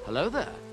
Hello there.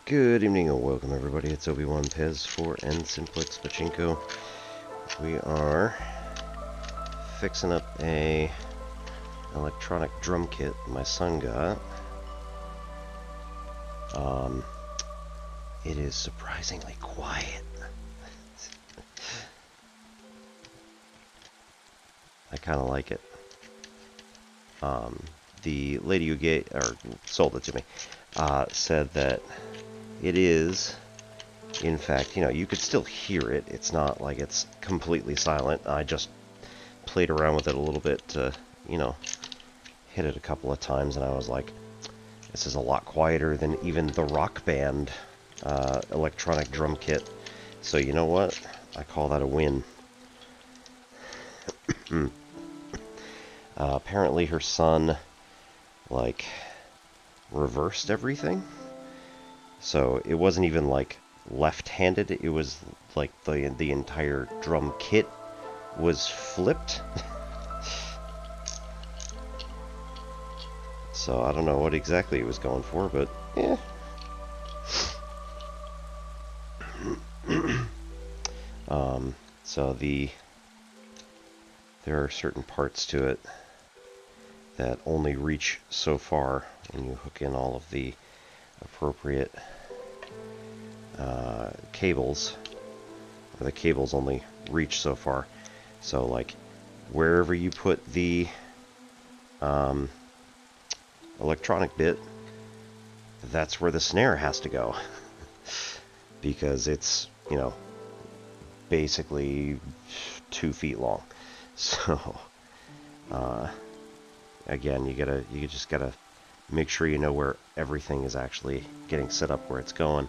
Good evening and welcome everybody, it's Obi-Wan Pez for Simplex Pachinko. We are fixing up a electronic drum kit my son got. It is surprisingly quiet. I kind of like it. The lady who sold it to me said that it is, in fact, you could still hear it. It's not like it's completely silent. I just played around with it a little bit to, hit it a couple of times, and I was like, this is a lot quieter than even the Rock Band electronic drum kit. So you know what? I call that a win. Apparently her son, reversed everything. So it wasn't even, left-handed. It was, the entire drum kit was flipped. So I don't know what exactly he was going for, but, yeah. So there are certain parts to it that only reach so far when you hook in all of the appropriate cables, or the cables only reach so far. So wherever you put the electronic bit, that's where the snare has to go. Because it's, basically 2 feet long. So again, you just gotta make sure you know where everything is actually getting set up, where it's going.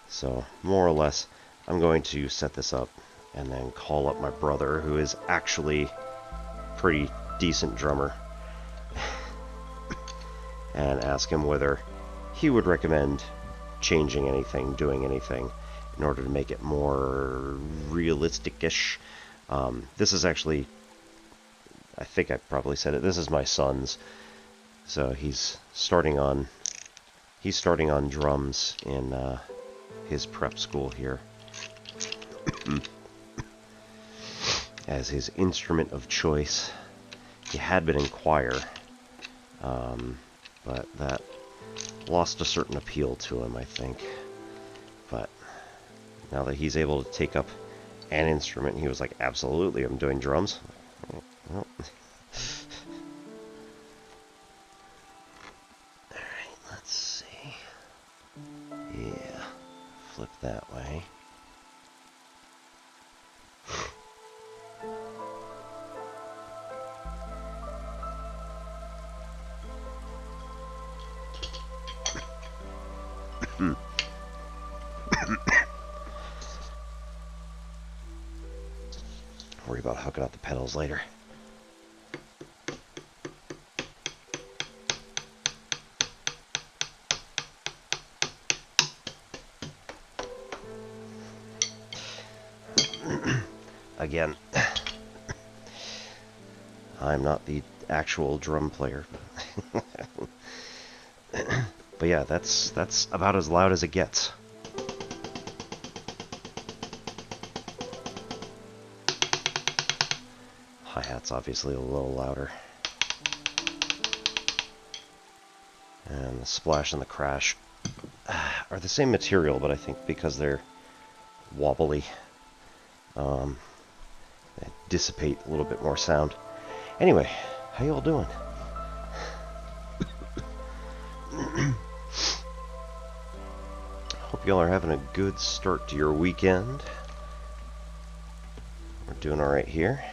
So more or less, I'm going to set this up and then call up my brother, who is actually pretty decent drummer, and ask him whether he would recommend changing anything, doing anything, in order to make it more realistic-ish. This is actually, I think I probably said it, this is my son's. So he's starting on drums in his prep school here as his instrument of choice. He had been in choir, but that lost a certain appeal to him, I think. But now that he's able to take up an instrument, he was like, absolutely, I'm doing drums. Well, alright, let's see. Yeah, flip that way. Worry about hooking up the pedals later. Again, I'm not the actual drum player. But yeah, that's about as loud as it gets. Hi-hat's obviously a little louder. And the splash and the crash are the same material, but I think because they're wobbly, they dissipate a little bit more sound. Anyway, how y'all doing? Hope y'all are having a good start to your weekend. We're doing alright here.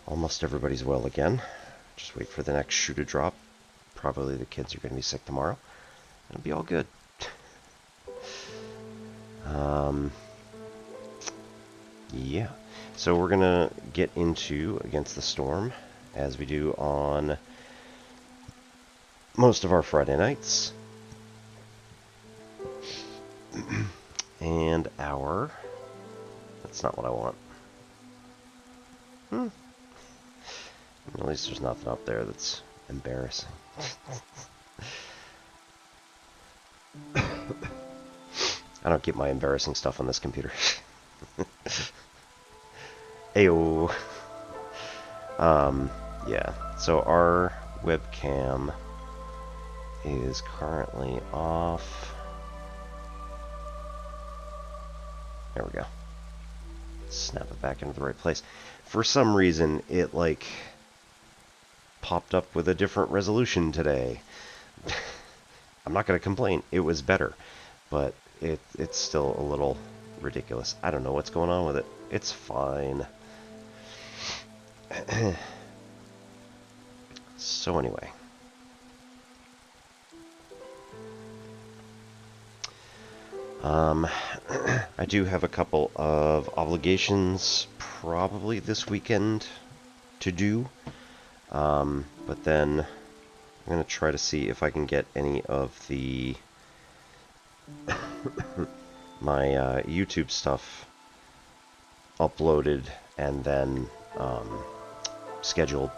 Almost everybody's well again. Just wait for the next shoe to drop. Probably the kids are going to be sick tomorrow. It'll be all good. Yeah. So we're going to get into Against the Storm, as we do on most of our Friday nights. And our... That's not what I want. At least there's nothing up there that's embarrassing. I don't get my embarrassing stuff on this computer. Ayo. Yeah. So our webcam is currently off. There we go. Snap it back into the right place. For some reason, it like popped up with a different resolution today. I'm not going to complain. It was better, but it's still a little ridiculous. I don't know what's going on with it. It's fine. So anyway. I do have a couple of obligations probably this weekend to do. But then I'm going to try to see if I can get any of the my YouTube stuff uploaded and then scheduled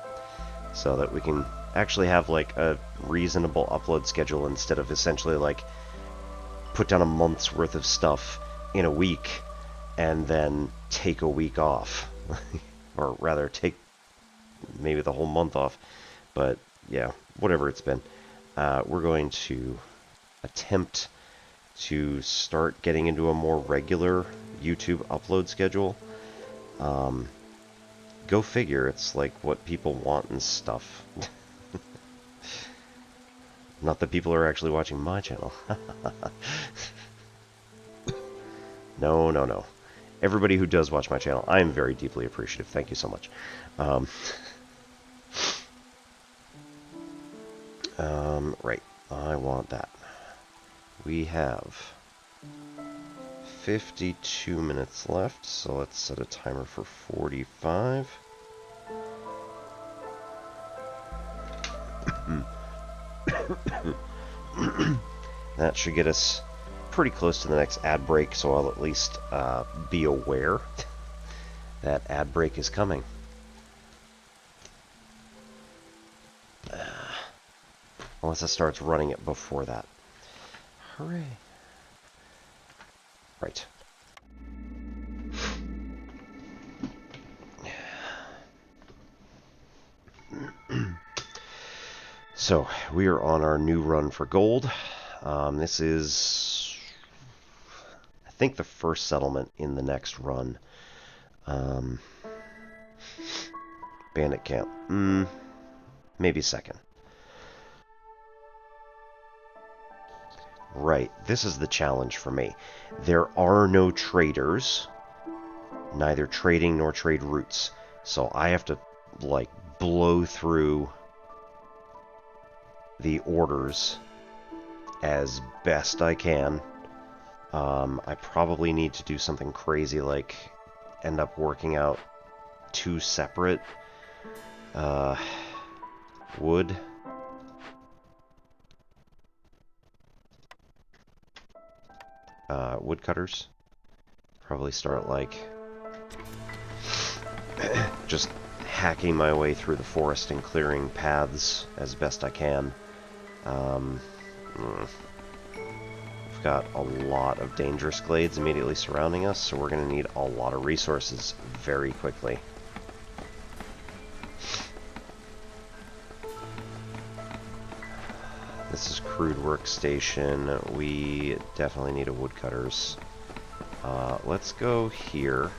so that we can actually have like a reasonable upload schedule instead of essentially like put down a month's worth of stuff in a week and then take a week off. Or rather take maybe the whole month off. But yeah, whatever it's been. We're going to attempt to start getting into a more regular YouTube upload schedule. Go figure, it's like what people want and stuff. Not that people are actually watching my channel. No, no, no. Everybody who does watch my channel, I am very deeply appreciative. Thank you so much. Right. I want that. We have 52 minutes left, so let's set a timer for 45. That should get us pretty close to the next ad break, so I'll at least be aware that ad break is coming. Unless it starts running it before that. Hooray. Right. So, we are on our new run for gold. This is, I think, the first settlement in the next run. Bandit camp. Maybe second. Right, this is the challenge for me. There are no traders, neither trading nor trade routes. So I have to, like, blow through the orders as best I can. I probably need to do something crazy like end up working out 2 separate wood woodcutters. Probably start like just hacking my way through the forest and clearing paths as best I can. We've got a lot of dangerous glades immediately surrounding us, so we're going to need a lot of resources very quickly. This is crude workstation. We definitely need a woodcutters. Let's go here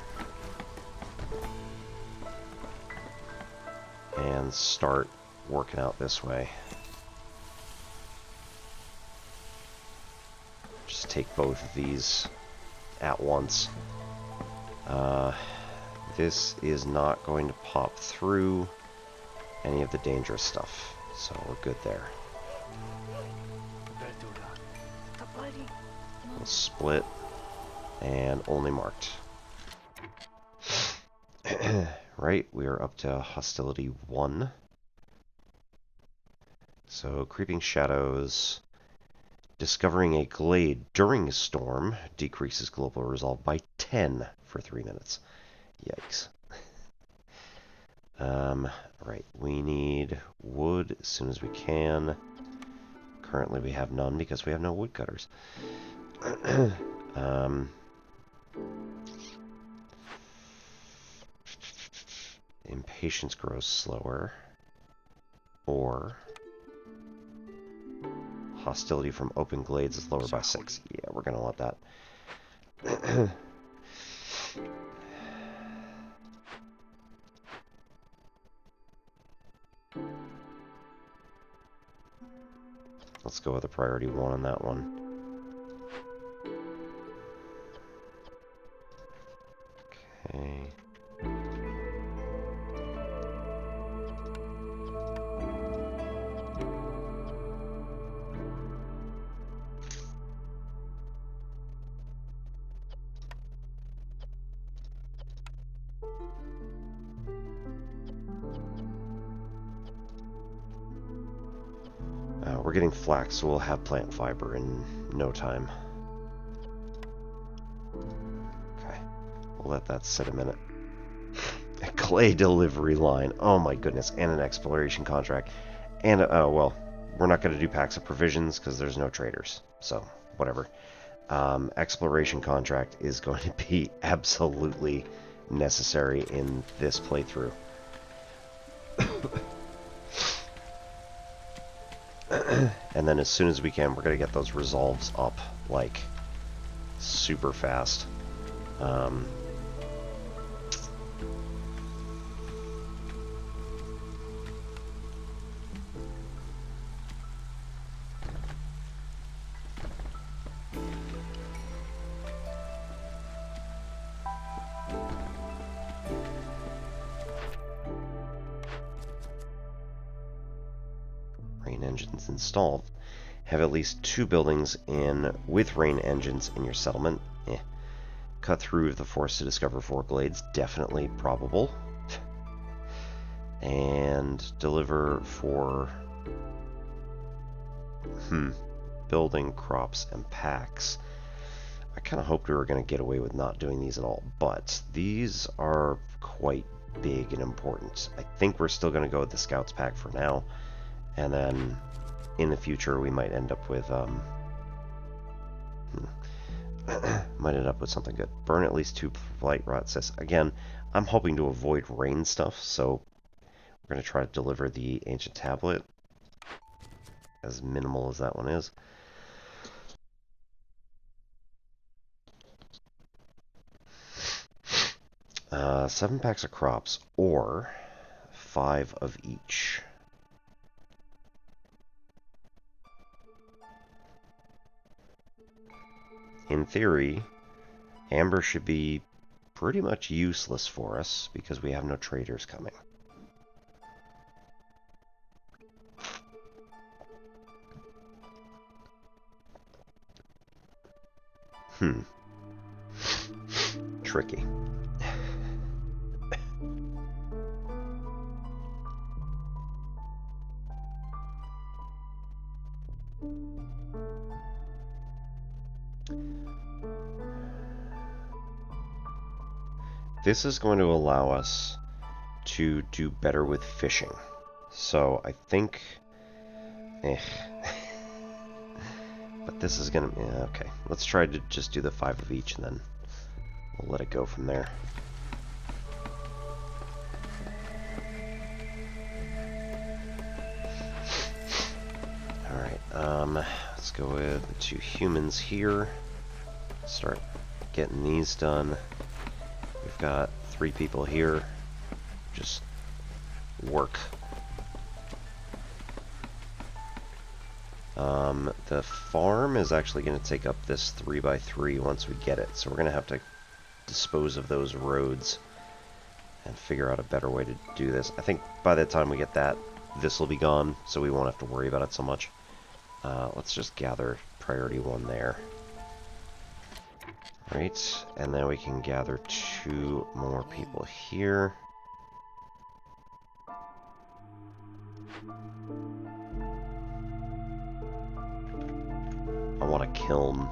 and start working out this way. Just take both of these at once. This is not going to pop through any of the dangerous stuff, so we're good there. We'll split and only marked. Right, we are up to hostility 1. So, creeping shadows. Discovering a glade during a storm decreases global resolve by 10 for 3 minutes. Yikes. Right, we need wood as soon as we can. Currently we have none because we have no woodcutters. Impatience grows slower. Or hostility from open glades is lower by 6. Yeah, we're gonna let that. Let's go with a priority 1 on that one. Okay. We're getting flax, so we'll have plant fiber in no time. Okay, we'll let that sit a minute. A clay delivery line. Oh my goodness, and an exploration contract. And, well, we're not going to do packs of provisions because there's no traders. So, whatever. Exploration contract is going to be absolutely necessary in this playthrough. And then as soon as we can, we're going to get those resolves up, like, super fast. Rain engines installed. Have at least 2 buildings with rain engines in your settlement. Cut through if the forest to discover 4 glades. Definitely probable. And deliver for building, crops, and packs. I kind of hoped we were going to get away with not doing these at all, but these are quite big and important. I think we're still going to go with the scouts pack for now. And then, in the future, we might end up with, something good. Burn at least 2 blight rot cysts. Again, I'm hoping to avoid rain stuff, so we're going to try to deliver the ancient tablet, as minimal as that one is. Uh, 7 packs of crops, or 5 of each. In theory, amber should be pretty much useless for us because we have no traders coming. Tricky. This is going to allow us to do better with fishing. So I think... But this is going to... Yeah, okay. Let's try to just do the 5 of each and then we'll let it go from there. Alright, let's go with the 2 humans here. Start getting these done. We've got 3 people here. Just work. The farm is actually going to take up this 3x3 once we get it, so we're going to have to dispose of those roads and figure out a better way to do this. I think by the time we get that, this will be gone, so we won't have to worry about it so much. Let's just gather priority 1 there. Right, and then we can gather 2 more people here. I want a kiln.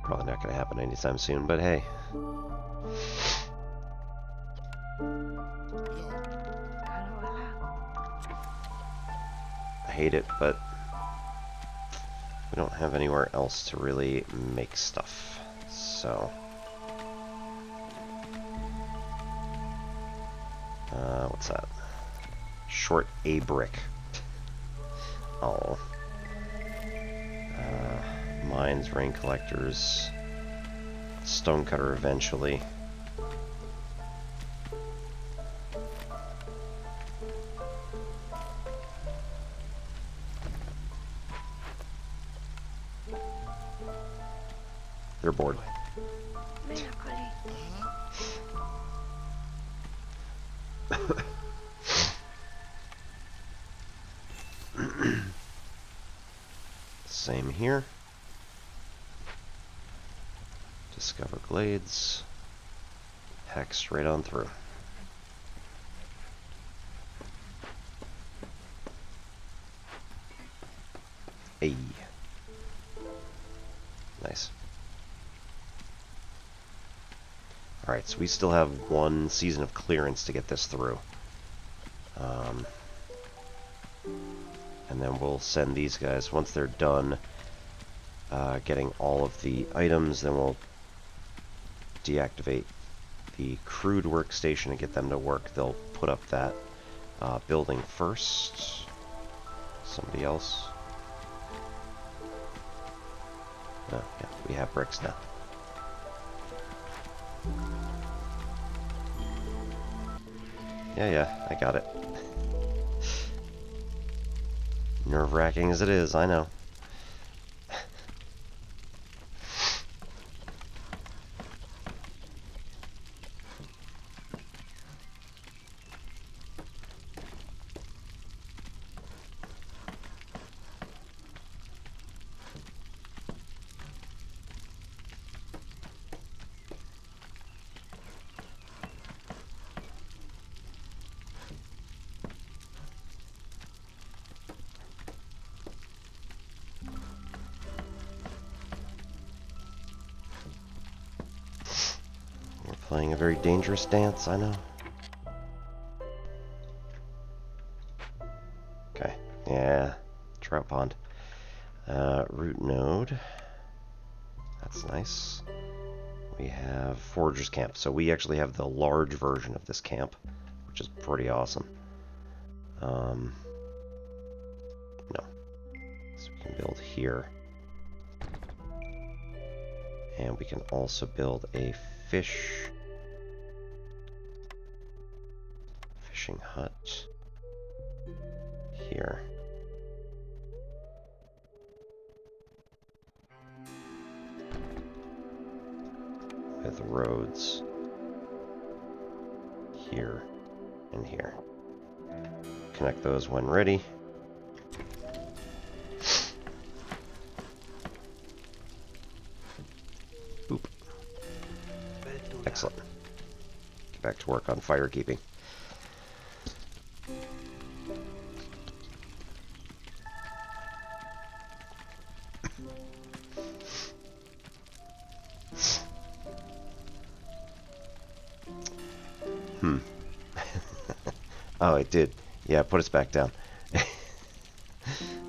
Probably not going to happen anytime soon, but hey. I hate it, but We don't have anywhere else to really make stuff, so... what's that? Short a brick. Oh. Mines, rain collectors, stonecutter eventually. They're bored. Same here. Discover glades. Hack straight on through. Hey. Nice. Alright, so we still have one season of clearance to get this through. And then we'll send these guys, once they're done getting all of the items, then we'll deactivate the crude workstation and get them to work. They'll put up that building first. Somebody else? Oh, yeah, we have bricks now. Yeah, I got it. Nerve-wracking as it is, I know. Playing a very dangerous dance, I know. Okay, yeah, trout pond. Root node. That's nice. We have Foragers Camp, so we actually have the large version of this camp, which is pretty awesome. No. So we can build here. And we can also build a fishing hut here. With roads here and here. Connect those when ready. Boop. Excellent. Get back to work on fire keeping. Oh, it did. Yeah, put us back down. I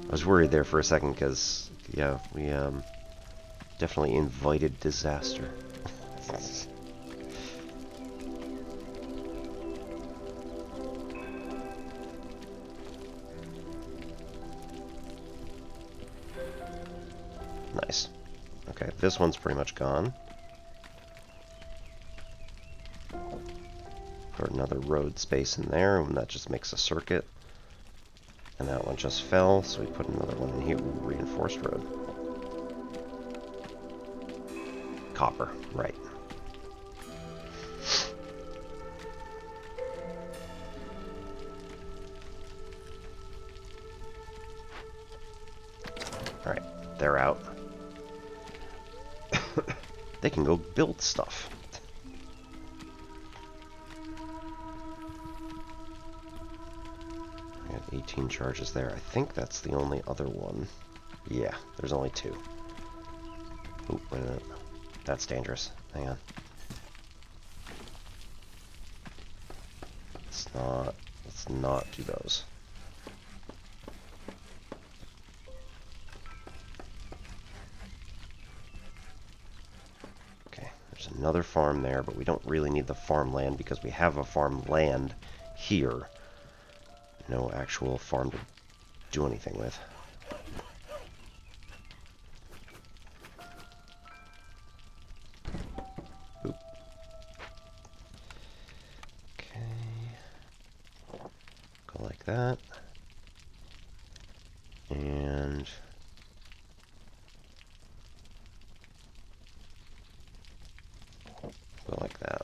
was worried there for a second because, yeah, we definitely invited disaster. Nice. Okay, this one's pretty much gone. Put another road space in there, and that just makes a circuit. And that one just fell, so we put another one in here. Ooh, reinforced road. Copper, right. Alright, they're out. They can go build stuff. I got 18 charges there. I think that's the only other one. Yeah, there's only 2. Oop, wait a minute. That's dangerous. Hang on. Let's not do those. There's another farm there, but we don't really need the farmland because we have a farmland here. No actual farm to do anything with. Oop. Okay. Go like that. And go like that.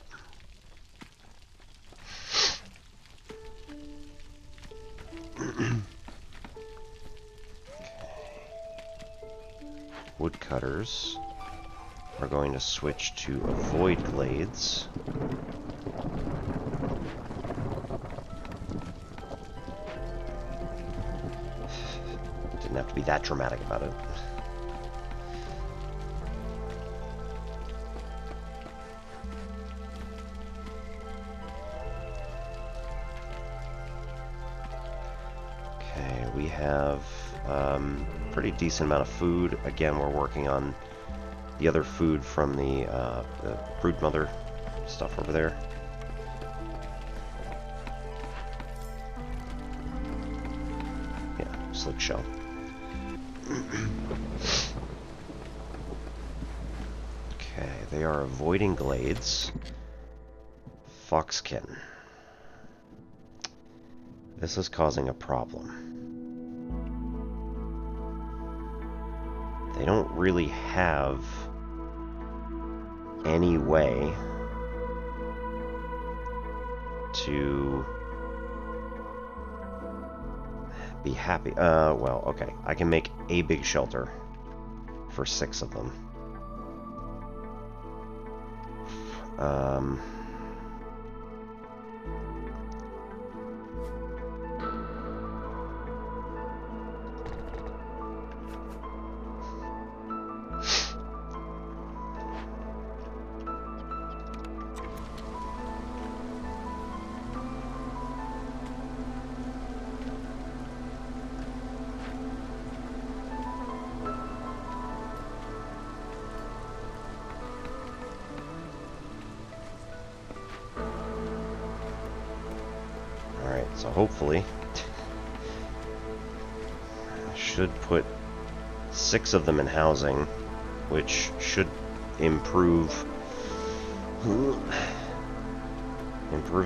Woodcutters are going to switch to avoid glades. Didn't have to be that dramatic about it. Okay, we have pretty decent amount of food. Again, we're working on the other food from the broodmother stuff over there. Yeah, slick shell. Okay, they are avoiding glades. Foxkin. This is causing a problem. They don't really have any way to be happy. Well, okay. I can make a big shelter for 6 of them. So hopefully, I should put 6 of them in housing, which should improve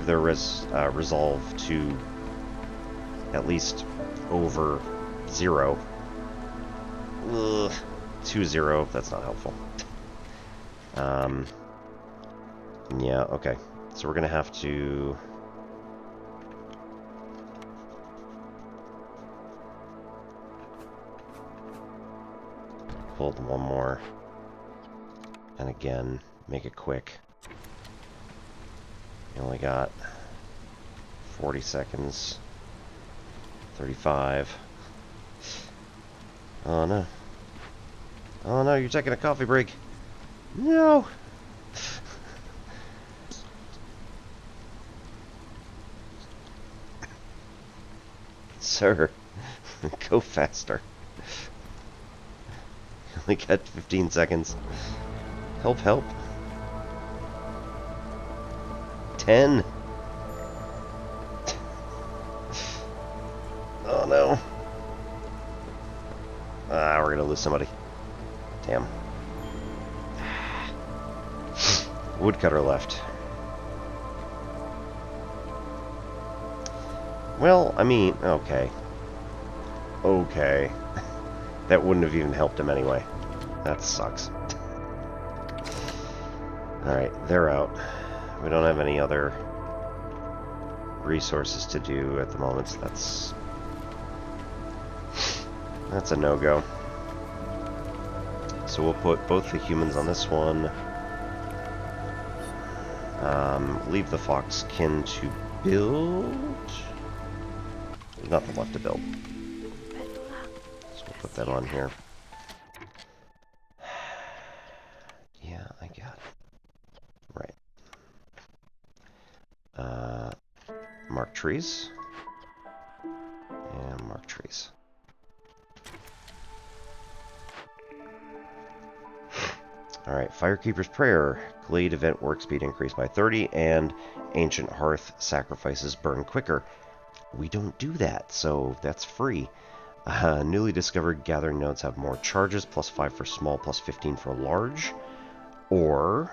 their resolve to at least over 0. 2-0, that's not helpful. Yeah, okay. So we're gonna have to hold one more, and again, make it quick. You only got 40 seconds, 35. Oh no. Oh no, you're taking a coffee break. No! Sir, go faster. We got 15 seconds. Help, help. 10. Oh no. Ah, we're gonna lose somebody. Damn. Woodcutter left. Well, I mean, okay. Okay. That wouldn't have even helped him anyway. That sucks. Alright, they're out. We don't have any other resources to do at the moment, so that's a no-go. So we'll put both the humans on this one. Leave the foxkin to build. There's nothing left to build. So we'll put that on here. Yeah, I got it. Right. Mark trees. And mark trees. Alright, Firekeeper's Prayer. Glade event work speed increased by 30, and Ancient Hearth sacrifices burn quicker. We don't do that, so that's free. Newly discovered gathering nodes have more charges, plus 5 for small, plus 15 for large. Or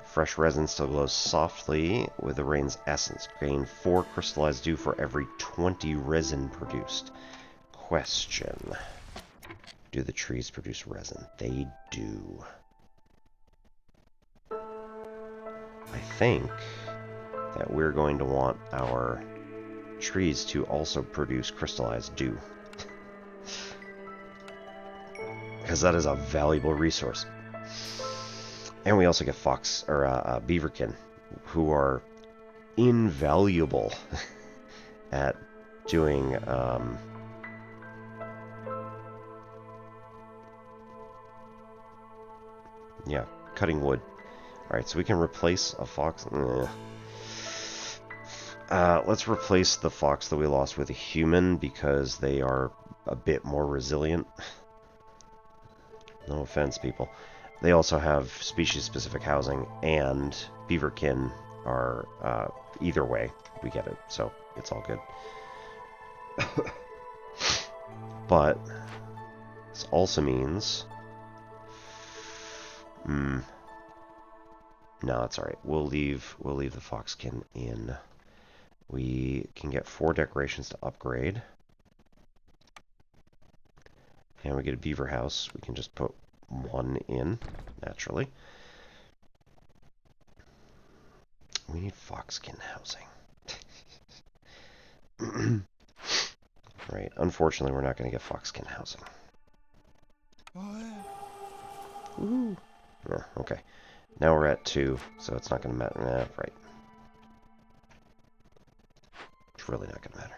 fresh resin still glows softly with the rain's essence. Gain 4 crystallized dew for every 20 resin produced. Question. Do the trees produce resin? They do. I think that we're going to want our trees to also produce crystallized dew. Because that is a valuable resource. And we also get fox or beaverkin, who are invaluable at doing yeah, cutting wood. Alright, so we can replace a fox. Let's replace the fox that we lost with a human because they are a bit more resilient. No offense, people. They also have species-specific housing, and beaverkin are, either way, we get it, so it's all good. But this also means... no, it's alright. We'll leave the foxkin in. We can get 4 decorations to upgrade. And we get a beaver house. We can just put 1 in, naturally. We need foxkin housing. Right, unfortunately we're not going to get foxkin housing. Ooh. Yeah, okay. Now we're at 2, so it's not going to matter. Right. It's really not going to matter.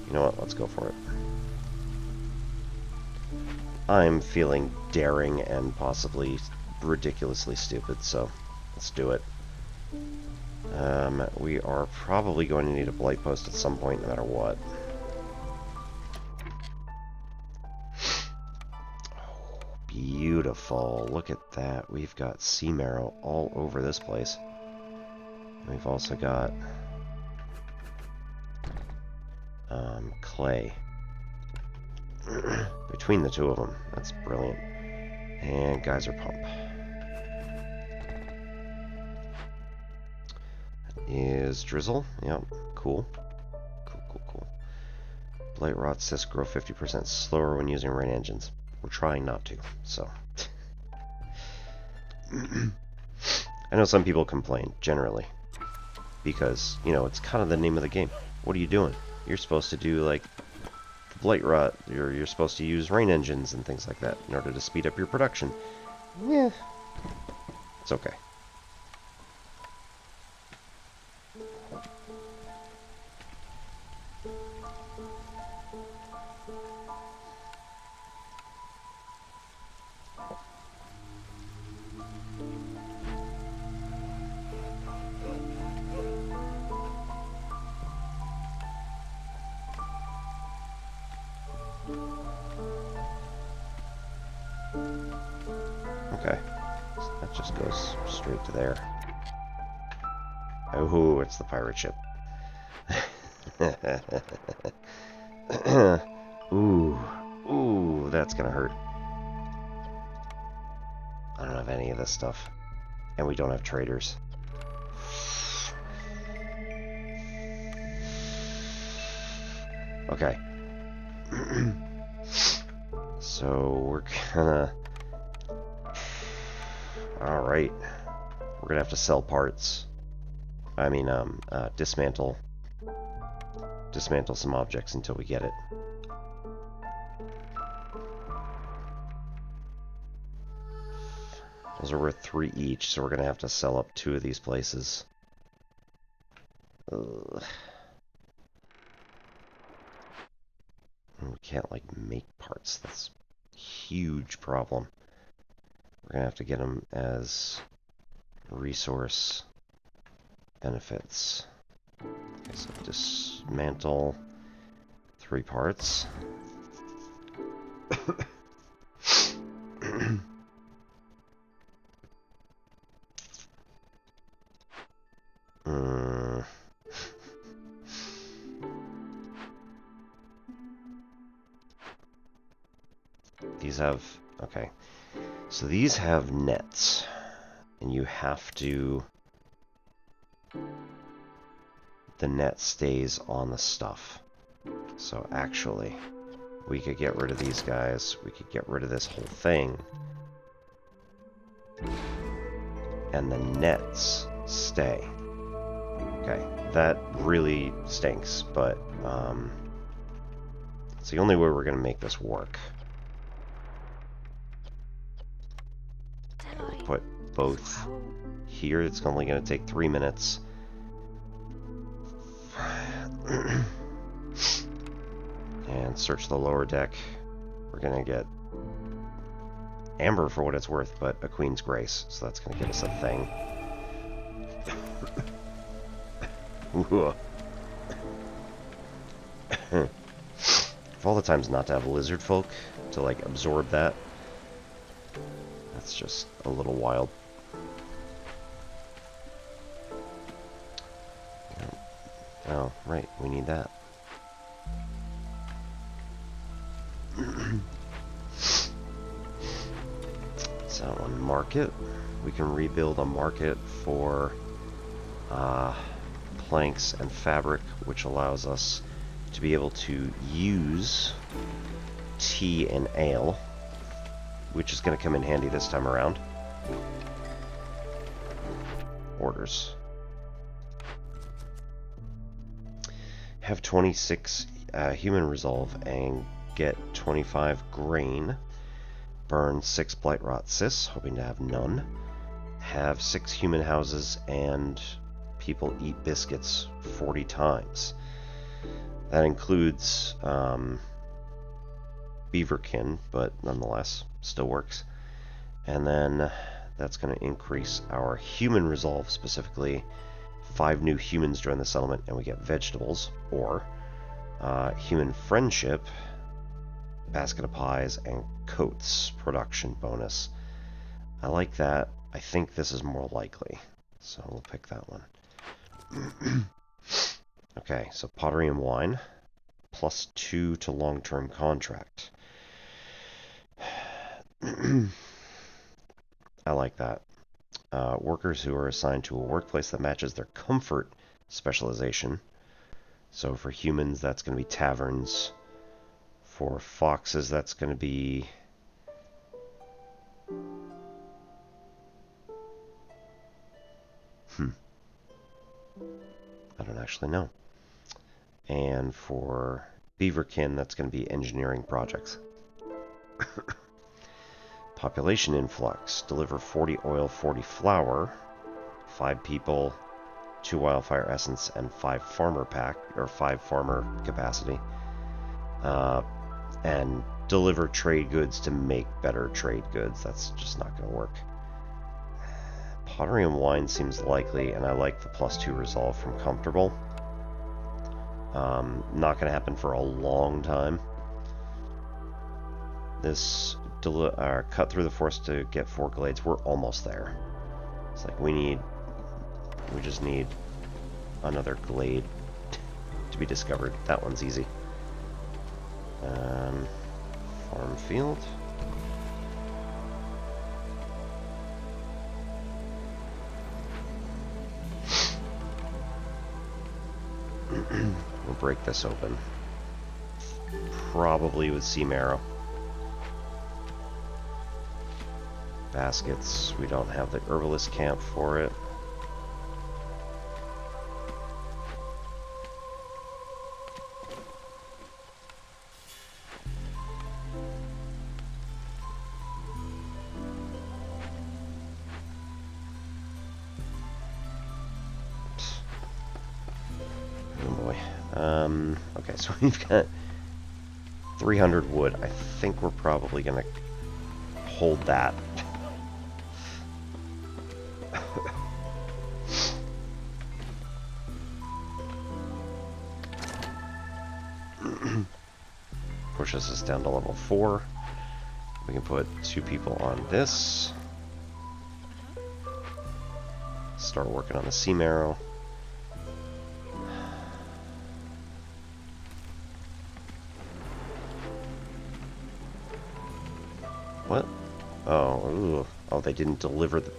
You know what? Let's go for it. I'm feeling daring and possibly ridiculously stupid, so let's do it. We are probably going to need a blight post at some point, no matter what. Oh, beautiful. Look at that. We've got sea marrow all over this place. And we've also got clay. Between the two of them. That's brilliant. And geyser pump. Is drizzle. Yep. Cool. Cool. Blight rot cysts grow 50% slower when using rain engines. We're trying not to, so. I know some people complain, generally. Because, you know, it's kind of the name of the game. What are you doing? You're supposed to do, like, blight rot. You're supposed to use rain engines and things like that in order to speed up your production. Yeah. It's okay. Okay. That just goes straight to there. Oh, it's the pirate ship. Ooh, that's gonna hurt. I don't have any of this stuff. And we don't have traders. Okay. So we're gonna... Alright. We're gonna have to sell parts. I mean, dismantle some objects until we get it. Those are worth 3 each, so we're gonna have to sell up 2 of these places. Ugh. We can't, like, make parts. That's a huge problem. We're gonna have to get them as... resource benefits. Okay, so dismantle 3 parts. These have, okay, so these have nets, and you have to, the net stays on the stuff. So actually, we could get rid of these guys, we could get rid of this whole thing, and the nets stay. Okay, that really stinks, but it's the only way we're going to make this work. Okay, we'll put both here. It's only going to take 3 minutes. And search the lower deck. We're going to get amber for what it's worth, but a Queen's Grace, so that's going to give us a thing. Of all the times not to have lizard folk to like absorb that, that's just a little wild. Oh, right, we need that. So on market, we can rebuild a market for planks and fabric, which allows us to be able to use tea and ale, which is going to come in handy this time around. Orders. Have 26 human resolve and get 25 grain. Burn 6 blight rot cysts, hoping to have none. Have 6 human houses and people eat biscuits 40 times. That includes beaverkin, but nonetheless, still works. And then that's going to increase our human resolve, specifically 5 new humans join the settlement and we get vegetables, or human friendship, basket of pies, and coats production bonus. I like that. I think this is more likely, so we'll pick that one. Okay, so pottery and wine, +2 to long-term contract. I like that. Workers who are assigned to a workplace that matches their comfort specialization. So for humans, that's going to be taverns. For foxes, that's going to be... I don't actually know. And for beaverkin, that's going to be engineering projects. Population influx. Deliver 40 oil, 40 flour. 5 people, 2 wildfire essence, and 5 farmer pack, or 5 farmer capacity. And deliver trade goods to make better trade goods. That's just not going to work. Pottery and wine seems likely, and I like the +2 resolve from comfortable. Not going to happen for a long time. This cut through the forest to get 4 glades. We're almost there. It's like we just need another glade to be discovered. That one's easy. Farm field. We'll break this open. Probably with sea marrow. Baskets. We don't have the herbalist camp for it. Okay, so we've got 300 wood. I think we're probably going to hold that. pushes us down to level 4. We can put 2 people on this. Start working on the sea marrow. What? Oh, ooh. Oh, they didn't deliver the...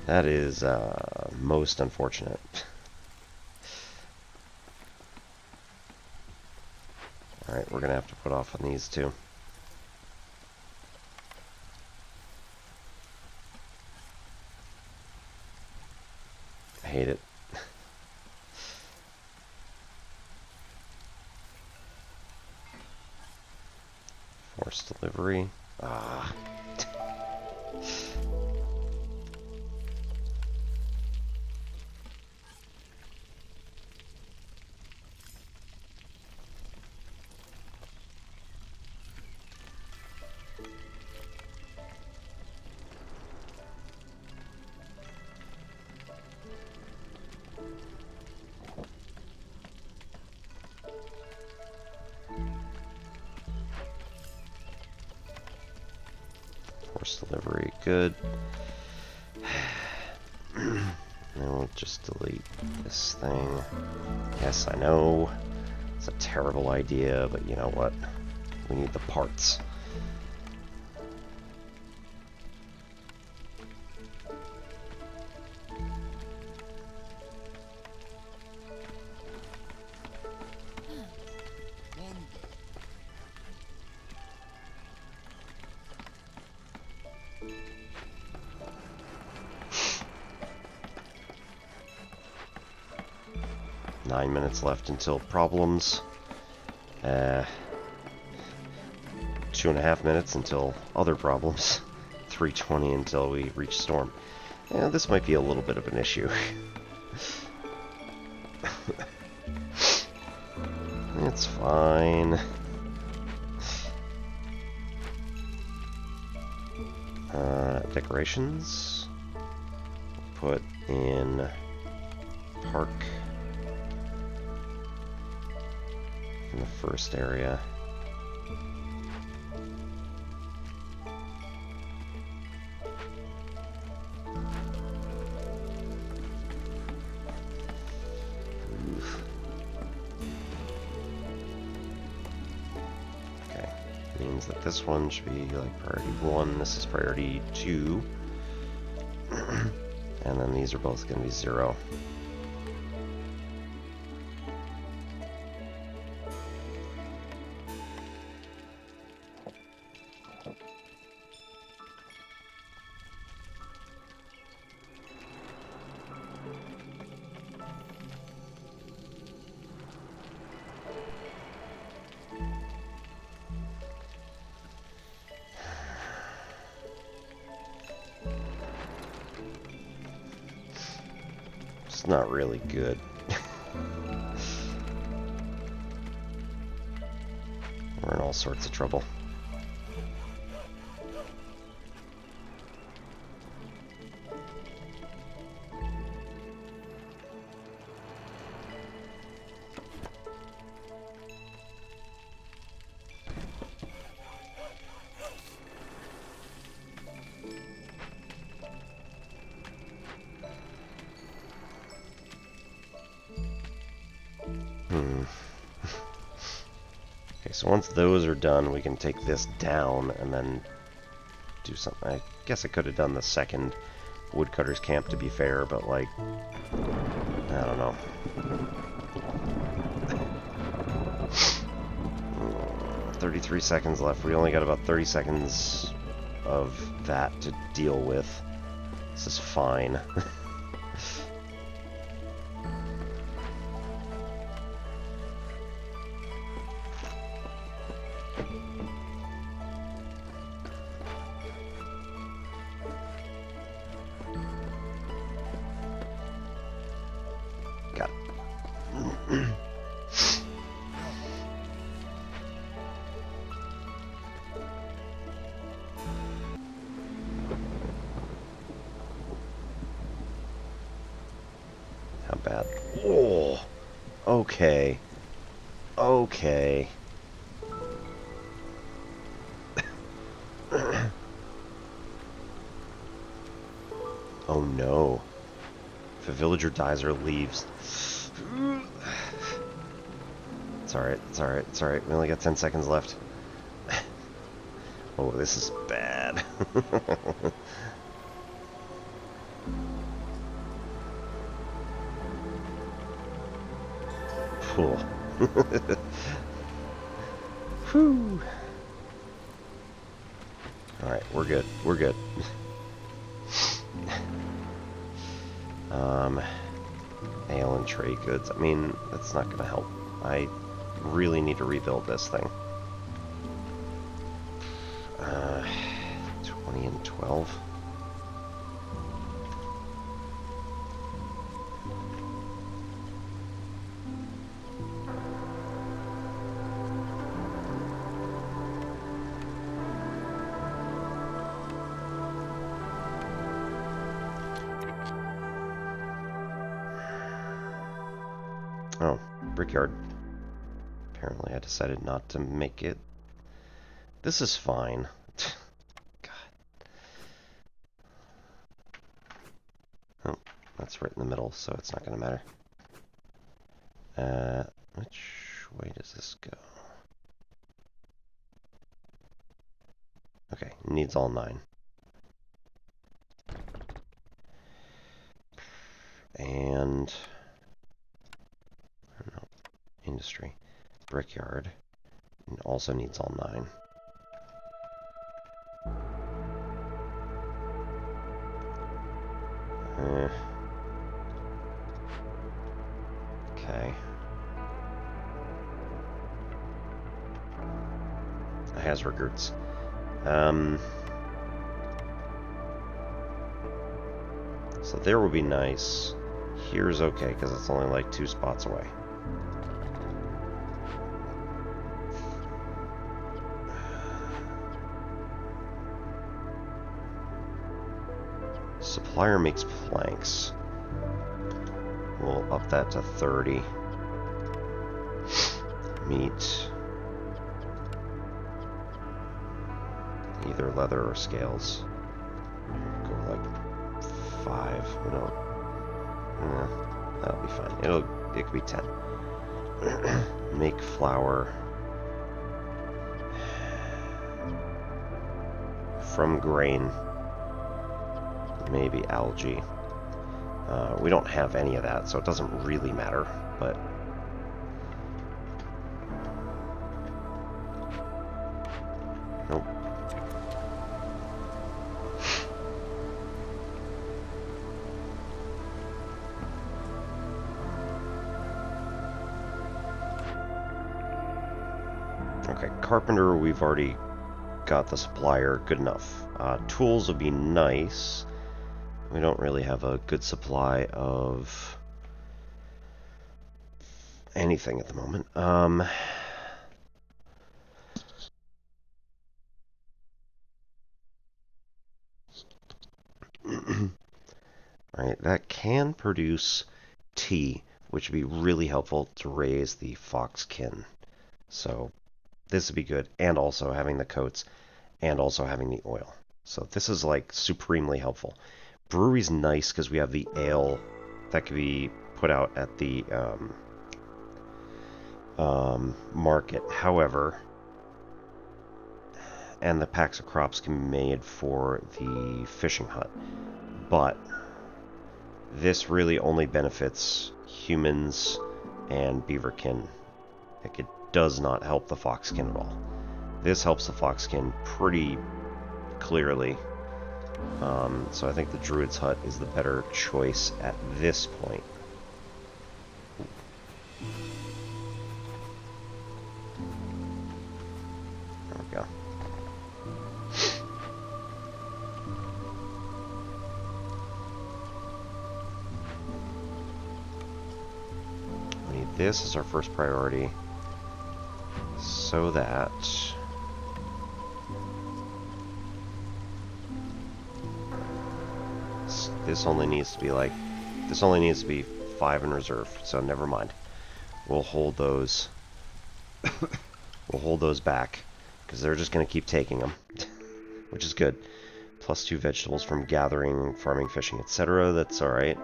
That is most unfortunate. Alright, we're gonna have to put off on these two. I hate it. Forced delivery. Ah. Force delivery, good. And we'll just delete this thing. Yes, I know. It's a terrible idea, but you know what? We need the parts. Nine minutes left until problems. 2.5 minutes until other problems. 3:20 until we reach storm. Yeah, this might be a little bit of an issue. It's fine. Decorations. Put in park in the first area. Okay, means that this one should be like priority 1, this is priority 2, and then these are both going to be 0. It's not really good. We're in all sorts of trouble. Okay, so once those are done, we can take this down and then do something. I guess I could have done the second woodcutter's camp to be fair, but like, I don't know. 33 seconds left. We only got about 30 seconds of that to deal with. This is fine. Got it. Okay. Okay. Oh no. If a villager dies or leaves... It's alright, it's alright, it's alright. We only got 10 seconds left. Oh, this is bad. Cool. Whew. Alright, we're good. We're good. Ale and trade goods. I mean, that's not gonna help. I really need to rebuild this thing. 20 and 12. Oh, brickyard. Apparently I decided not to make it. This is fine. God. Oh, that's right in the middle, so it's not going to matter. Which way does this go? Okay, needs all 9. And... I don't know. Industry. Brickyard. And also needs all 9. Okay. Has records. So there would be nice. Here's okay, because it's only like 2 spots away. Supplier makes planks. We'll up that to 30. Meat. Either leather or scales. Go like 5. We don't. That'll be fine. It could be 10. Make flour from grain. Maybe algae. We don't have any of that, so it doesn't really matter, but... Nope. Okay, carpenter, we've already got the supplier. Good enough. Tools would be nice. We don't really have a good supply of anything at the moment. Alright, that can produce tea, which would be really helpful to raise the foxkin. So this would be good, and also having the coats, and also having the oil. So this is like supremely helpful. Brewery's nice because we have the ale that can be put out at the market. However, and the packs of crops can be made for the fishing hut. But this really only benefits humans and beaverkin. Like, it does not help the foxkin at all. This helps the foxkin pretty clearly. So I think the Druid's Hut is the better choice at this point. There we go. We need this as our first priority, so that this only needs to be 5 in reserve, so never mind. we'll hold those. We'll hold those back because they're just going to keep taking them, which is good. +2 vegetables from gathering, farming, fishing, etc. That's all right.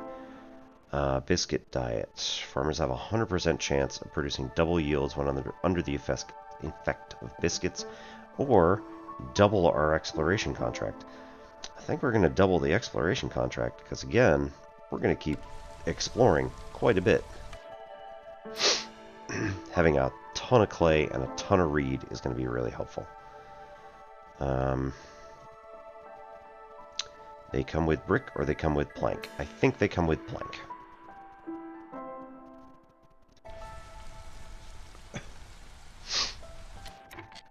Biscuit diet. Farmers have a 100% chance of producing double yields when under the effect of biscuits, or double our exploration contract. I think we're going to double the exploration contract because, again, we're going to keep exploring quite a bit. Having a ton of clay and a ton of reed is going to be really helpful. They come with brick or they come with plank. I think they come with plank.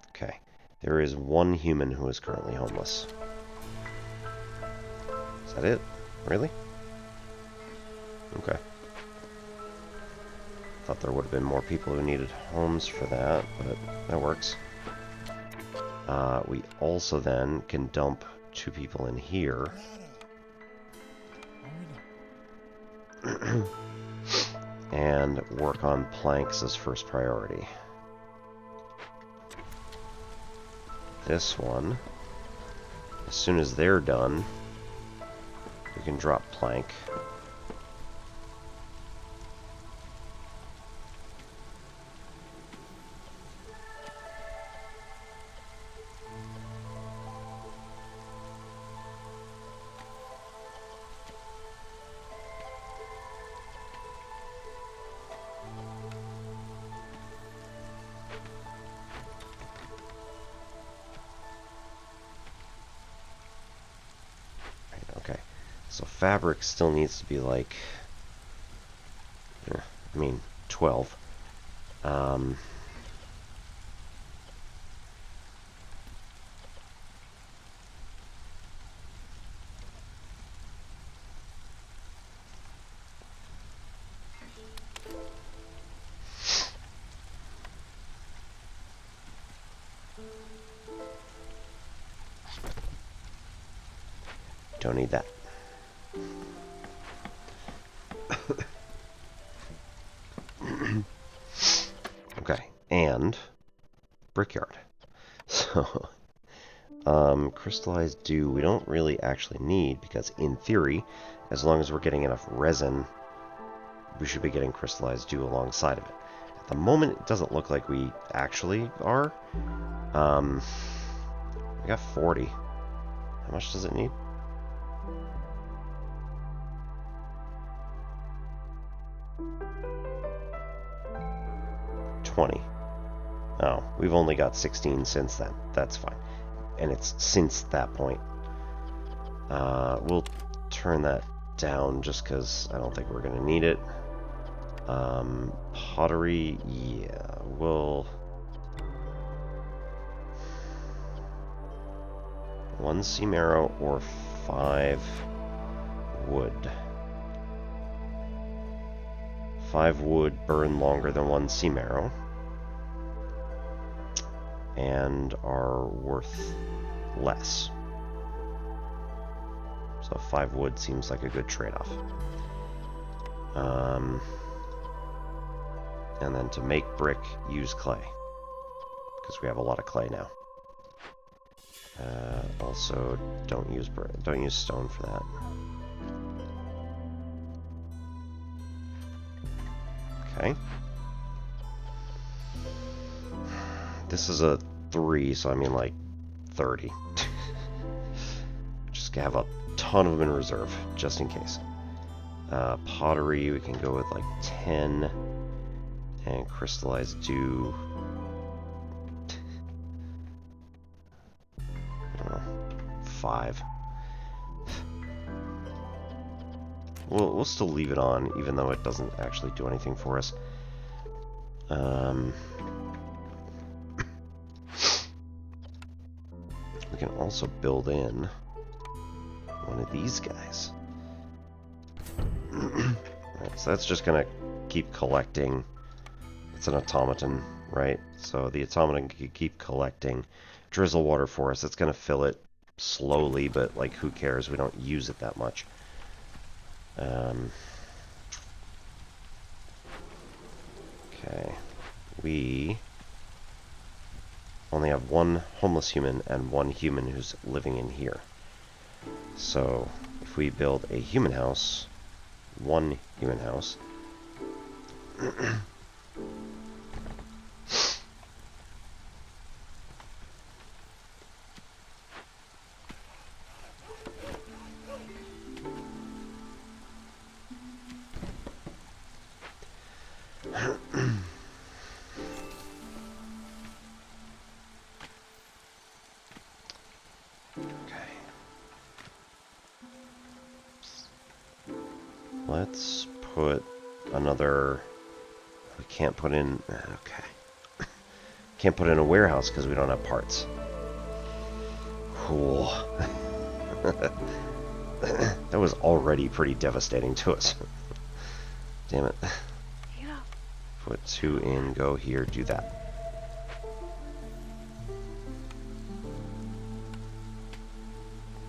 Okay. There is one human who is currently homeless. Is that it? Really? Okay. Thought there would have been more people who needed homes for that, but that works. We also then can dump 2 people in here. And work on planks as first priority. This one, as soon as they're done, we can drop plank. So fabric still needs to be like, I mean, 12. Don't need that. Okay, and brickyard. So, crystallized dew we don't really actually need because, in theory, as long as we're getting enough resin, we should be getting crystallized dew alongside of it. At the moment, it doesn't look like we actually are. We got 40. How much does it need? Oh, we've only got 16 since then. That's fine. And it's since that point. We'll turn that down just because I don't think we're going to need it. Pottery, yeah, we'll... 1 sea marrow or 5 wood. 5 wood burn longer than 1 sea marrow. And are worth less. So 5 wood seems like a good trade-off. And then to make brick, use clay. Because we have a lot of clay now. Also, don't use stone for that. Okay. This is a 3, so I mean like 30. Just have a ton of them in reserve, just in case. Pottery, we can go with like 10. And crystallized dew. 5. We'll still leave it on, even though it doesn't actually do anything for us. We can also build in one of these guys. Right, so that's just going to keep collecting. It's an automaton, right? So the automaton can keep collecting drizzle water for us. It's going to fill it slowly, but like, who cares? We don't use it that much. Okay. We only have one homeless human and one human who's living in here. So, if we build a human house, one human house, let's put another... We can't put in... Okay. Can't put in a warehouse because we don't have parts. Cool. That was already pretty devastating to us. Damn it. Put 2 in, go here, do that.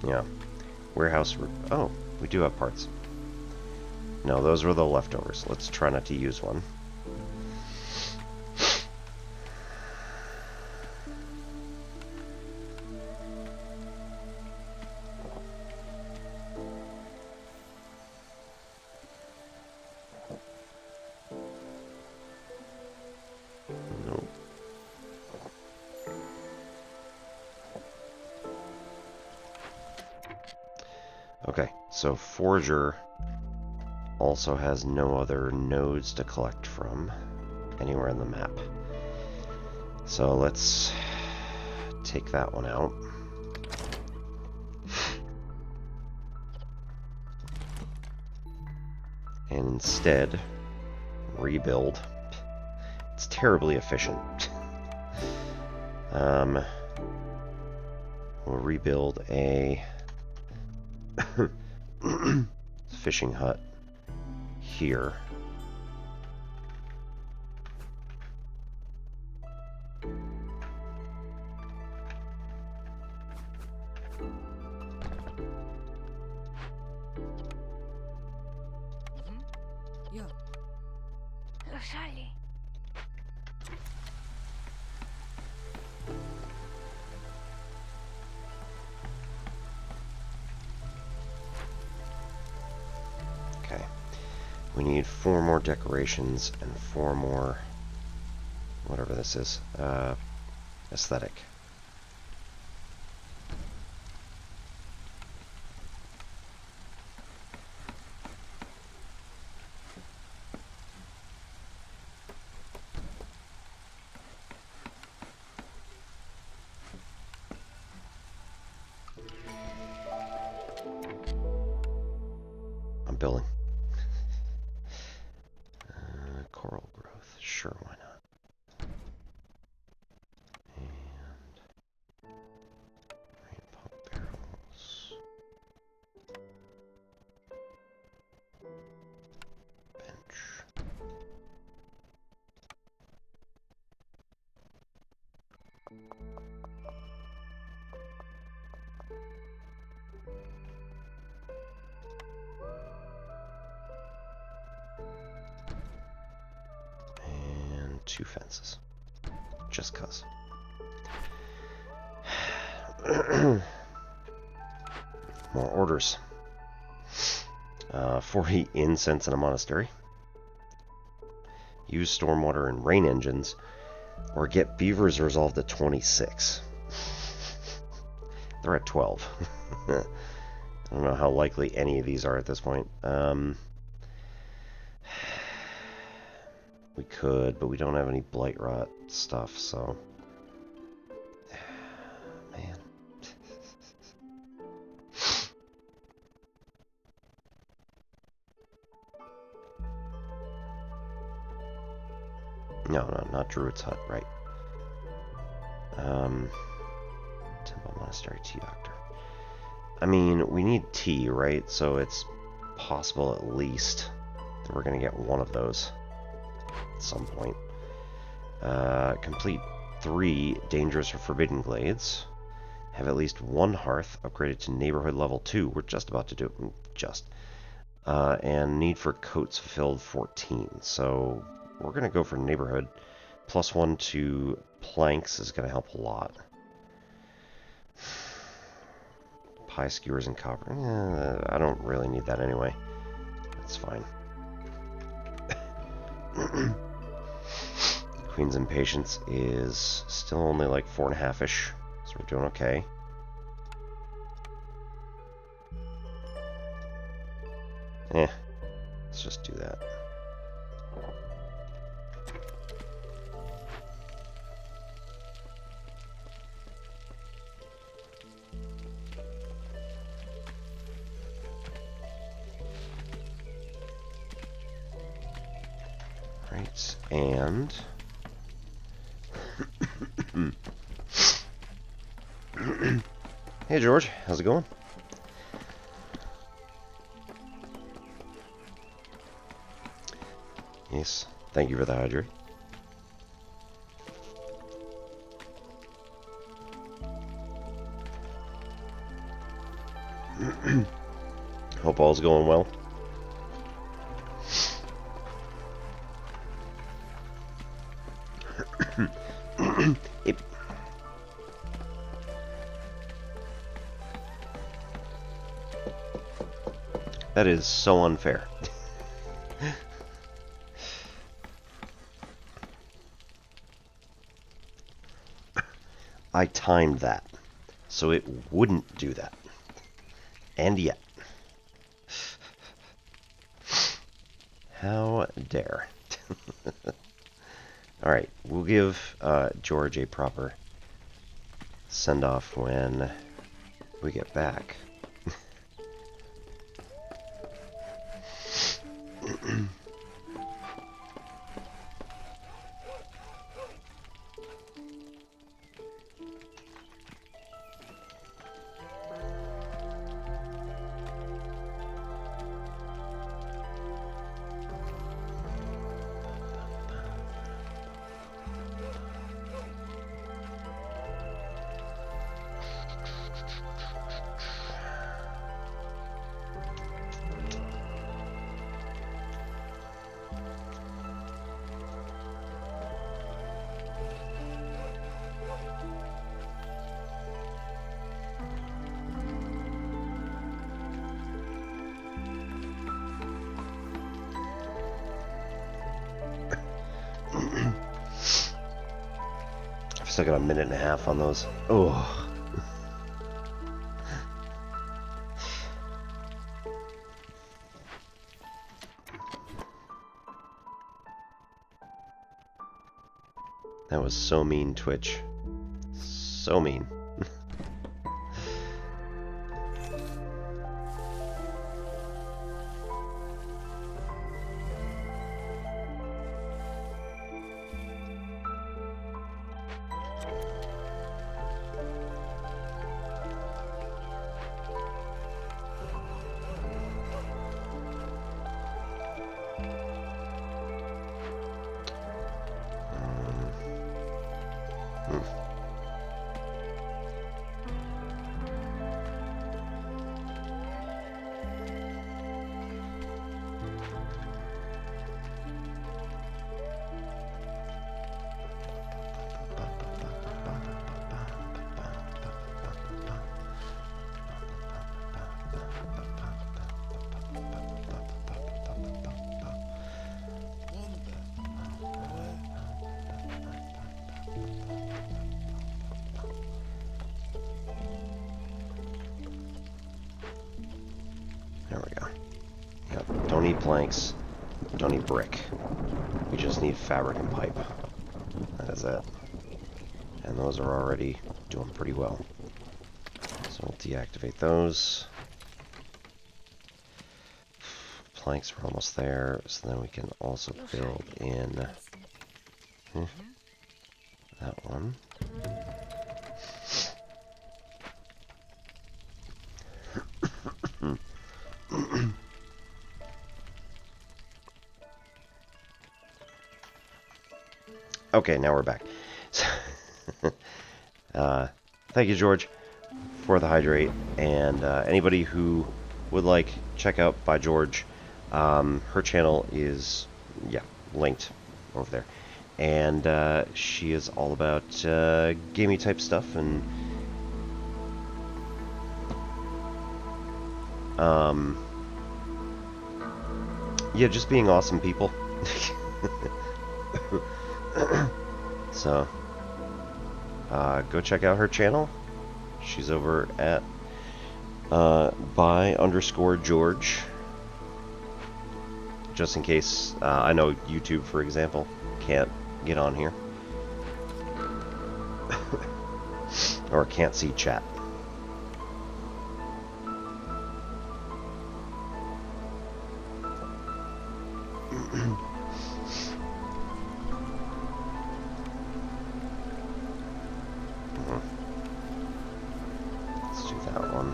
Yeah. Warehouse... Oh, we do have parts. No, those were the leftovers. Let's try not to use one. Nope. Okay, so Forger also has no other nodes to collect from anywhere in the map. So let's take that one out. And instead, rebuild. It's terribly efficient. We'll rebuild a fishing hut here. Okay. We need 4 more decorations and 4 more, whatever this is, aesthetic. I'm building. Coral growth, sure, why not? And rain pump barrels. Bench. And 2 fences. Just 'cause. More orders. 40 incense in a monastery. Use stormwater and rain engines, or get beavers resolved at 26. They're at 12. I don't know how likely any of these are at this point. We could, but we don't have any blight rot stuff, so... Man. No, not Druid's Hut, right. Temple Monastery Tea Doctor. I mean, we need tea, right? So it's possible at least that we're going to get one of those at some point. Complete 3 dangerous or forbidden glades. Have at least 1 hearth upgraded to neighborhood level 2. We're just about to do it. Just. And need for coats fulfilled 14. So we're going to go for neighborhood. +1 to planks is going to help a lot. Pie skewers and copper. I don't really need that anyway. That's fine. Queen's Impatience is still only like 4.5-ish, so we're doing okay. Let's just do that. Right, and hey George, how's it going? Yes, thank you for the hydrate. Hope all's going well. That is so unfair. I timed that, so it wouldn't do that. And yet. How dare. Alright, we'll give George a proper send-off when we get back. I've still got a minute and a half on those. Oh. That was so mean, Twitch. So mean. There we go. Yep. Don't need planks. Don't need brick. We just need fabric and pipe. That is it. And those are already doing pretty well. So we'll deactivate those. Planks are almost there, so then we can also build in that one. Okay, now we're back. Thank you, George, for the hydrate, and anybody who would like, check out by George. Her channel is, linked over there. And she is all about gamey type stuff and yeah, just being awesome people. So go check out her channel. She's over at by_George. Just in case, I know YouTube, for example, can't get on here. Or can't see chat. Let's do that one.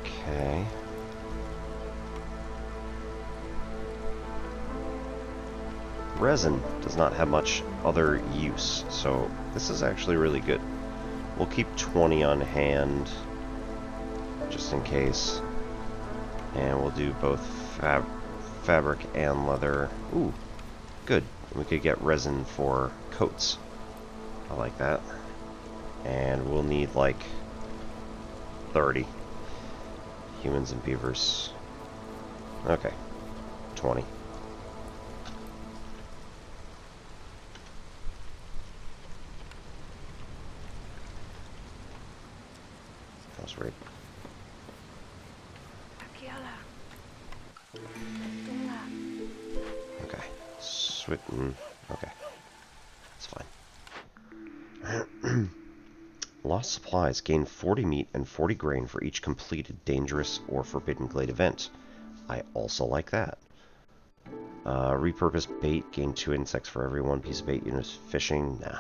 Okay. Resin does not have much other use, so this is actually really good. We'll keep 20 on hand, just in case. And we'll do both fabric and leather. Ooh, good. We could get resin for coats. I like that. And we'll need like 30 humans and beavers. Okay, 20. That was right. Okay, Switten. Okay, that's fine. Lost supplies. Gain 40 meat and 40 grain for each completed dangerous or forbidden glade event. I also like that. Repurpose bait. Gain 2 insects for every 1 piece of bait used fishing. Nah.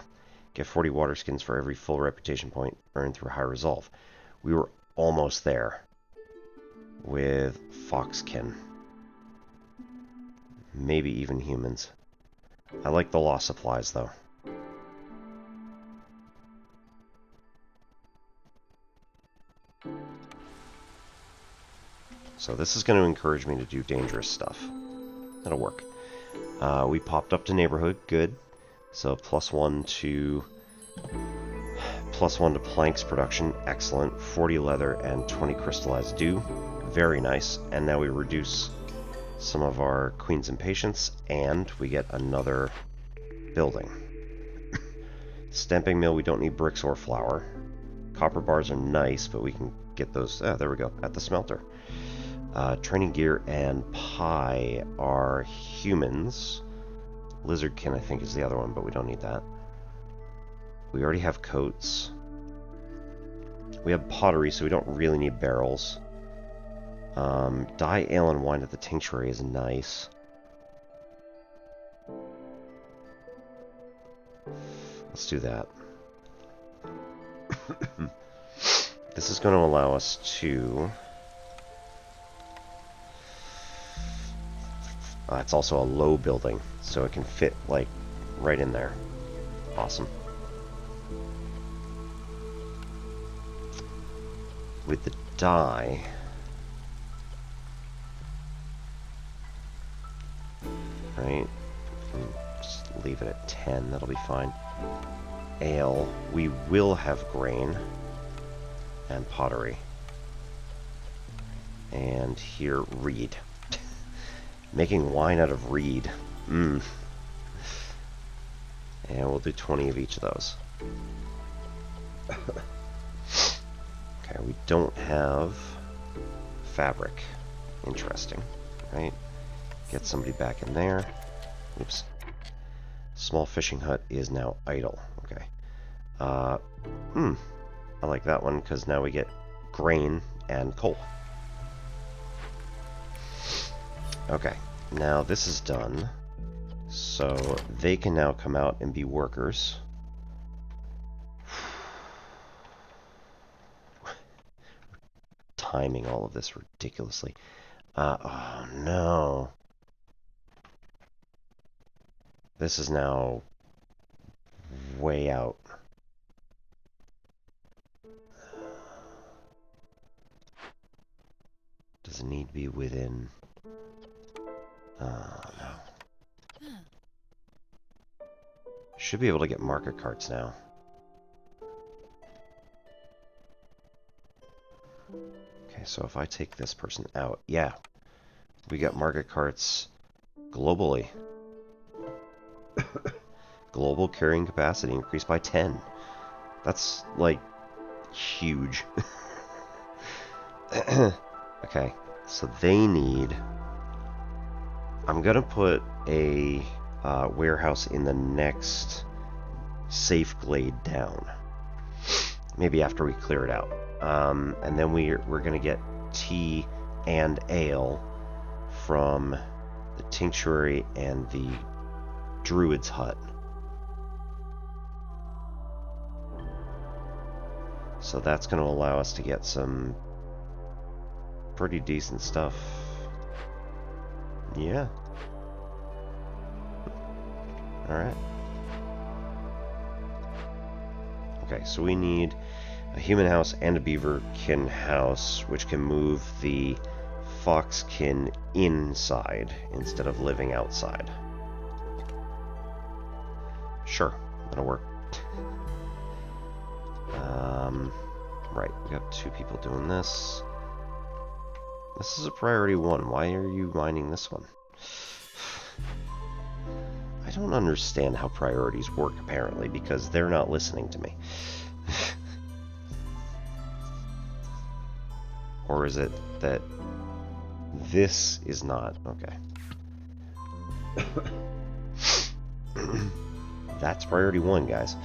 Get 40 water skins for every full reputation point earned through high resolve. We were almost there with foxkin. Maybe even humans. I like the lost supplies though. So this is going to encourage me to do dangerous stuff. That'll work. We popped up to neighborhood. Good. So +1 to planks production. Excellent. 40 leather and 20 crystallized dew. Very nice. And now we reduce some of our queens and patience, and we get another building. Stamping mill. We don't need bricks or flour. Copper bars are nice, but we can get those. There we go. At the smelter. Training gear and pie are humans. Lizardkin, I think, is the other one, but we don't need that. We already have coats. We have pottery, so we don't really need barrels. Dye ale and wine at the tinctuary is nice. Let's do that. This is going to allow us to... it's also a low building, so it can fit, like, right in there. Awesome. With the dye... Right? Just leave it at 10, that'll be fine. Ale, we will have grain and pottery. And here, reed. Making wine out of reed. And we'll do 20 of each of those. Okay, we don't have fabric. Interesting, right? Get somebody back in there. Oops. Small fishing hut is now idle. Okay. I like that one because now we get grain and coal. Okay, now this is done, so they can now come out and be workers. Timing all of this ridiculously. Oh no. This is now way out. Does it need to be within... no. Should be able to get market carts now. Okay, so if I take this person out, yeah. We got market carts globally. Global carrying capacity increased by 10. That's, like, huge. Okay, so they need... I'm gonna put a warehouse in the next safe glade down. Maybe after we clear it out. And then we're gonna get tea and ale from the tinctuary and the druid's hut. So that's going to allow us to get some pretty decent stuff. Yeah. Alright. Okay, so we need a human house and a beaverkin house, which can move the foxkin inside instead of living outside. Sure, that'll work. Right, we got 2 people doing this. This is a priority 1. Why are you mining this one? I don't understand how priorities work, apparently, because they're not listening to me. Or is it that this is not? Okay. That's priority 1, guys.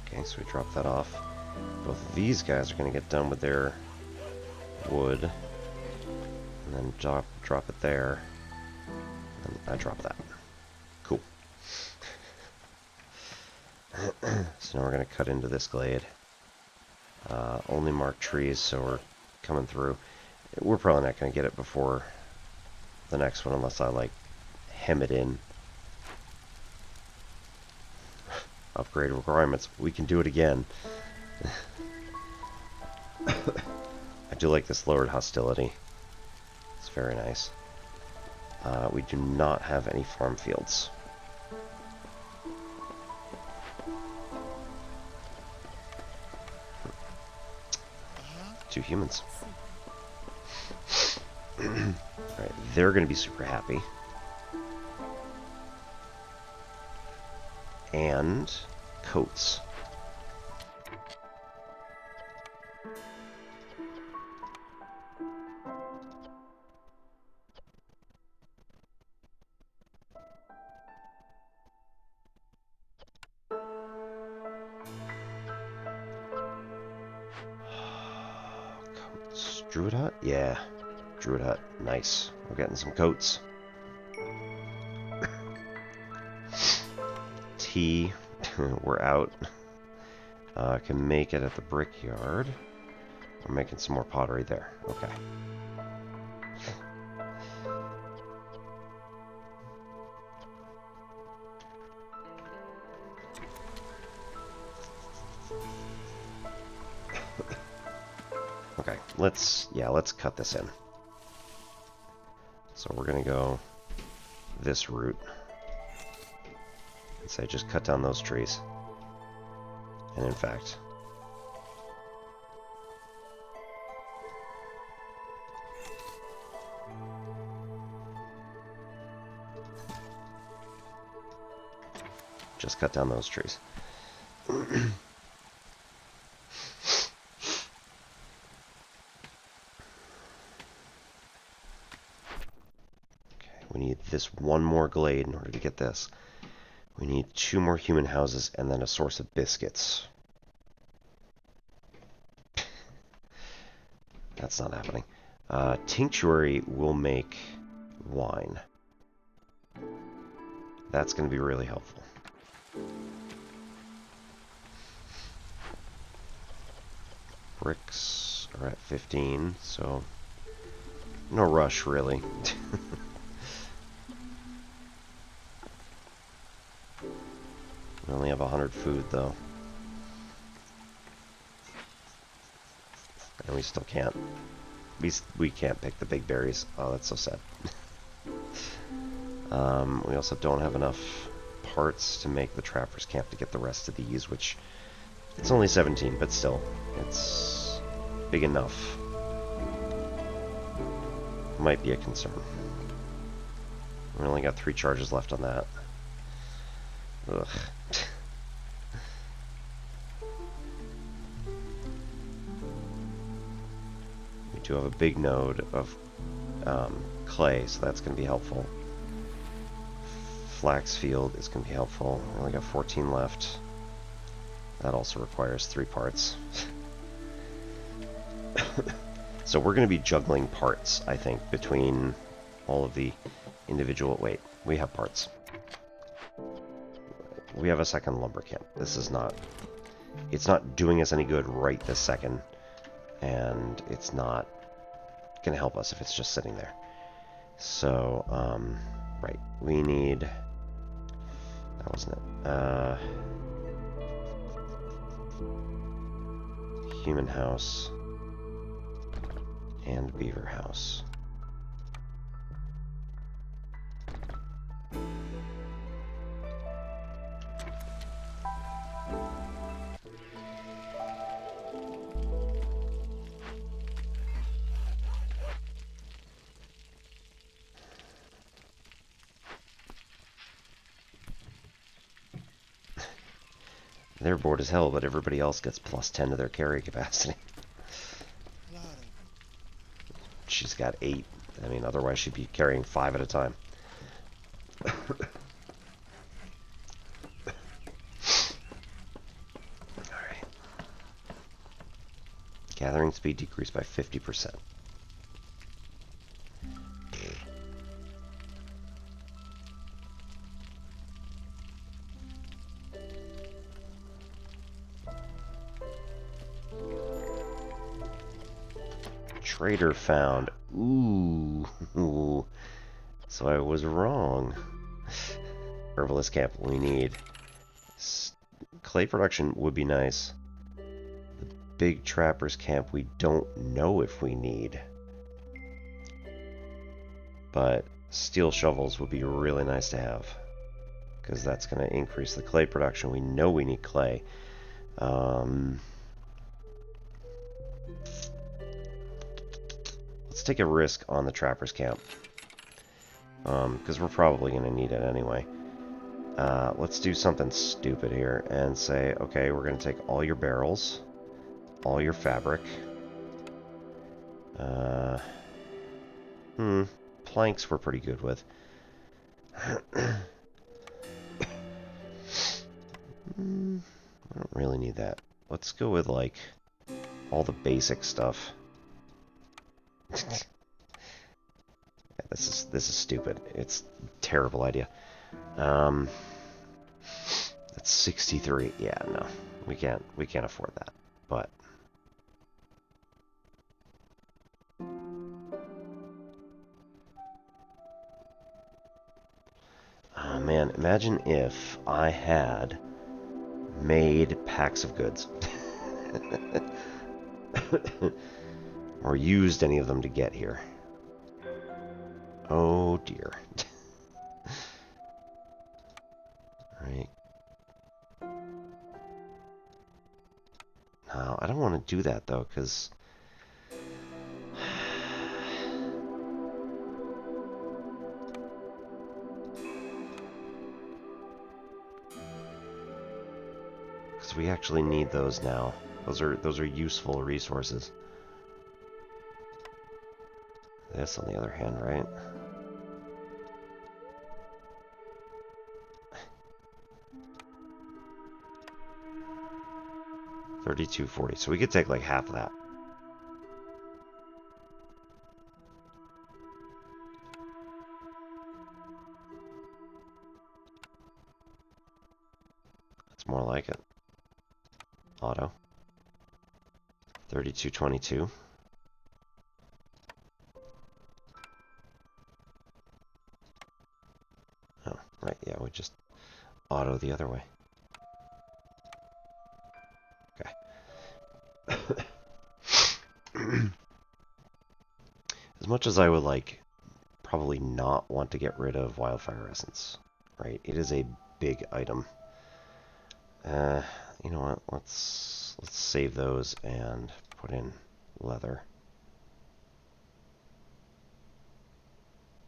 Okay, so we drop that off. Both of these guys are going to get done with their wood. And then drop it there. And I drop that. Cool. So now we're going to cut into this glade. Only marked trees, so we're coming through. We're probably not going to get it before the next one unless I, like, hem it in. Upgrade requirements. We can do it again. I do like this lowered hostility. It's very nice. We do not have any farm fields. Two humans. Alright, they're going to be super happy. And coats. Coats. Druid hut? Yeah. Druid hut. Nice. We're getting some coats. Tea. We're out. Can make it at the brickyard. We're making some more pottery there. Okay. Okay, let's cut this in. So we're gonna go this route. And say just cut down those trees. And in fact, just cut down those trees. Okay, we need this one more glade in order to get this. We need 2 more human houses and then a source of biscuits. That's not happening. Tinctuary will make wine. That's going to be really helpful. Bricks are at 15, so no rush, really. We only have 100 food, though. And we still can't. We can't pick the big berries. Oh, that's so sad. We also don't have enough parts to make the trapper's camp to get the rest of these, which it's only 17, but still, it's big enough. Might be a concern. We only got 3 charges left on that. Ugh. We do have a big node of clay, so that's going to be helpful. Flax field is going to be helpful. We only got 14 left. That also requires 3 parts. So we're going to be juggling parts, I think, between all of the individual... Wait, we have parts. We have a second lumber camp. This is not... It's not doing us any good right this second. And it's not going to help us if it's just sitting there. So, right. We need... That wasn't it. Human house. And beaver house. They're bored as hell, but everybody else gets plus 10 to their carry capacity. She's got 8. I mean, otherwise she'd be carrying 5 at a time. Alright. Gathering speed decreased by 50%. Trader found. Ooh. So I was wrong. Herbalist camp, we need. Clay production would be nice. The big trapper's camp, we don't know if we need. But steel shovels would be really nice to have. Because that's going to increase the clay production. We know we need clay. Let's take a risk on the trapper's camp. Because we're probably going to need it anyway. Let's do something stupid here and say, okay, we're going to take all your barrels, all your fabric. Planks we're pretty good with. I don't really need that. Let's go with, like, all the basic stuff. Yeah, this is stupid. It's a terrible idea. That's 63. Yeah, no. We can't afford that. But oh man, imagine if I had made packs of goods. Or used any of them to get here. Oh dear. Right. No, I don't want to do that though, because we actually need those now. Those are useful resources. This, on the other hand, right? $32.40. So we could take like half of that. It's more like it. Auto. 3222. Oh, right, yeah, we just auto the other way. Okay. As much as I would like, probably not want to get rid of wildfire essence, right? It is a big item. You know what? Let's save those and put in leather.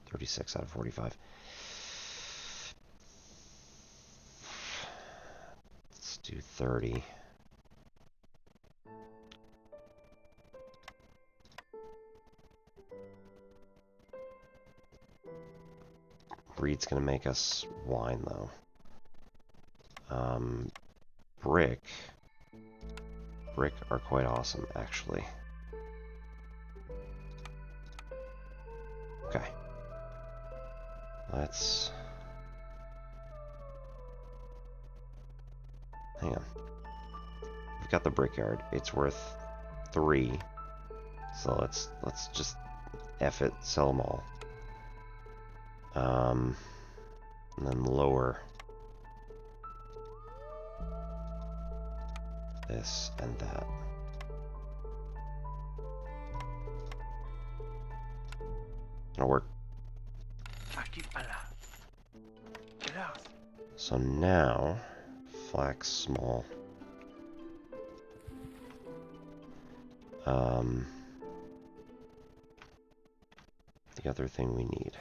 36 out of 45. Let's do 30. Breed's gonna make us wine though. Brick are quite awesome actually. Okay. Let's hang on. We've got the brickyard. It's worth 3. So let's just F it, sell them all. And then lower this and that. That'll work. So now, flax small. The other thing we need,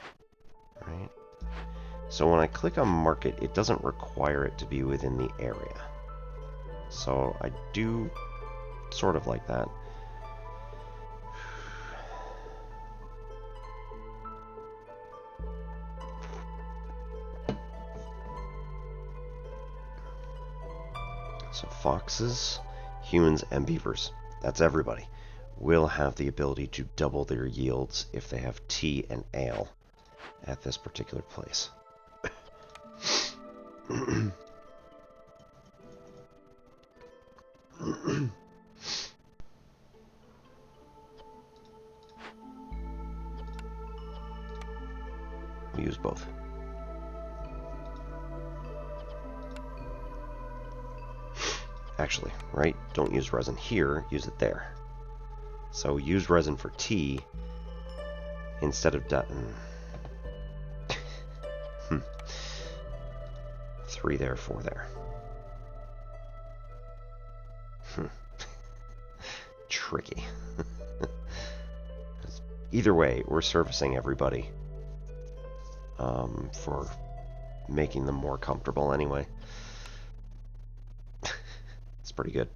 right? So when I click on market, it doesn't require it to be within the area. So I do sort of like that. So foxes, humans, and beavers, that's everybody, will have the ability to double their yields if they have tea and ale at this particular place. We use both. Actually, right? Don't use resin here, use it there. So use resin for tea instead of 3 there, 4 there. Tricky. Either way, we're servicing everybody for making them more comfortable anyway. It's pretty good.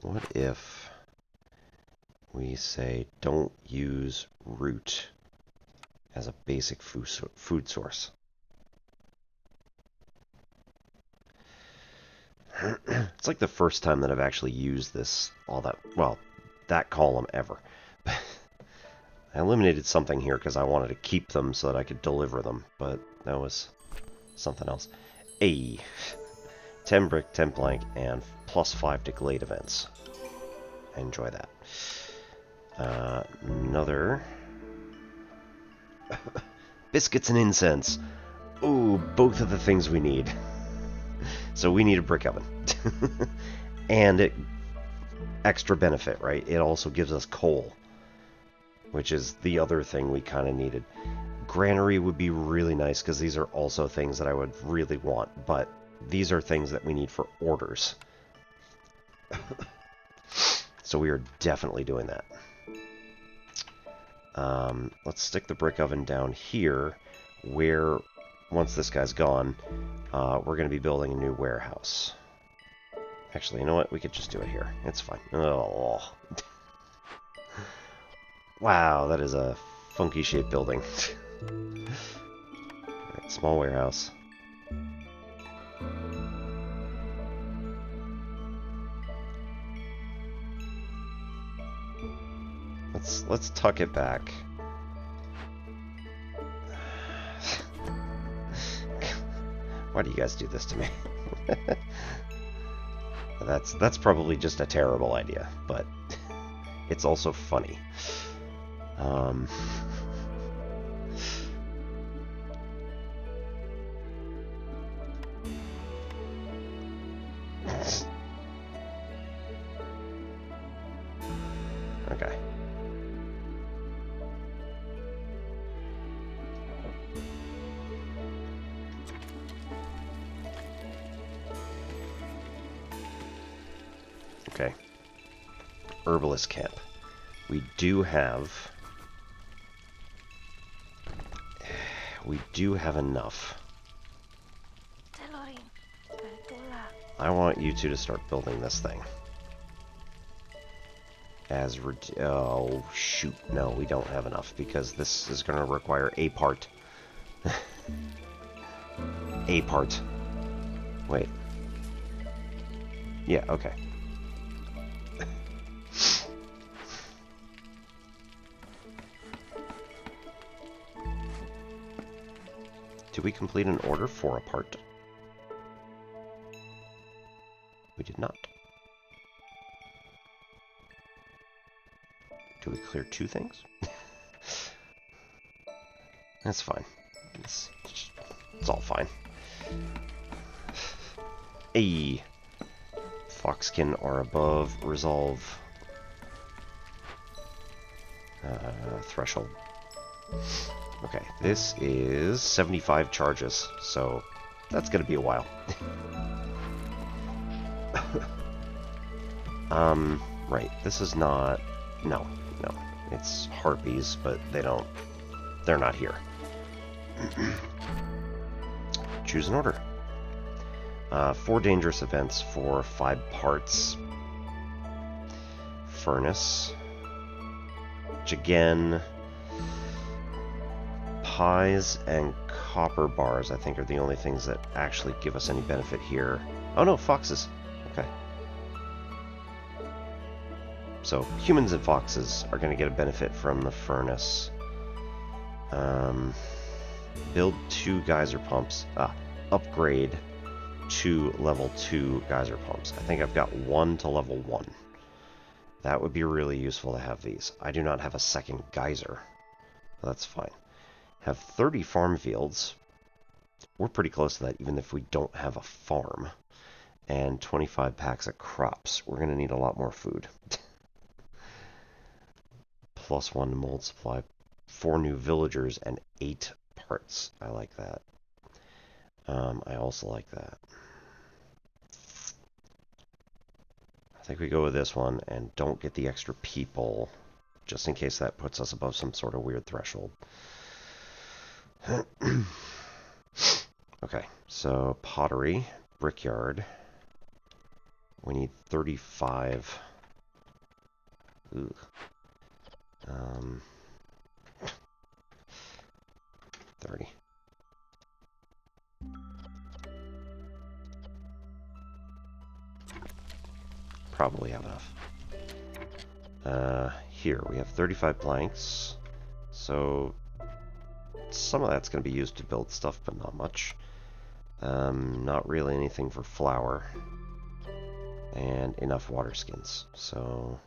What if we say don't use root as a basic food source? It's like the first time that I've actually used this, that column ever. I eliminated something here because I wanted to keep them so that I could deliver them, but that was something else. 10 brick, 10 plank, and +5 to glade events. I enjoy that. Another... biscuits and incense. Ooh, both of the things we need. So we need a brick oven. And extra benefit, right? It also gives us coal, which is the other thing we kind of needed. Granary would be really nice, because these are also things that I would really want, but these are things that we need for orders. So we are definitely doing that. Let's stick the brick oven down here, where, once this guy's gone, we're going to be building a new warehouse. Actually, you know what? We could just do it here. It's fine. Oh. Wow, that is a funky shaped building. Alright, small warehouse. Let's tuck it back. Why do you guys do this to me? That's probably just a terrible idea, but it's also funny. Okay. Okay. Herbalist camp. We do have enough. I want you two to start building this thing. Oh shoot, no, we don't have enough, because this is going to require a part. A part. Wait. Yeah, okay. Did we complete an order for a part? We did not. Do we clear 2 things? That's fine. It's all fine. Hey! Foxkin are above resolve threshold. Okay, this is 75 charges, so that's gonna be a while. Right, this is not... No, it's harpies, but they're not here. Choose an order. 4 dangerous events for 5 parts. Furnace. Which again... Pies and copper bars, I think, are the only things that actually give us any benefit here. Oh no, foxes. Okay. So, humans and foxes are going to get a benefit from the furnace. Build 2 geyser pumps. Upgrade 2 level 2 geyser pumps. I think I've got 1 to level 1. That would be really useful to have these. I do not have a second geyser. That's fine. Have 30 farm fields. We're pretty close to that, even if we don't have a farm. And 25 packs of crops. We're going to need a lot more food. +1 mold supply. 4 new villagers and 8 parts. I like that. I also like that. I think we go with this one and don't get the extra people, just in case that puts us above some sort of weird threshold. Okay, so pottery, brickyard. We need 35. Ooh. 30. Probably have enough. Here, we have 35 planks. So, some of that's going to be used to build stuff, but not much. Not really anything for flour. And enough water skins. So,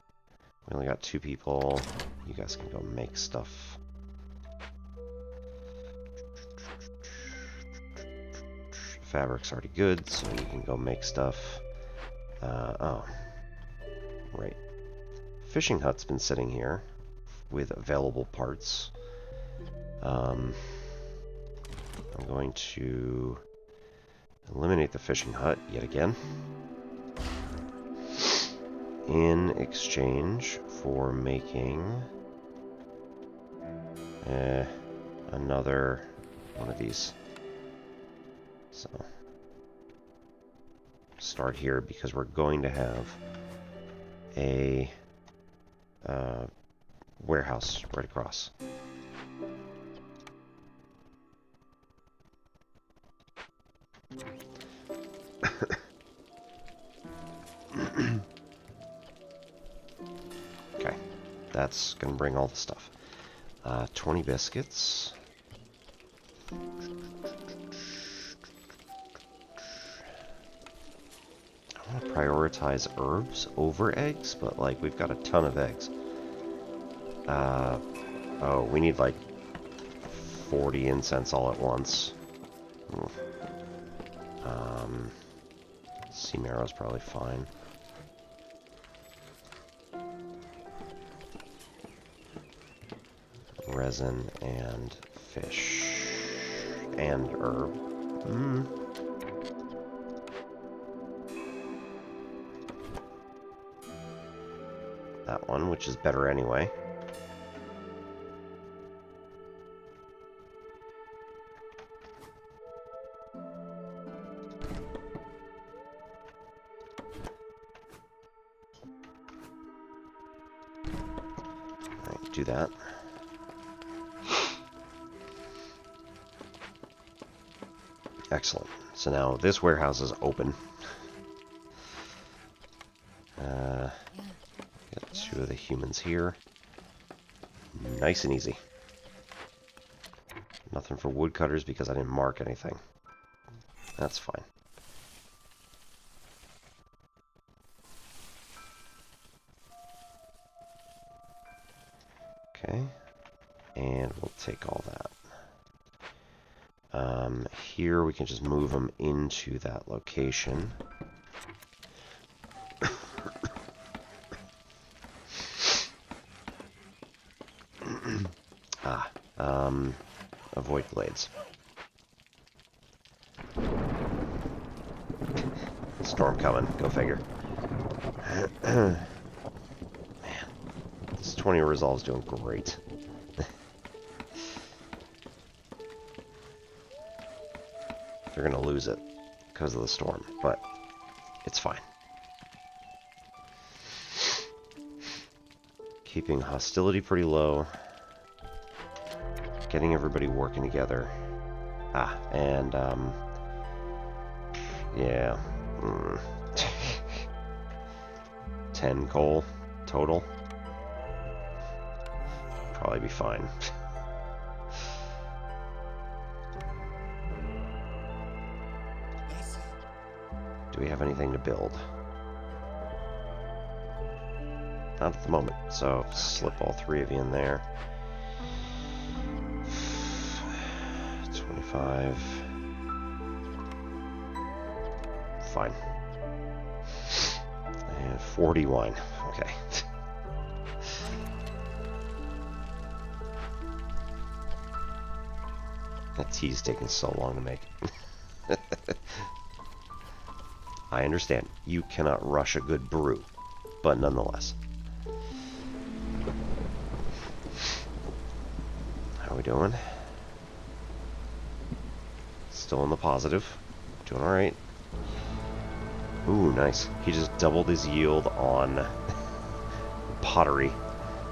we only got 2 people. You guys can go make stuff. Fabric's already good, so you can go make stuff. Oh. Right. Fishing hut's been sitting here with available parts. I'm going to eliminate the fishing hut yet again in exchange for making another one of these. So start here because we're going to have a warehouse right across. Okay, that's gonna bring all the stuff. 20 biscuits. I want to prioritize herbs over eggs, but like we've got a ton of eggs. Oh, we need like 40 incense all at once. Sea marrow's probably fine. Resin and fish and herb. That one, which is better anyway. Alright, do that. Excellent. So now this warehouse is open. Got 2 of the humans here. Nice and easy. Nothing for woodcutters because I didn't mark anything. That's fine. Okay. And we'll take all that. Here we can just move them into that location. Avoid glades. Storm coming, go figure. Man, this 20 resolve's doing great. They're gonna lose it because of the storm, but it's fine. Keeping hostility pretty low. Getting everybody working together. And yeah. 10 coal total. Probably be fine. Do we have anything to build? Not at the moment, so slip all 3 of you in there. 25. Fine. And 40 wine. Okay. That tea's taking so long to make. I understand. You cannot rush a good brew, but nonetheless. How are we doing? Still in the positive. Doing alright. Ooh, nice. He just doubled his yield on pottery,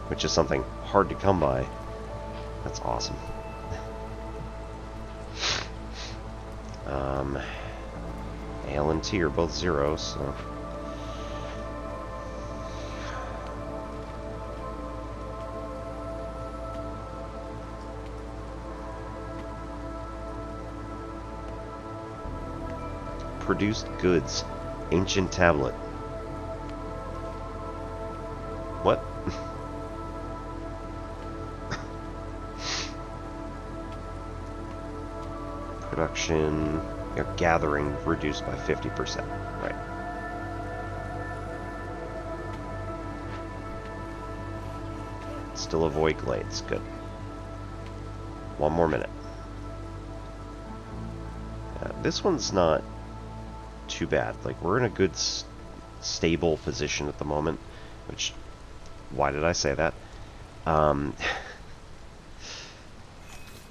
which is something hard to come by. That's awesome. Ale and tea are both 0, so... Produced goods. Ancient tablet. What? Production... gathering reduced by 50%. Right. Still avoid glades. Good. One more minute. This one's not too bad. Like, we're in a good, stable position at the moment. Which, why did I say that?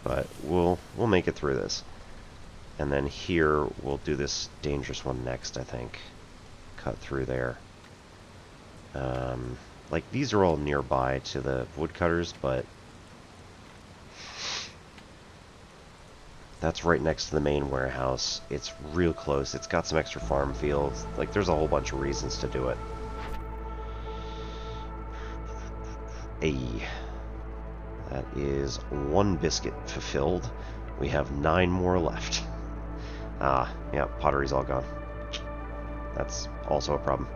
But we'll make it through this. And then here, we'll do this dangerous one next, I think. Cut through there. Like, these are all nearby to the woodcutters, but that's right next to the main warehouse. It's real close. It's got some extra farm fields. Like, there's a whole bunch of reasons to do it. That is 1 biscuit fulfilled. We have 9 more left. Yeah, pottery's all gone. That's also a problem.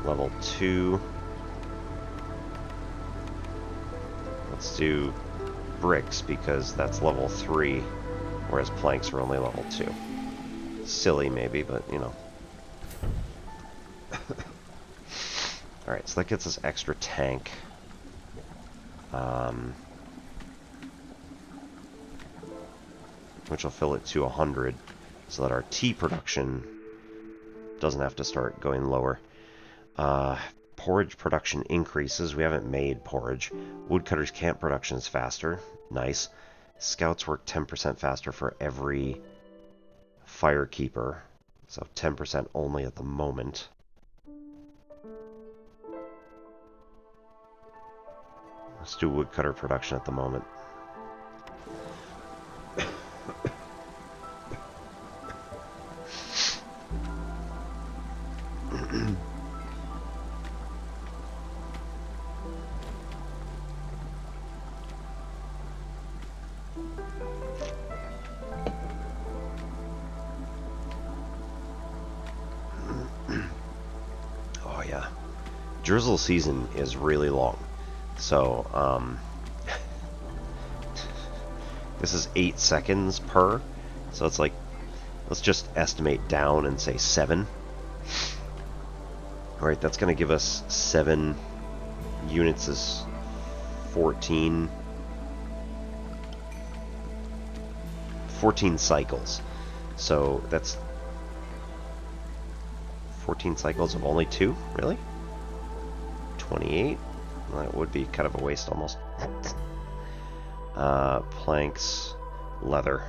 Level 2. Let's do bricks because that's level 3, whereas planks are only level 2. Silly maybe, but you know. Alright, so that gets us extra tank. Which will fill it to 100, so that our tea production doesn't have to start going lower. Porridge production increases. We haven't made porridge. Woodcutter's camp production is faster. Nice. Scouts work 10% faster for every firekeeper. So 10% only at the moment. Let's do woodcutter production at the moment. Oh yeah. Drizzle season is really long. So, this is 8 seconds per. So it's like, let's just estimate down and say 7. Alright, that's going to give us 7 units is 14 cycles. So that's 14 cycles of only 2? Really? 28? Well, that would be kind of a waste almost. Planks, leather,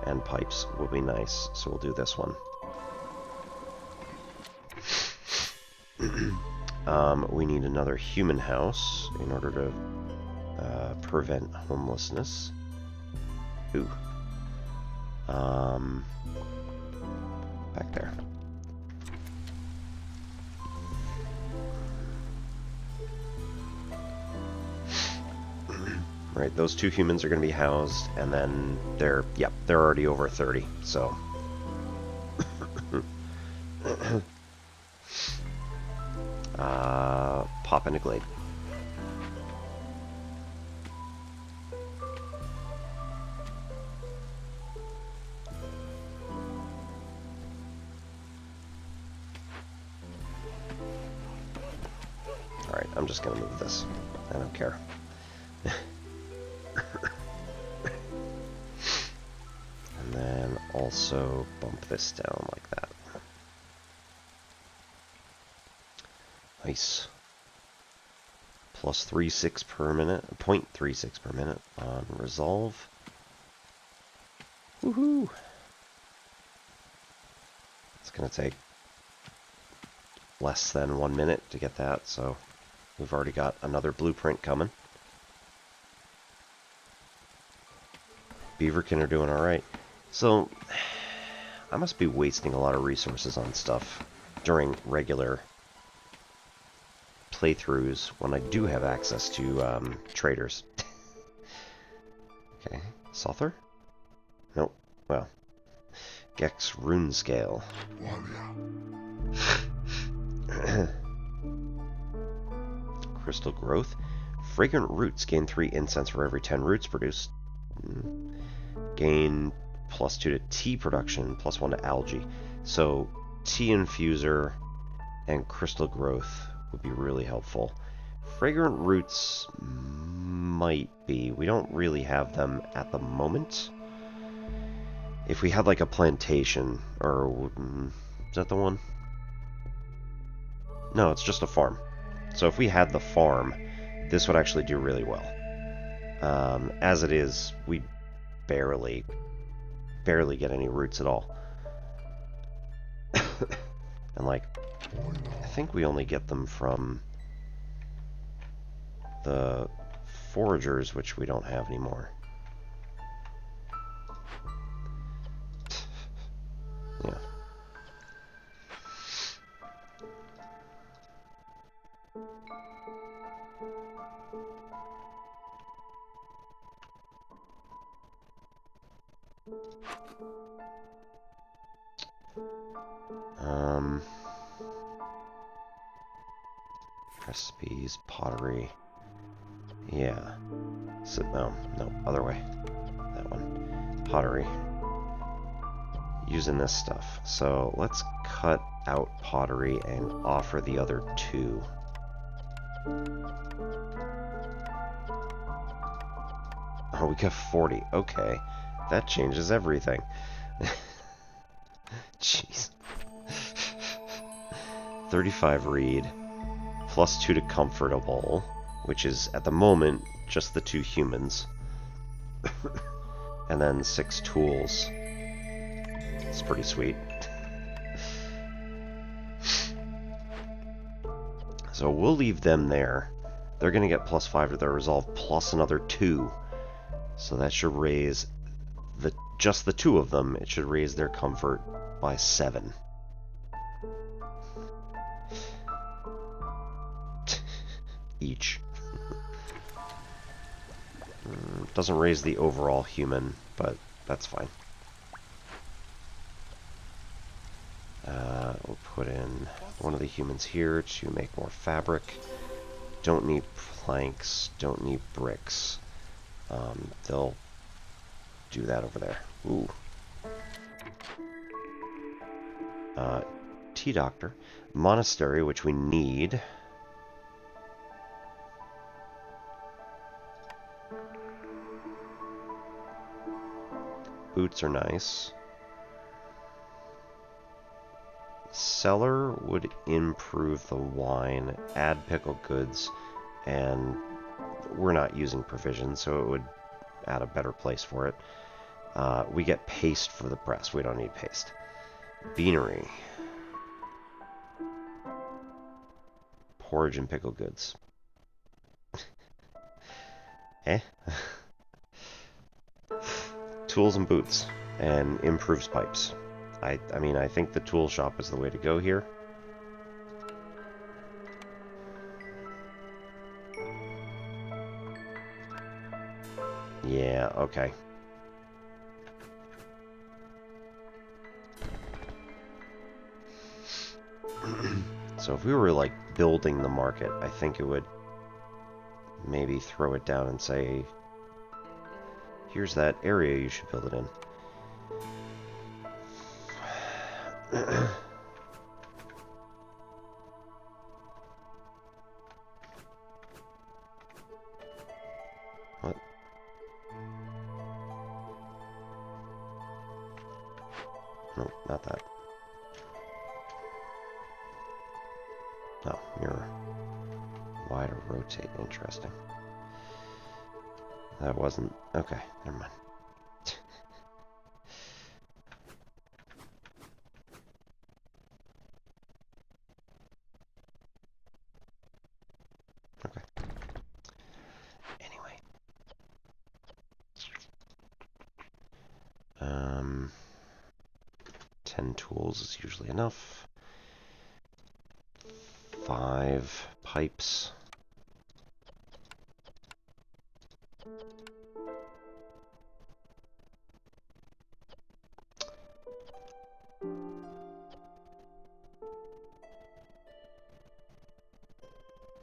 and pipes will be nice. So we'll do this one. We need another human house in order to prevent homelessness. Ooh. Back there. Right, those 2 humans are going to be housed, and then they're already over 30, so. Pop into glade. Alright, I'm just going to move this. I don't care. And then also bump this down like that. Nice. Plus 3.6 per minute, 0.36 per minute on resolve. Woohoo! It's gonna take less than 1 minute to get that, so we've already got another blueprint coming. Beaverkin are doing alright. So, I must be wasting a lot of resources on stuff during regular playthroughs when I do have access to traders. Okay, Sother? Nope, well. Gex Rune Scale. Crystal Growth. Fragrant Roots. Gain 3 incense for every 10 roots produced. Gain +2 to tea production, +1 to algae. So tea infuser and crystal growth would be really helpful. Fragrant roots might be. We don't really have them at the moment. If we had like a plantation, or is that the one? No, it's just a farm. So if we had the farm, this would actually do really well. As it is, we barely get any roots at all. And like, I think we only get them from the foragers, which we don't have anymore. Yeah. Recipes, pottery. Yeah. So, no, other way. That one. Pottery. Using this stuff. So let's cut out pottery and offer the other two. Oh, we got 40. Okay. That changes everything. Jeez. 35 reed. Plus 2 to comfortable, which is, at the moment, just the 2 humans. And then 6 tools. It's pretty sweet. So we'll leave them there. They're going to get plus 5 to their resolve, plus another 2. So that should raise just the 2 of them. It should raise their comfort by 7. Each. Doesn't raise the overall human, but that's fine. We'll put in one of the humans here to make more fabric. Don't need planks, don't need bricks. They'll do that over there. Ooh. Tea doctor. Monastery, which we need. Boots are nice. Cellar would improve the wine, add pickled goods, and we're not using provisions, so it would add a better place for it. We get paste for the press. We don't need paste. Beanery. Porridge and pickled goods. Eh? Tools and boots, and improves pipes. I mean, I think the tool shop is the way to go here. Yeah, okay. So if we were, like, building the market, I think it would maybe throw it down and say, here's that area you should build it in. What? No, not that. Oh, mirror. Wide or rotate. Interesting. That wasn't... Okay, never mind. Okay. Anyway. 10 tools is usually enough. 5 pipes.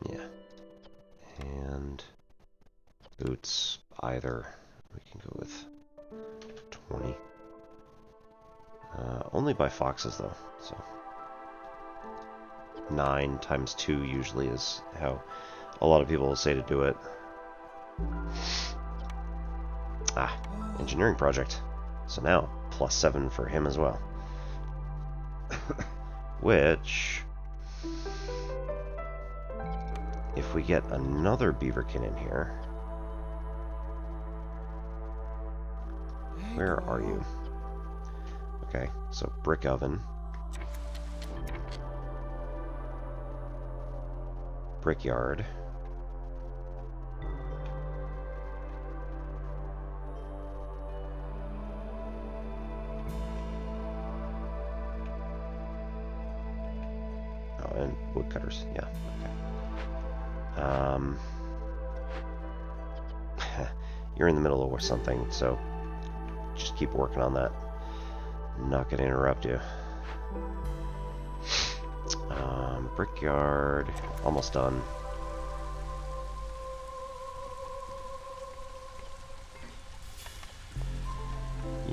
Yeah. And boots, either. We can go with 20. Only buy foxes though, so 9 times 2 usually is how a lot of people will say to do it. Ah, engineering project. So now, +7 for him as well. Which, if we get another beaverkin in here, where are you? Okay, so brick oven, brickyard, oh, and woodcutters, yeah, okay. You're in the middle of something, so just keep working on that. I'm not going to interrupt you. Brickyard, almost done.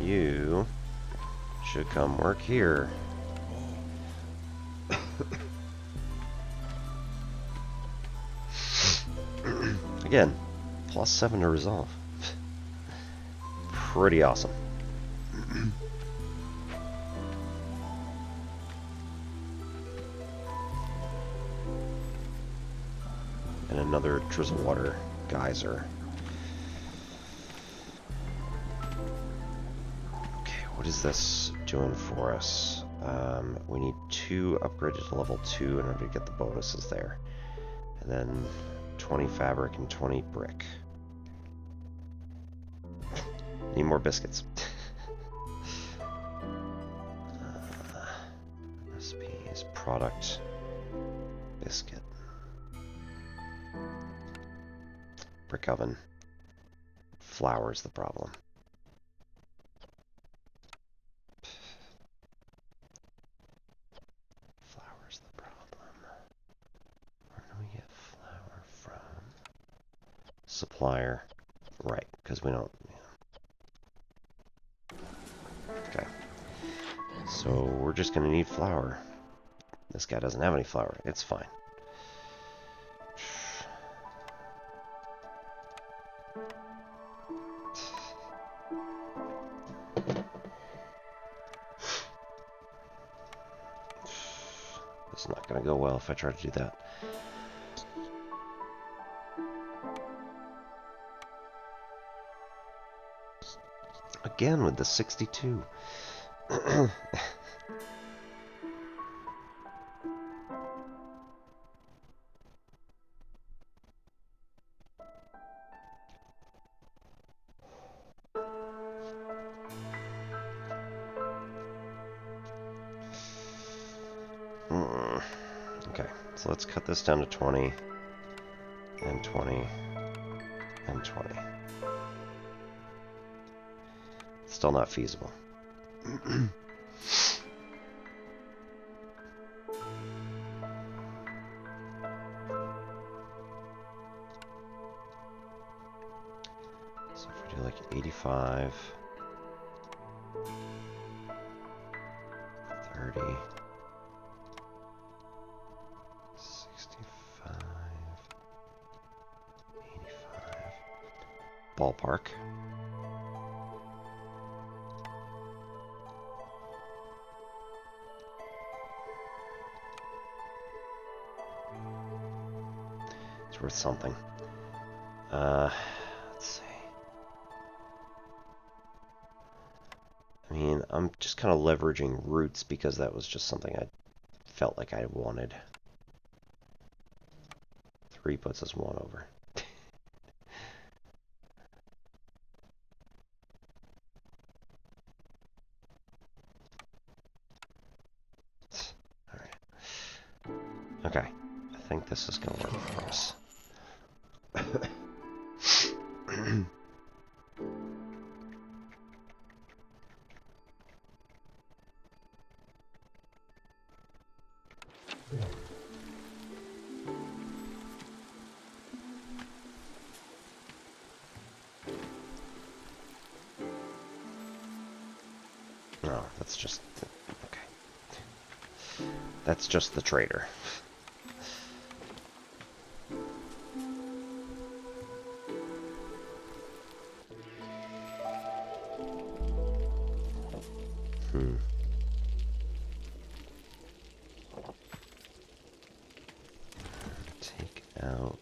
You should come work here. Again, +7 to resolve. Pretty awesome. And another drizzle water geyser. Okay, what is this doing for us? We need 2 upgraded to level 2 in order to get the bonuses there. And then 20 fabric and 20 brick. Need more biscuits. Recipes, product, biscuit. Brick oven. Flour's the problem. Flour's the problem. Where do we get flour from? Supplier. Right, because we don't... Okay. So we're just going to need flour. This guy doesn't have any flour. It's fine. It's not going to go well if I try to do that. Again with the 62. Okay, so let's cut this down to 20, and 20, and 20. Still not feasible. So if we do like 85, 30, 65, 85, ballpark. It's worth something. Let's see. I mean, I'm just kind of leveraging roots because that was just something I felt like I wanted. 3 puts us 1 over. Alright. Okay. I think this is going to work for us. No, that's just... okay. That's just the trader. Take out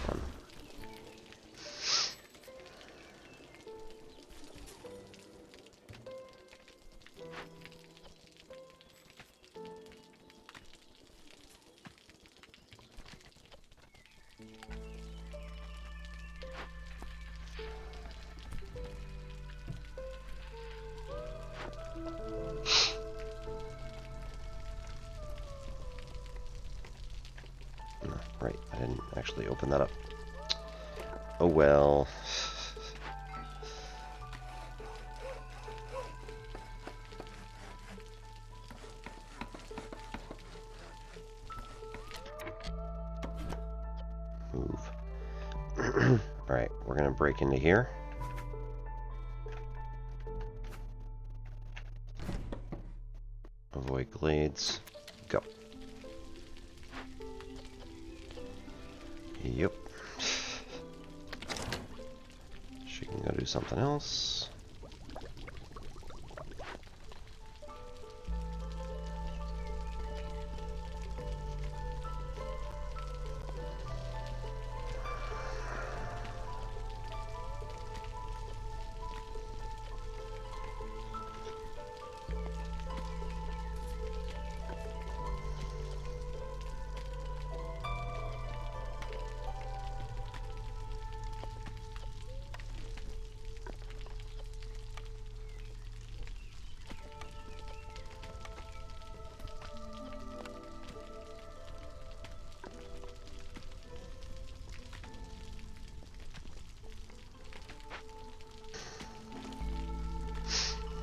one. Right, I didn't actually open that up. Oh well. Move. Alright, we're gonna break into here. Avoid glades. Go. Yep. She can go do something else.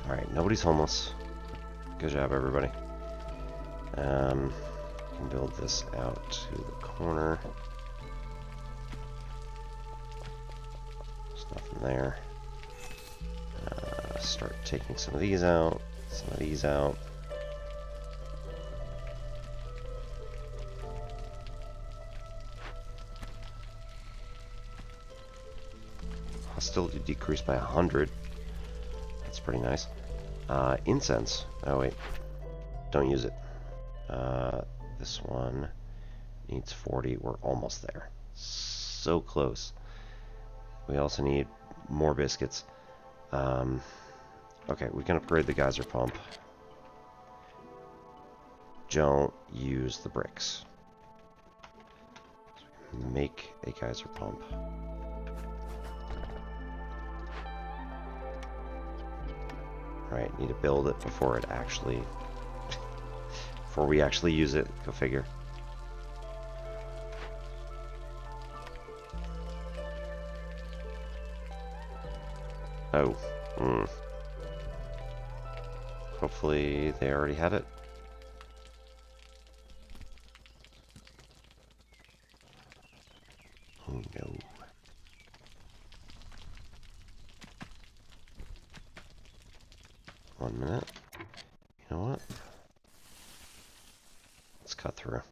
Alright, nobody's homeless. Good job, everybody. Can build this out to the corner. There's nothing there. Start taking some of these out, some of these out. Hostility decreased by 100. That's pretty nice. Incense. Oh wait, don't use it. This one needs 40. We're almost there. So close. We also need more biscuits. Okay, we can upgrade the geyser pump. Don't use the bricks. Make a geyser pump. Right, need to build it before it actually... before we actually use it. Go figure. Oh. Hopefully they already had it. Oh no. One minute. You know what? Let's cut through.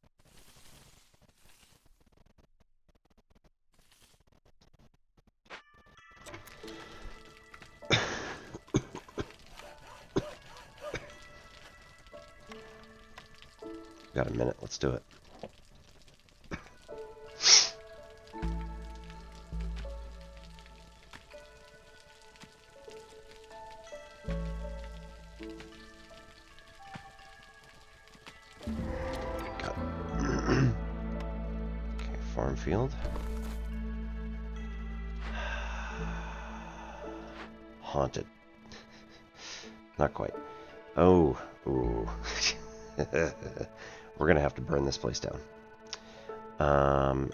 Got a minute. Let's do it. Farm field. Haunted. Not quite. Oh, ooh. We're gonna have to burn this place down.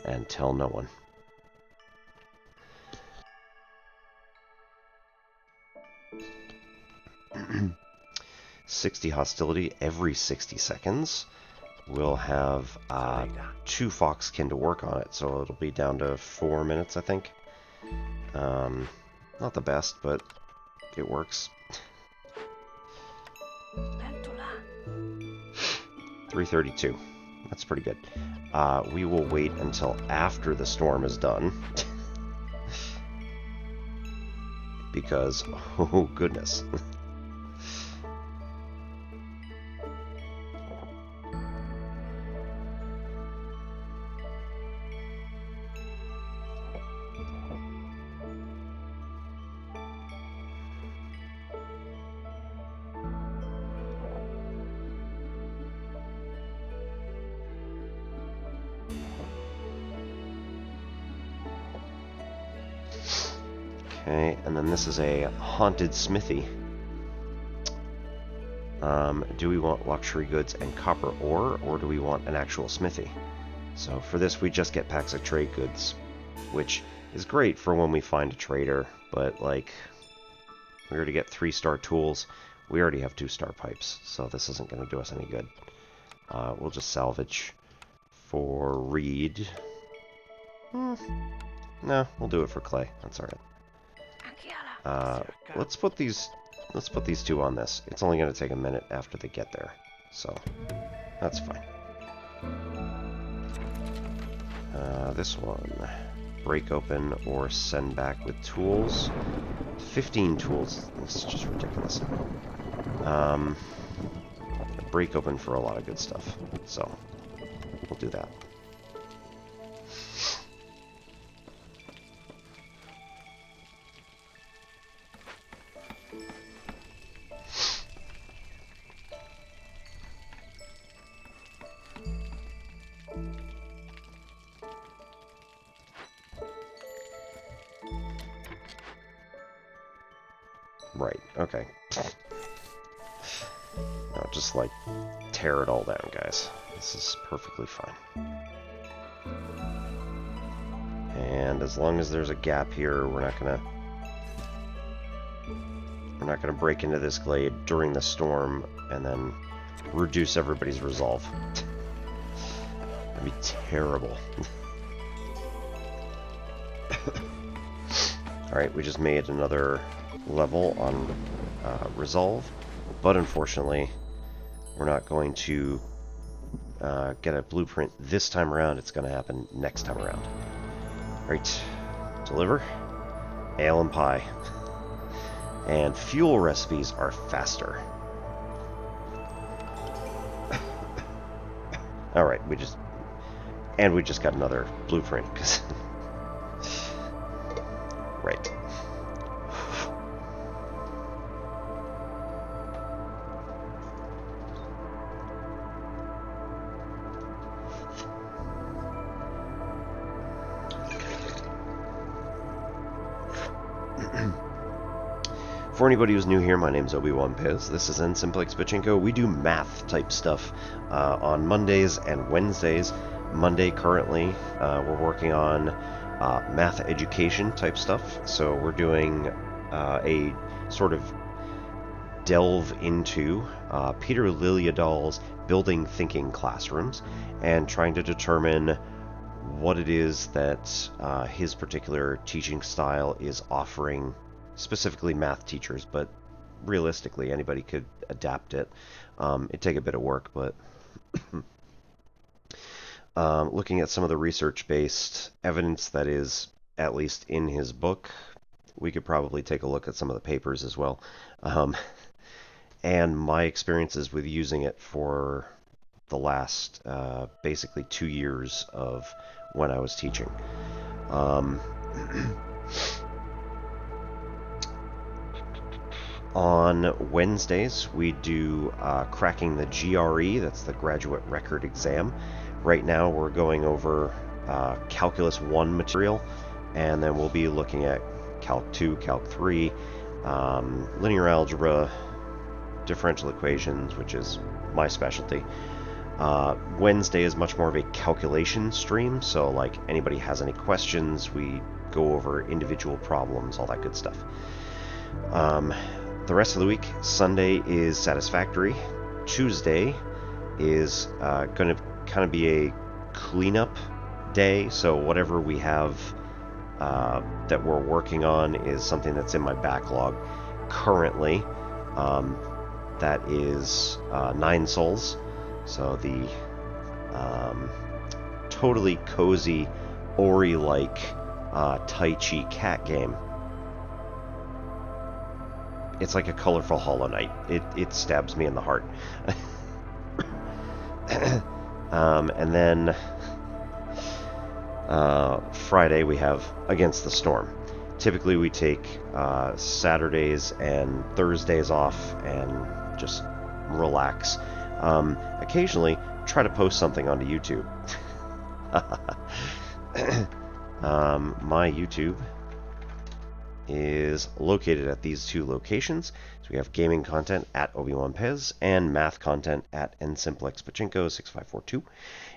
And tell no one. $60 hostility every 60 seconds. We'll have 2 foxkin to work on it, so it'll be down to 4 minutes, I think. Not the best, but it works. 332. That's pretty good. We will wait until after the storm is done. Because, oh goodness. Okay, and then this is a haunted smithy. Do we want luxury goods and copper ore, or do we want an actual smithy? So for this, we just get packs of trade goods, which is great for when we find a trader, but like, we already get 3-star tools. We already have 2-star pipes, so this isn't going to do us any good. We'll just salvage for reed. No, we'll do it for clay. That's alright. Let's put these two on this. It's only going to take a minute after they get there, so that's fine. This one, break open or send back with tools. 15 tools. This is just ridiculous. Break open for a lot of good stuff, so we'll do that. Right, okay. No, just like tear it all down, guys. This is perfectly fine. And as long as there's a gap here, we're not gonna break into this glade during the storm and then reduce everybody's resolve. That'd be terrible. Alright, we just made another level on resolve, but unfortunately we're not going to get a blueprint this time around. It's going to happen next time around. Right, deliver ale and pie. And fuel recipes are faster. Alright, we just got another blueprint because right. For anybody who's new here, my name's Obi-Wan Piz. This is Simplex Pachinko. We do math type stuff on Mondays and Wednesdays. Monday currently, we're working on math education type stuff. So we're doing a sort of delve into Peter Liljedahl's Building Thinking Classrooms and trying to determine what it is that his particular teaching style is offering specifically math teachers, but realistically anybody could adapt it. It'd take a bit of work, but looking at some of the research-based evidence that is at least in his book, we could probably take a look at some of the papers as well. And my experiences with using it for the last basically 2 years of when I was teaching. On Wednesdays, we do cracking the GRE, that's the Graduate Record Exam. Right now, we're going over Calculus 1 material, and then we'll be looking at Calc 2, Calc 3, linear algebra, differential equations, which is my specialty. Wednesday is much more of a calculation stream, so like anybody has any questions, we go over individual problems, all that good stuff. The rest of the week, Sunday is satisfactory. Tuesday is going to kind of be a cleanup day, so whatever we have that we're working on is something that's in my backlog currently. That is 9 souls, So the totally cozy Ori-like Tai Chi cat game. It's like a colorful Hollow Knight. It stabs me in the heart. And then Friday we have Against the Storm. Typically we take Saturdays and Thursdays off and just relax. Occasionally try to post something onto YouTube. My YouTube is located at these two locations. So we have gaming content at Obi-Wan Pez and math content at nsimplexpachinko6542.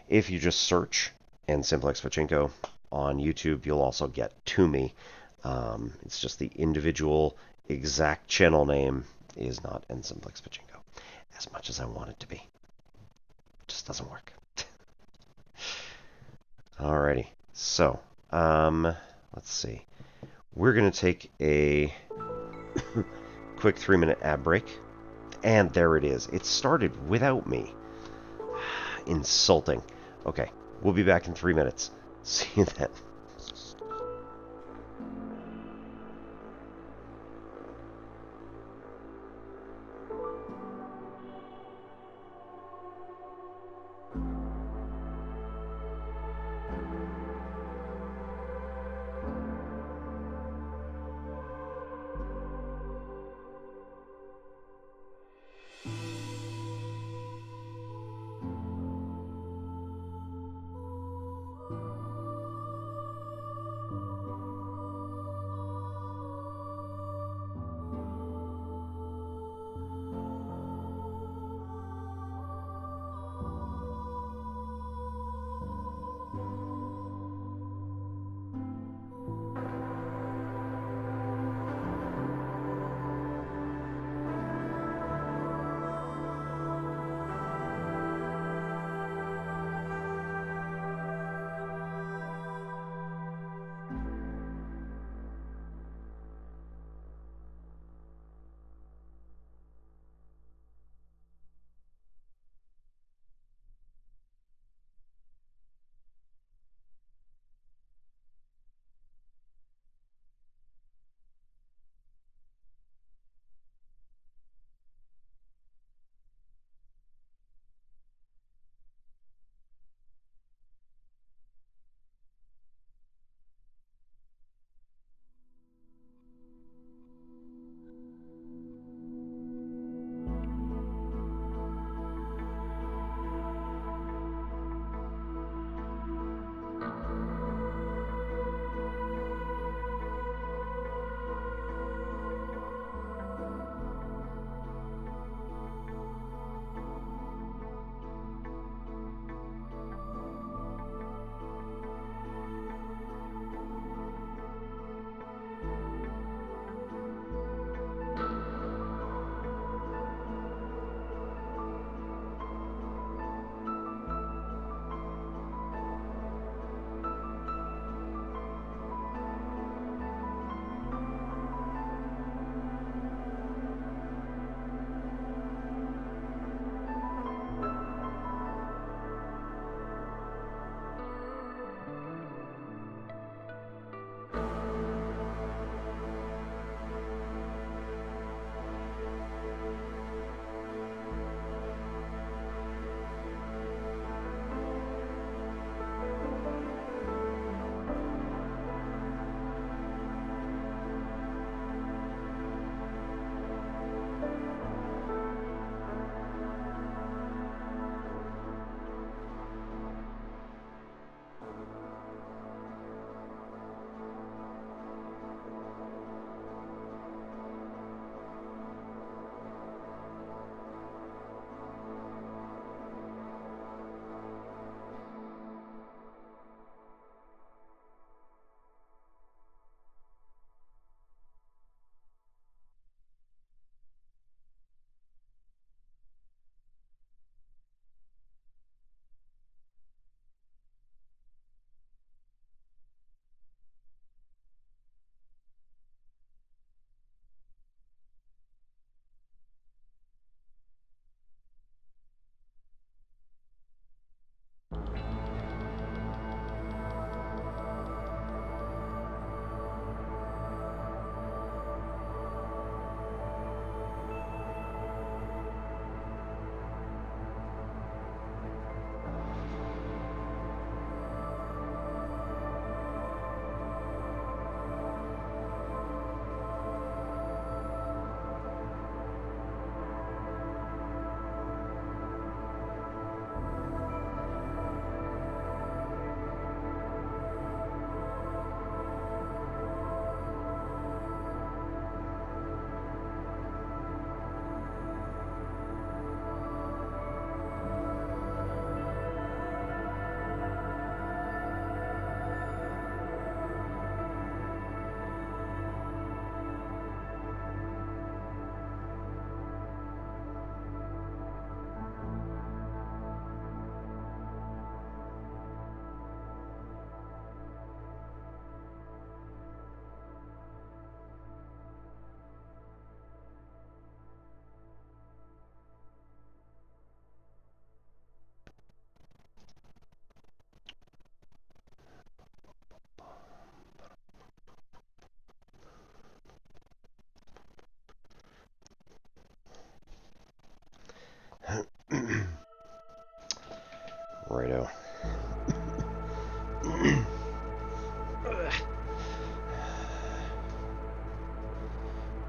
If you just search nsimplexpachinko on YouTube, you'll also get to me. It's just the individual exact channel name is not nsimplexpachinko, as much as I want it to be. It just doesn't work. Alrighty, so let's see. We're going to take a quick 3-minute ad break. And there it is. It started without me. Insulting. Okay, we'll be back in 3 minutes. See you then.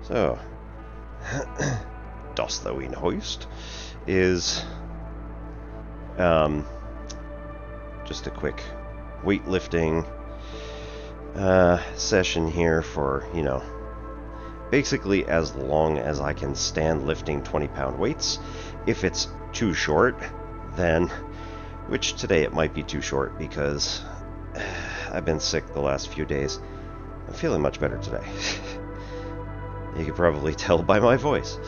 So, Dost Thou Eat Hoist is just a quick weightlifting session here for, you know, basically as long as I can stand lifting 20-pound weights. If it's too short, then, which today it might be too short because I've been sick the last few days. I'm feeling much better today. You can probably tell by my voice.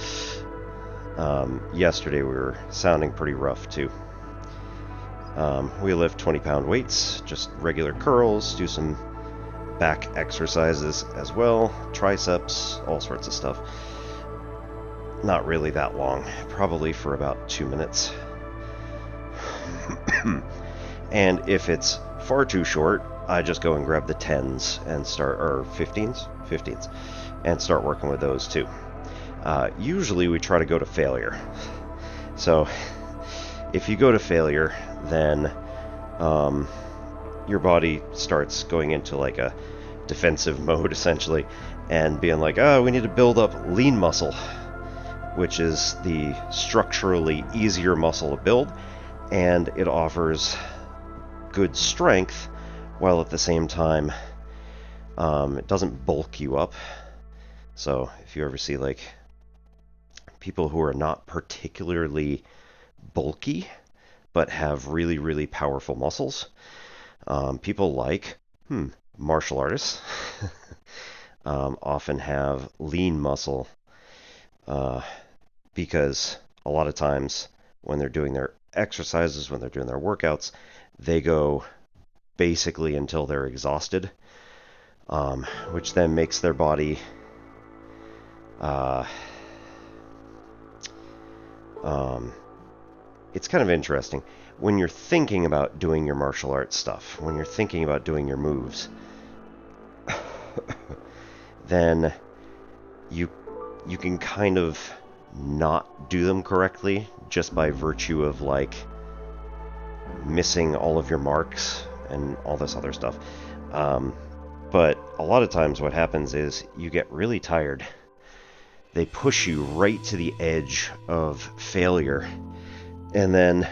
Yesterday we were sounding pretty rough too. We lift 20-pound weights, just regular curls, do some back exercises as well, triceps, all sorts of stuff. Not really that long, probably for about 2 minutes. And if it's far too short, I just go and grab the 10s and start, or 15s, and start working with those too. Usually we try to go to failure. So if you go to failure, then your body starts going into like a defensive mode essentially, and being like, oh, we need to build up lean muscle, which is the structurally easier muscle to build, and it offers good strength while at the same time it doesn't bulk you up. So if you ever see like people who are not particularly bulky but have really, really powerful muscles, people like martial artists often have lean muscle because a lot of times when they're doing their exercises, when they're doing their workouts, they go basically until they're exhausted, which then makes their body it's kind of interesting. When you're thinking about doing your martial arts stuff, when you're thinking about doing your moves, then you can kind of not do them correctly just by virtue of like missing all of your marks and all this other stuff. But a lot of times what happens is you get really tired. They push you right to the edge of failure, and then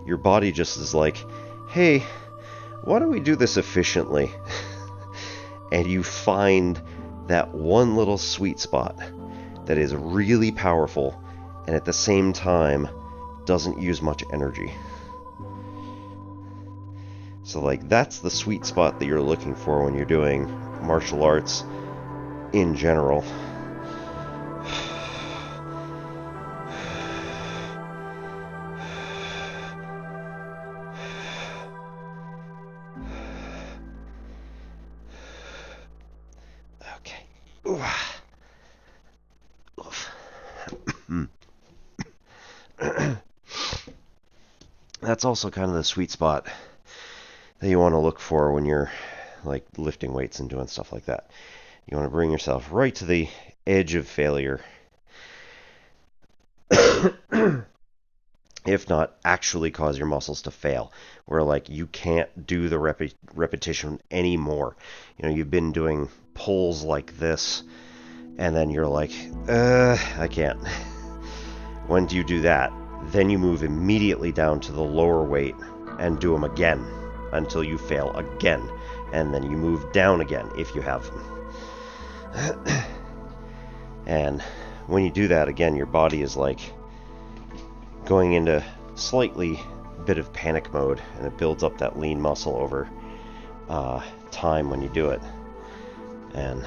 your body just is like, hey, why don't we do this efficiently? And you find that one little sweet spot that is really powerful and at the same time doesn't use much energy. So like that's the sweet spot that you're looking for when you're doing martial arts in general. That's also kind of the sweet spot that you want to look for when you're like lifting weights and doing stuff like that. You want to bring yourself right to the edge of failure, if not actually cause your muscles to fail, where like you can't do the repetition anymore. You know, you've been doing pulls like this and then you're like, I can't. When do you do that? Then you move immediately down to the lower weight and do them again until you fail again, and then you move down again if you have them. And when you do that again, your body is like going into slightly bit of panic mode, and it builds up that lean muscle over time when you do it. And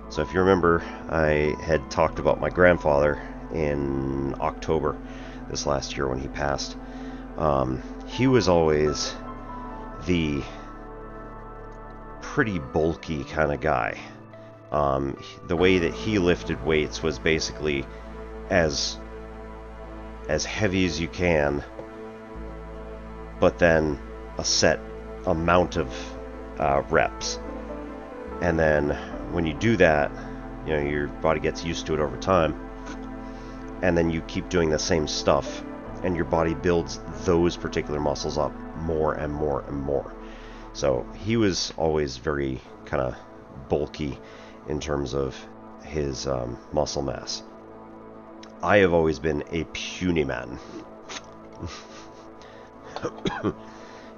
so if you remember, I had talked about my grandfather in October this last year when he passed. He was always the pretty bulky kind of guy. The way that he lifted weights was basically as heavy as you can, but then a set amount of reps. And then when you do that, you know, your body gets used to it over time, and then you keep doing the same stuff and your body builds those particular muscles up more and more and more. So he was always very kind of bulky in terms of his muscle mass. I have always been a puny man.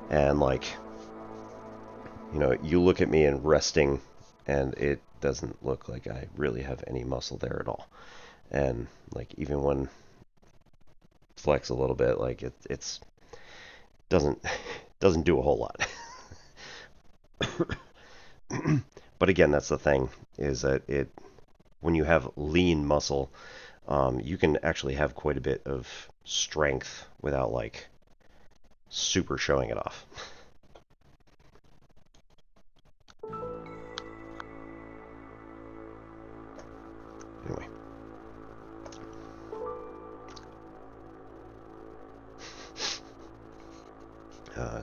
And like, you know, you look at me and resting, and it doesn't look like I really have any muscle there at all. And like, even when flex a little bit, like it's doesn't do a whole lot. But again, that's the thing, is that when you have lean muscle, you can actually have quite a bit of strength without like super showing it off. Anyway.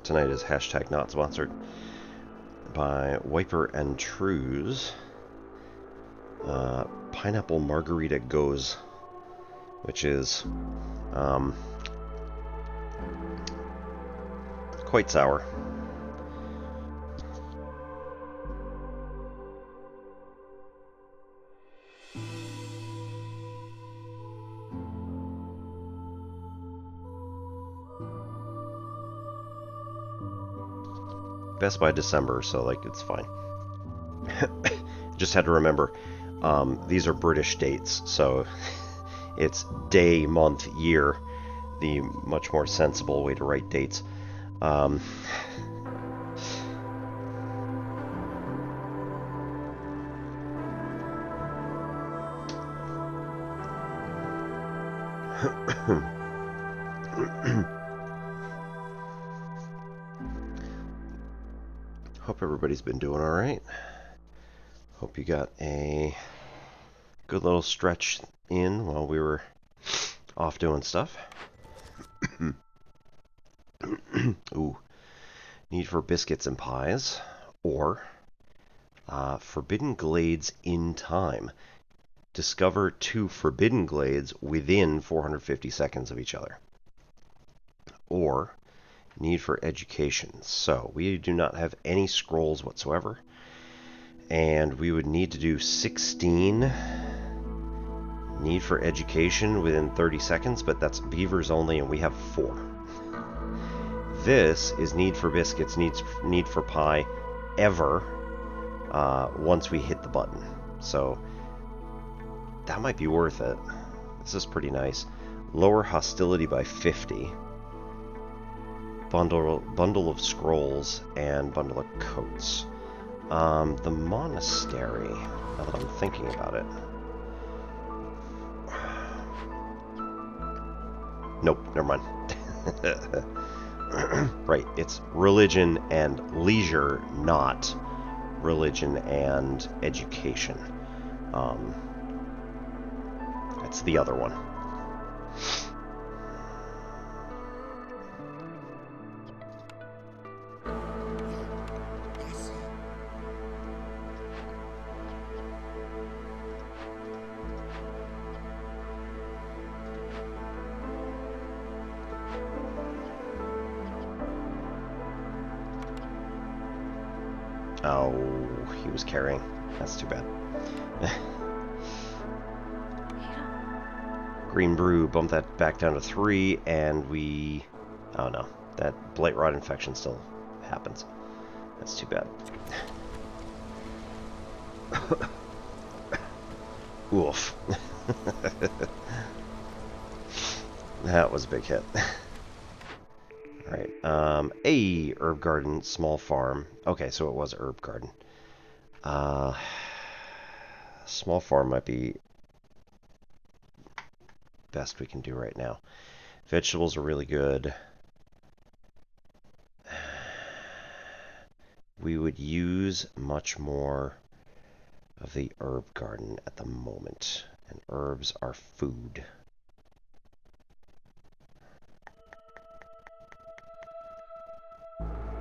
Tonight is hashtag not sponsored by Wiper and Trues. Pineapple Margarita Goes, which is quite sour. Best by December, so like it's fine. Just had to remember, these are British dates, so it's day, month, year, the much more sensible way to write dates. Hope everybody's been doing all right. Hope you got a good little stretch in while we were off doing stuff. Ooh. Need for biscuits and pies, or Forbidden Glades in time. Discover 2 forbidden glades within 450 seconds of each other. Or need for education. So we do not have any scrolls whatsoever, and we would need to do 16 need for education within 30 seconds, but that's beavers only, and we have 4. This is need for biscuits, need for pie ever once we hit the button. So that might be worth it. This is pretty nice. Lower hostility by 50. Bundle of scrolls and bundle of coats. The monastery, now that I'm thinking about it. Nope, never mind. Right, it's religion and leisure, not religion and education. That's the other one. Oh, he was carrying. That's too bad. Green brew, bump that back down to 3, and we... Oh no, that blight rot infection still happens. That's too bad. Oof. That was a big hit. Alright, a herb garden, small farm. Okay, so it was herb garden. Small farm might be best we can do right now. Vegetables are really good. We would use much more of the herb garden at the moment, and herbs are food.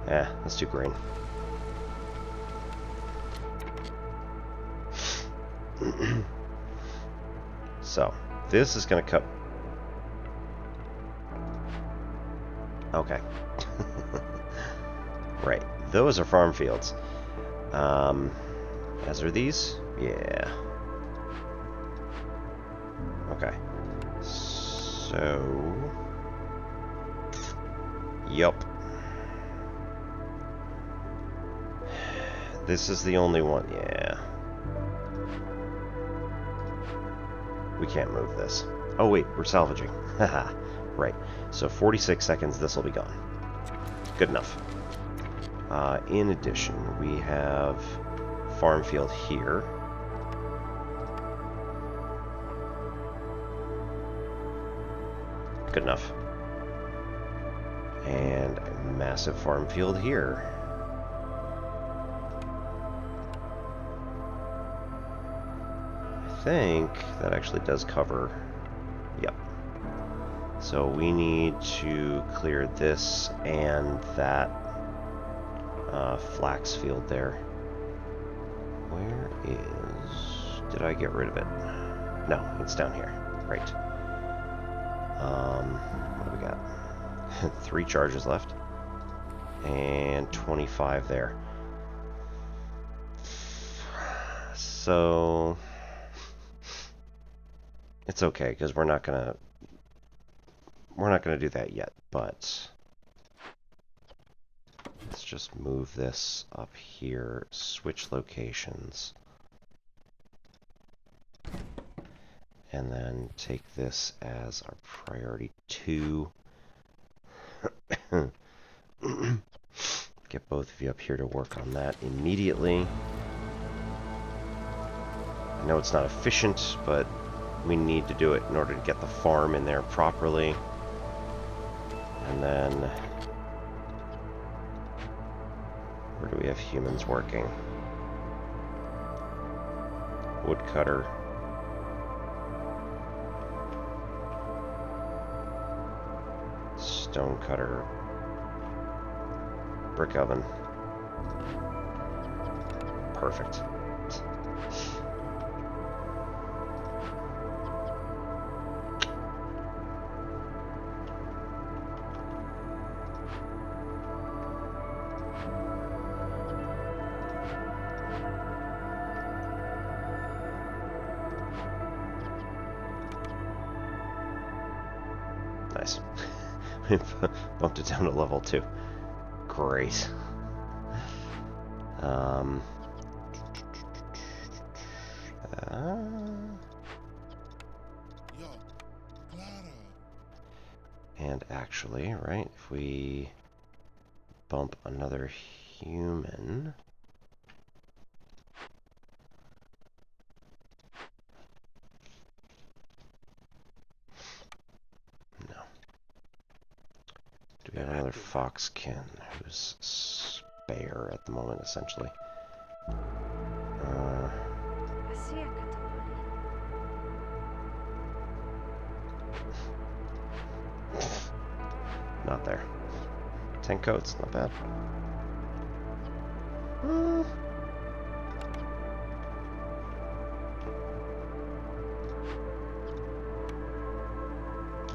Let's do green. So, this is going to cut Okay. Right. Those are farm fields. As are these? Yeah. Okay. So... Yup. This is the only one. Yeah. We can't move this. Oh wait, we're salvaging. Haha. Right. So 46 seconds, this will be gone. Good enough. In addition, we have farm field here. Good enough. And a massive farm field here. I think that actually does cover. Yep. So we need to clear this and that flax field there. Where is... Did I get rid of it? No, it's down here. Right. What do we got? 3 charges left. And 25 there. So... It's okay, because we're not gonna do that yet, but... Let's just move this up here, switch locations, and then take this as our priority 2. Get both of you up here to work on that immediately. I know it's not efficient, but we need to do it in order to get the farm in there properly. And then... Where do we have humans working? Woodcutter. Stonecutter. Brick oven. Perfect. Nice. We bumped it down to level 2. Great. And actually, right, if we bump another human... No. Do we have another foxkin who's spare at the moment, essentially? Not there. 10 coats, not bad.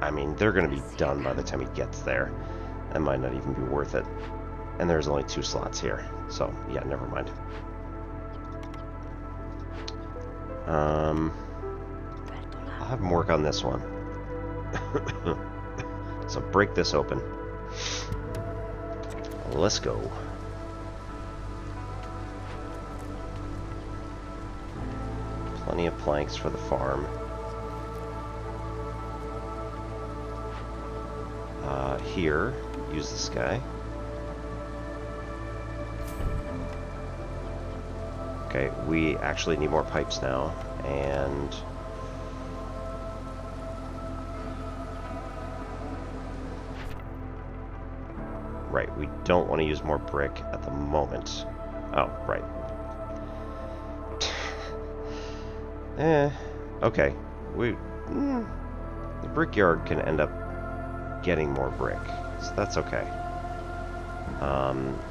I mean, they're going to be done by the time he gets there. That might not even be worth it. And there's only 2 slots here. So, yeah, never mind. I'll have him work on this one. So break this open. Let's go. Plenty of planks for the farm. Here, use this guy. Okay, we actually need more pipes now, and... Right, we don't want to use more brick at the moment. Oh, right. Okay. The brickyard can end up getting more brick, so that's okay.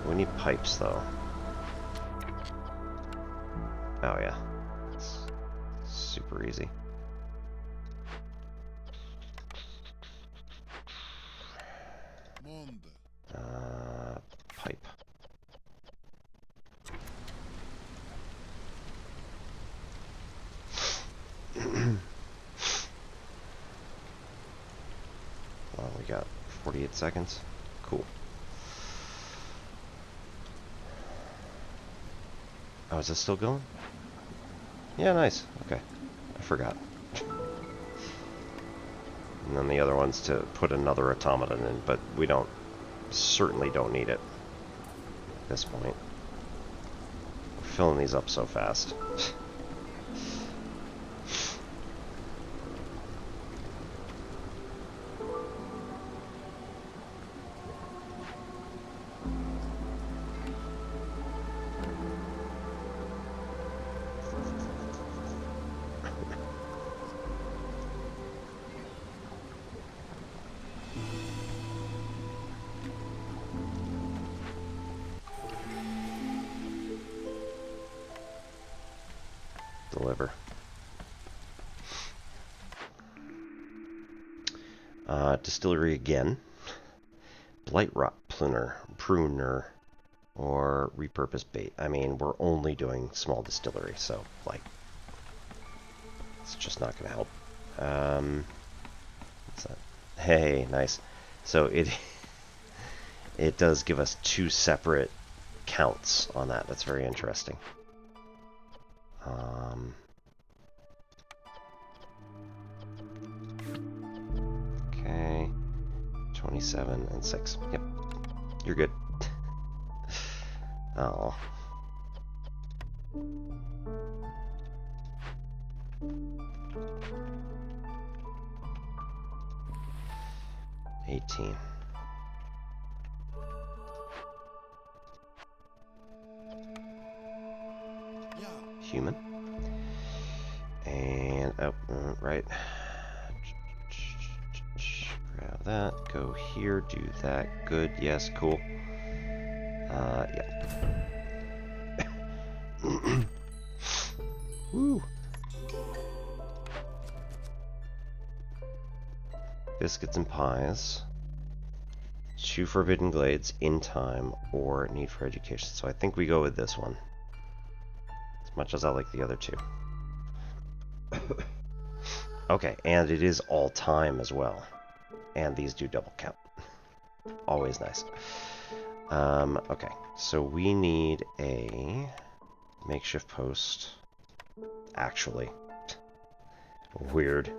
We need pipes, though. Oh, yeah. It's super easy. Monde. got? 48 seconds? Cool. Oh, is this still going? Yeah, nice. Okay. I forgot. And then the other one's to put another automaton in, but we certainly don't need it at this point. We're filling these up so fast. Deliver. Distillery again. Blight rot pruner, or repurpose bait. I mean, we're only doing small distillery, so like, it's just not going to help. What's that? Hey, nice. So it does give us 2 separate counts on that. That's very interesting. Okay, 27 and 6. Yep, you're good. Oh. $18. Human. And, oh, right. Grab that, go here, do that. Good, yes, cool. Yeah. Woo! Biscuits and pies. 2 forbidden glades in time, or need for education. So I think we go with this one. As much as I like the other 2. Okay, and it is all time as well. And these do double count. Always nice. Okay, so we need a makeshift post. Actually. Weird.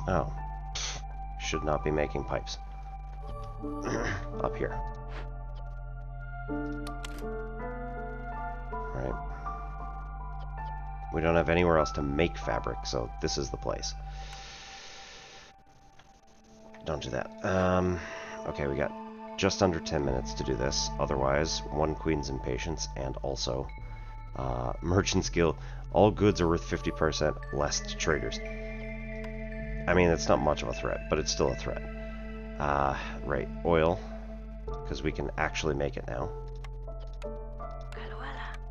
Oh. Should not be making pipes. Up here. Right. We don't have anywhere else to make fabric, so this is the place. Don't do that. Okay, we got just under 10 minutes to do this. Otherwise, 1 Queen's Impatience, and also Merchant Skill. All goods are worth 50% less to traders. I mean, it's not much of a threat, but it's still a threat. Right, oil, because we can actually make it now.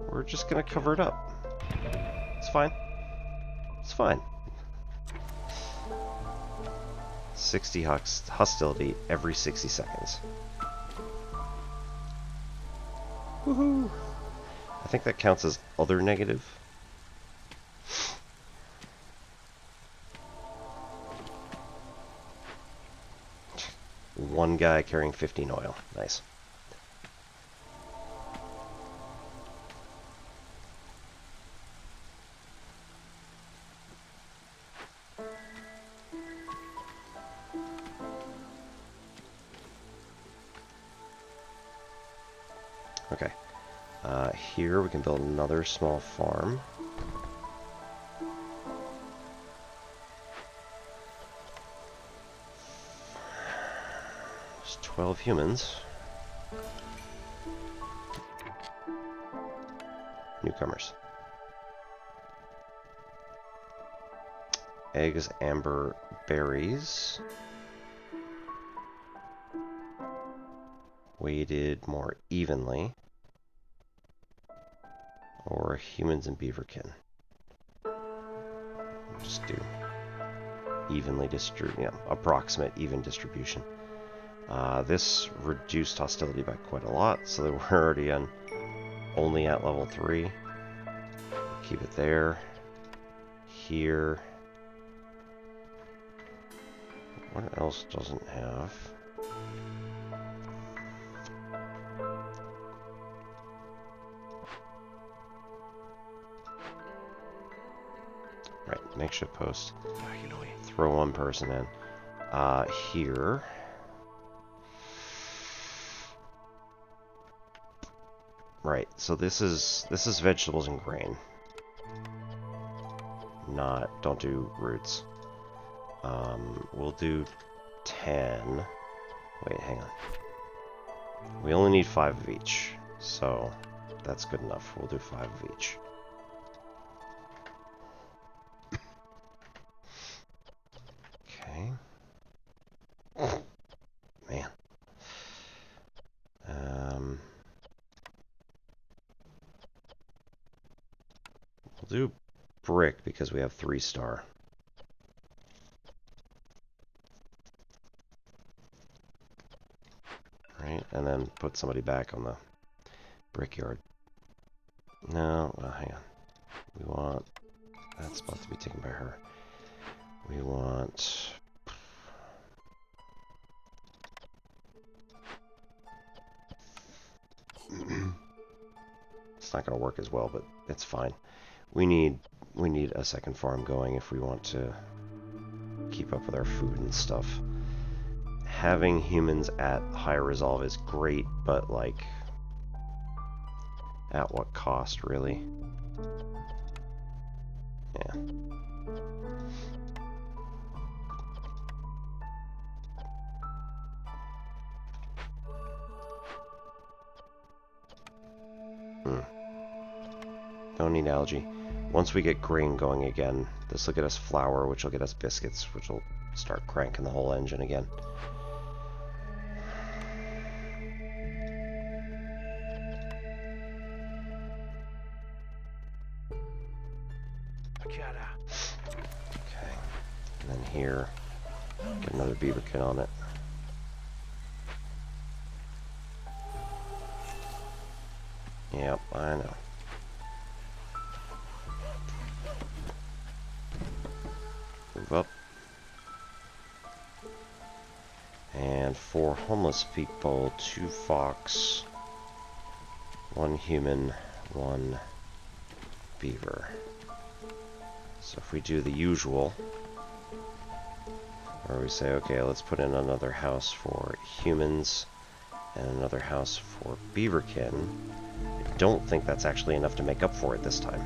We're just gonna cover it up. It's fine. It's fine. 60 hostility every 60 seconds. Woohoo! I think that counts as other negative. One guy carrying 15 oil. Nice. Okay. Here we can build another small farm. There's 12 humans. Newcomers. Eggs, amber, berries. Weighted more evenly. Or humans and beaverkin. Just do evenly distribute, approximate even distribution. This reduced hostility by quite a lot, so that we're already only at level 3. Keep it there. Here. What else doesn't have? Right, makeshift post. Throw one person in. Here. Right, so this is vegetables and grain. Don't do roots. We'll do 10. Wait, hang on. We only need 5 of each, so that's good enough. We'll do 5 of each. Okay. Man. We'll do brick because we have 3-star. Right, and then put somebody back on the brickyard. No, well, hang on. We want that spot to be taken by her. We want... It's not going to work as well, but it's fine. We need a second farm going if we want to keep up with our food and stuff. Having humans at high resolve is great, but like, at what cost, really? Yeah. Don't need algae. Once we get grain going again, this will get us flour, which will get us biscuits, which will start cranking the whole engine again. Okay, and then here, get another beaverkin on it. Yep, I know. Move up. And 4 homeless people, 2 fox, 1 human, 1 beaver. So if we do the usual, or we say, okay, let's put in another house for humans and another house for beaverkin, I don't think that's actually enough to make up for it this time.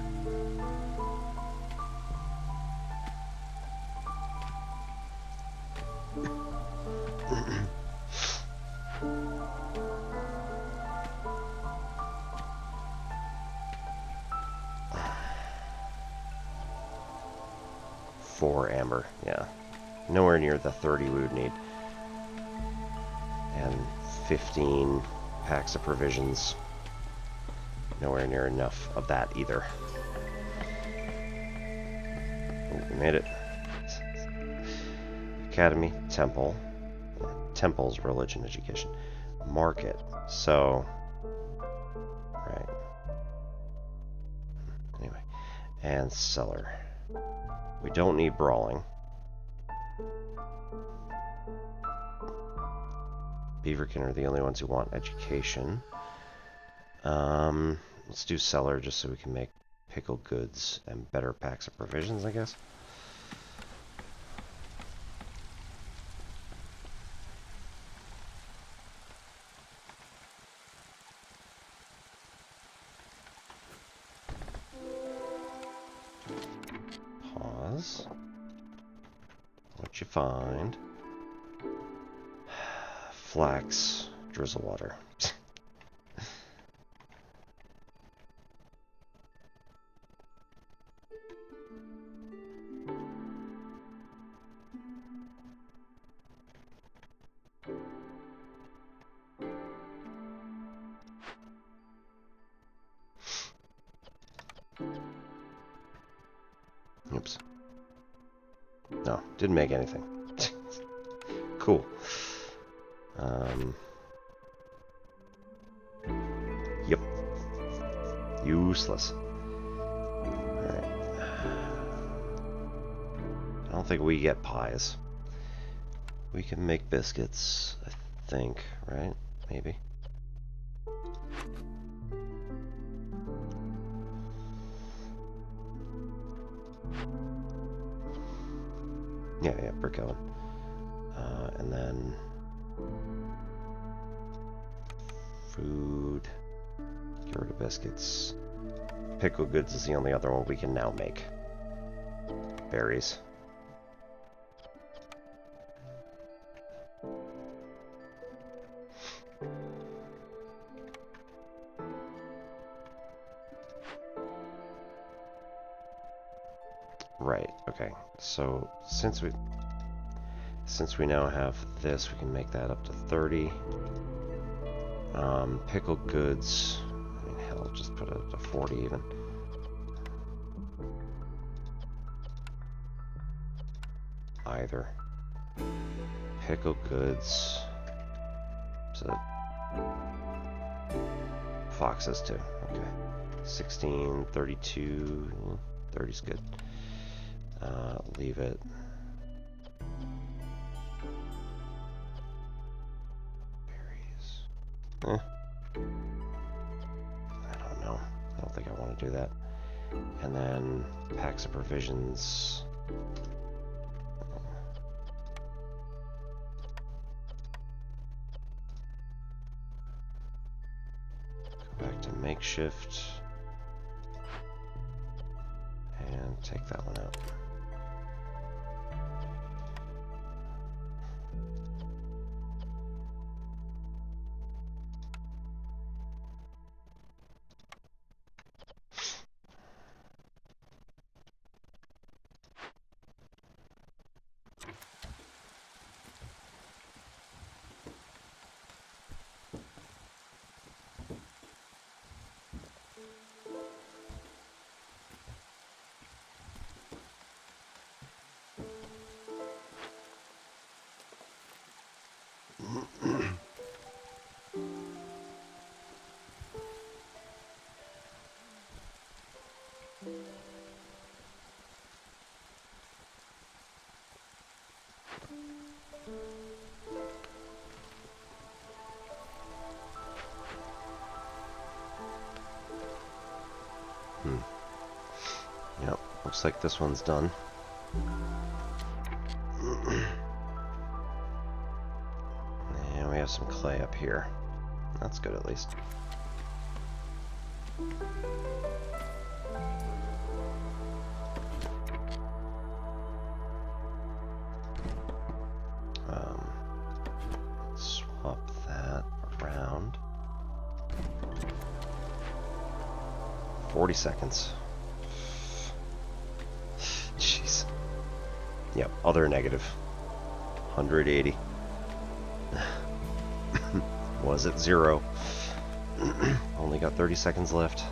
For amber, yeah. Nowhere near the 30 we would need. And 15 packs of provisions. Nowhere near enough of that either. Oh, we made it. Academy, temple. Temple's religion, education. Market. So, right. Anyway. And cellar. We don't need brawling. Beaverkin are the only ones who want education. Let's do cellar just so we can make pickled goods and better packs of provisions, I guess. Pause. What you find? Flax, drizzle water. Oops. No, didn't make anything. Cool. Yep. Useless. Alright. I don't think we get pies. We can make biscuits, I think, right? Maybe. Yeah, brick oven. And then food. Get rid of biscuits. Pickled goods is the only other one we can now make. Berries. Right, okay. So since we now have this, we can make that up to 30. Pickled goods, I mean, hell, just put it up to 40 even. Either. Pickled goods. So foxes too. Okay. 16, 32, 30's good. Leave it. Berries. I don't know. I don't think I want to do that. And then packs of provisions. Go back to makeshift. And take that one out. Yep, looks like this one's done. And we have some clay up here. That's good at least. Swap that around. 40 seconds. Jeez. Yep, other negative. 180. Was it 0? Only got 30 seconds left.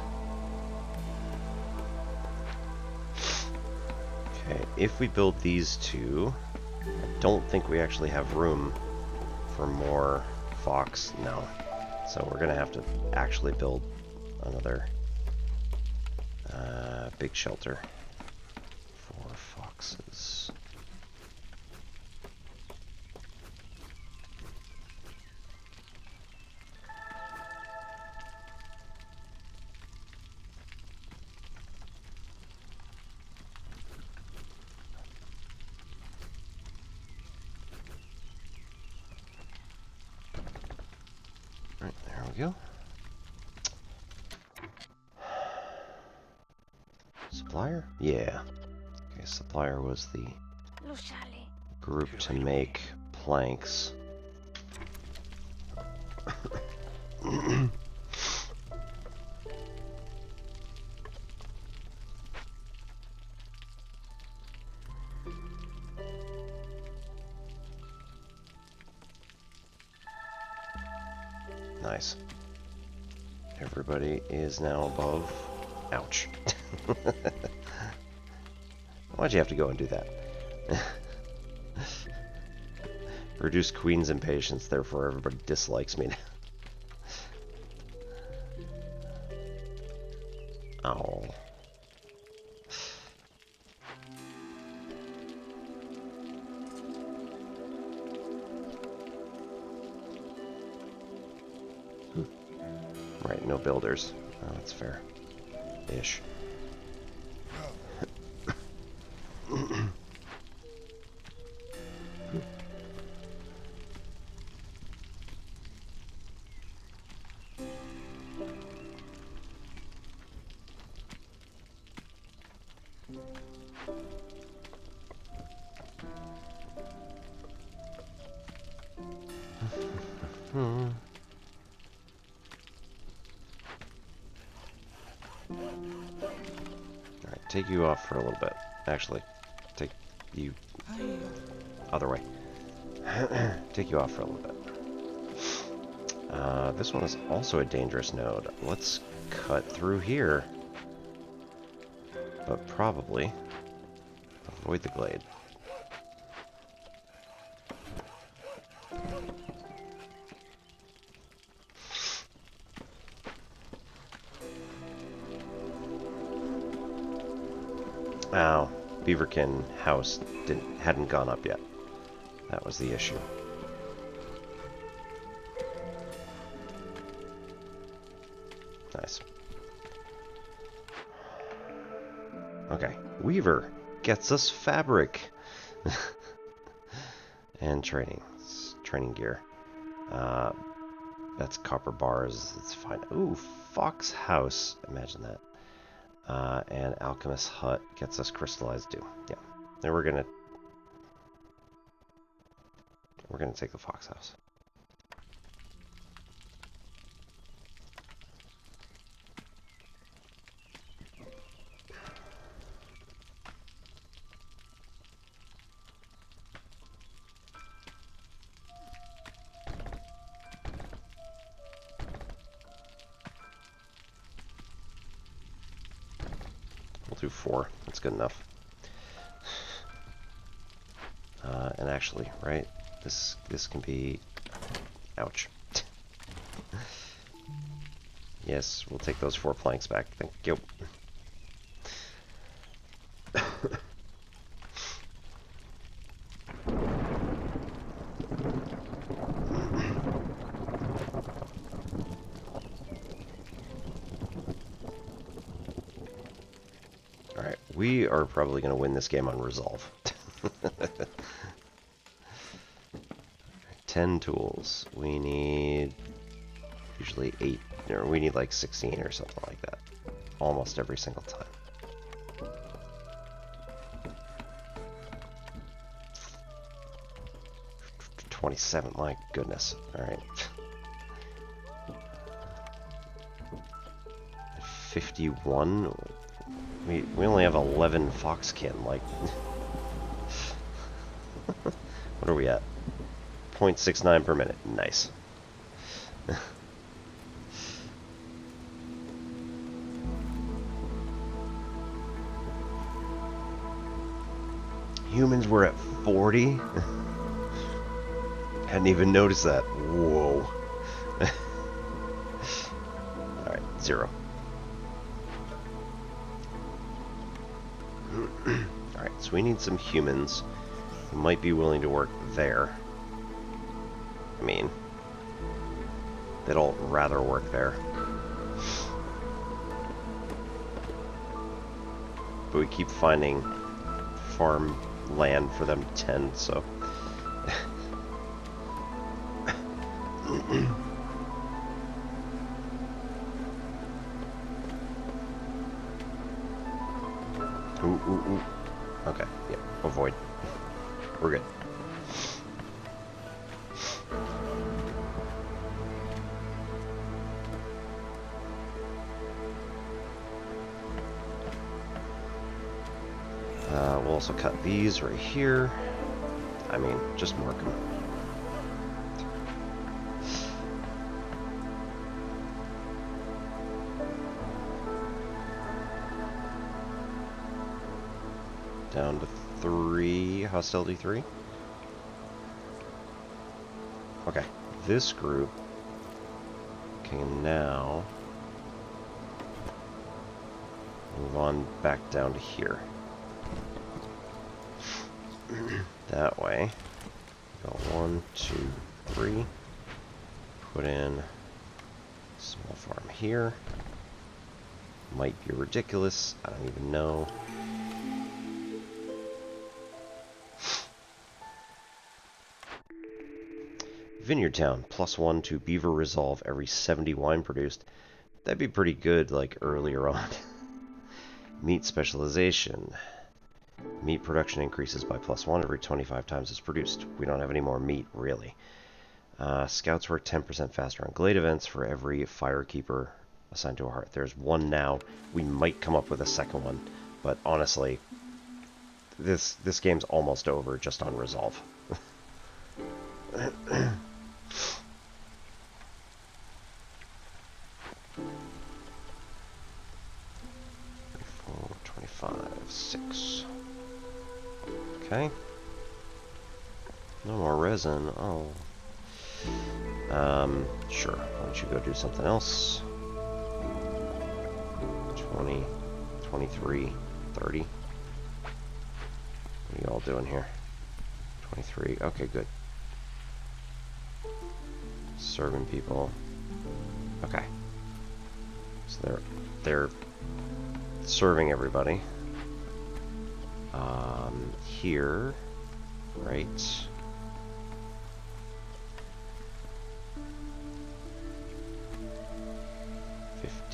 Okay, if we build these two, I don't think we actually have room for more fox. No. So we're gonna have to actually build another big shelter for foxes. Right, there we go. Supplier? Yeah. Okay, supplier was the group to make planks. Nice. Everybody is now above. Ouch. Why'd you have to go and do that? Reduce Queen's impatience, therefore everybody dislikes me. Oh. Right, no builders. Oh, that's fair. Ish. Alright, take you off for a little bit. Actually, take you other way. Take you off for a little bit. This one is also a dangerous node. Let's cut through here. But probably avoid the glade. Ow, Beaverkin house hadn't gone up yet. That was the issue. Nice. Okay, Weaver gets us fabric. And training gear. That's copper bars, it's fine. Ooh, Fox House, imagine that. And Alchemist Hut gets us crystallized dew. Yeah. Then we're gonna take the Fox House. We'll do 4. That's good enough. And actually, right, this can be... Ouch. Yes, we'll take those 4 planks back. Thank you. Alright, we are probably going to win this game on resolve. 10 tools. We need usually 8, or we need like 16 or something like that. Almost every single time. $27, my goodness. Alright. 51? We only have 11 foxkin, like... What are we at? 0.69 per minute. Nice. Humans were at 40? Hadn't even noticed that. Whoa. Alright, 0. Alright, so we need some humans who might be willing to work there. I mean, they'd all rather work there. But we keep finding farm land for them to tend, so... Ooh. Okay, yeah, avoid. We're good. We'll also cut these right here. I mean, just mark them. Down to 3, hostility 3. Okay, this group can now move on back down to here. That way, go 1, 2, 3. Put in a small farm here. Might be ridiculous. I don't even know. Vineyard Town, +1 to beaver resolve every 70 wine produced. That'd be pretty good, like, earlier on. Meat specialization. Meat production increases by +1 every 25 times it's produced. We don't have any more meat, really. Scouts work 10% faster on glade events for every firekeeper assigned to a hearth. There's one now. We might come up with a second one, but honestly, this game's almost over just on resolve. 25, 6. Okay. No more resin. Oh. Sure. Why don't you go do something else? 20, 23, 30. What are you all doing here? 23. Okay, good. Serving people. Okay. So they're serving everybody. Here, right?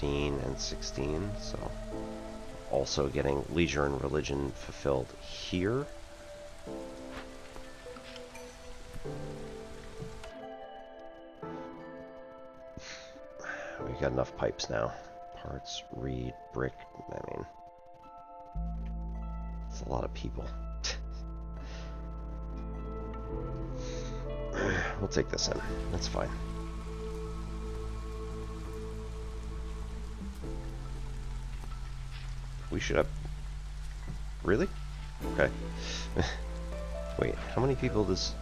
And 16, so also getting leisure and religion fulfilled here. We got enough pipes now. Parts, reed, brick. I mean, it's a lot of people. We'll take this in. That's fine. We should have... Really? Okay. Wait, how many people does...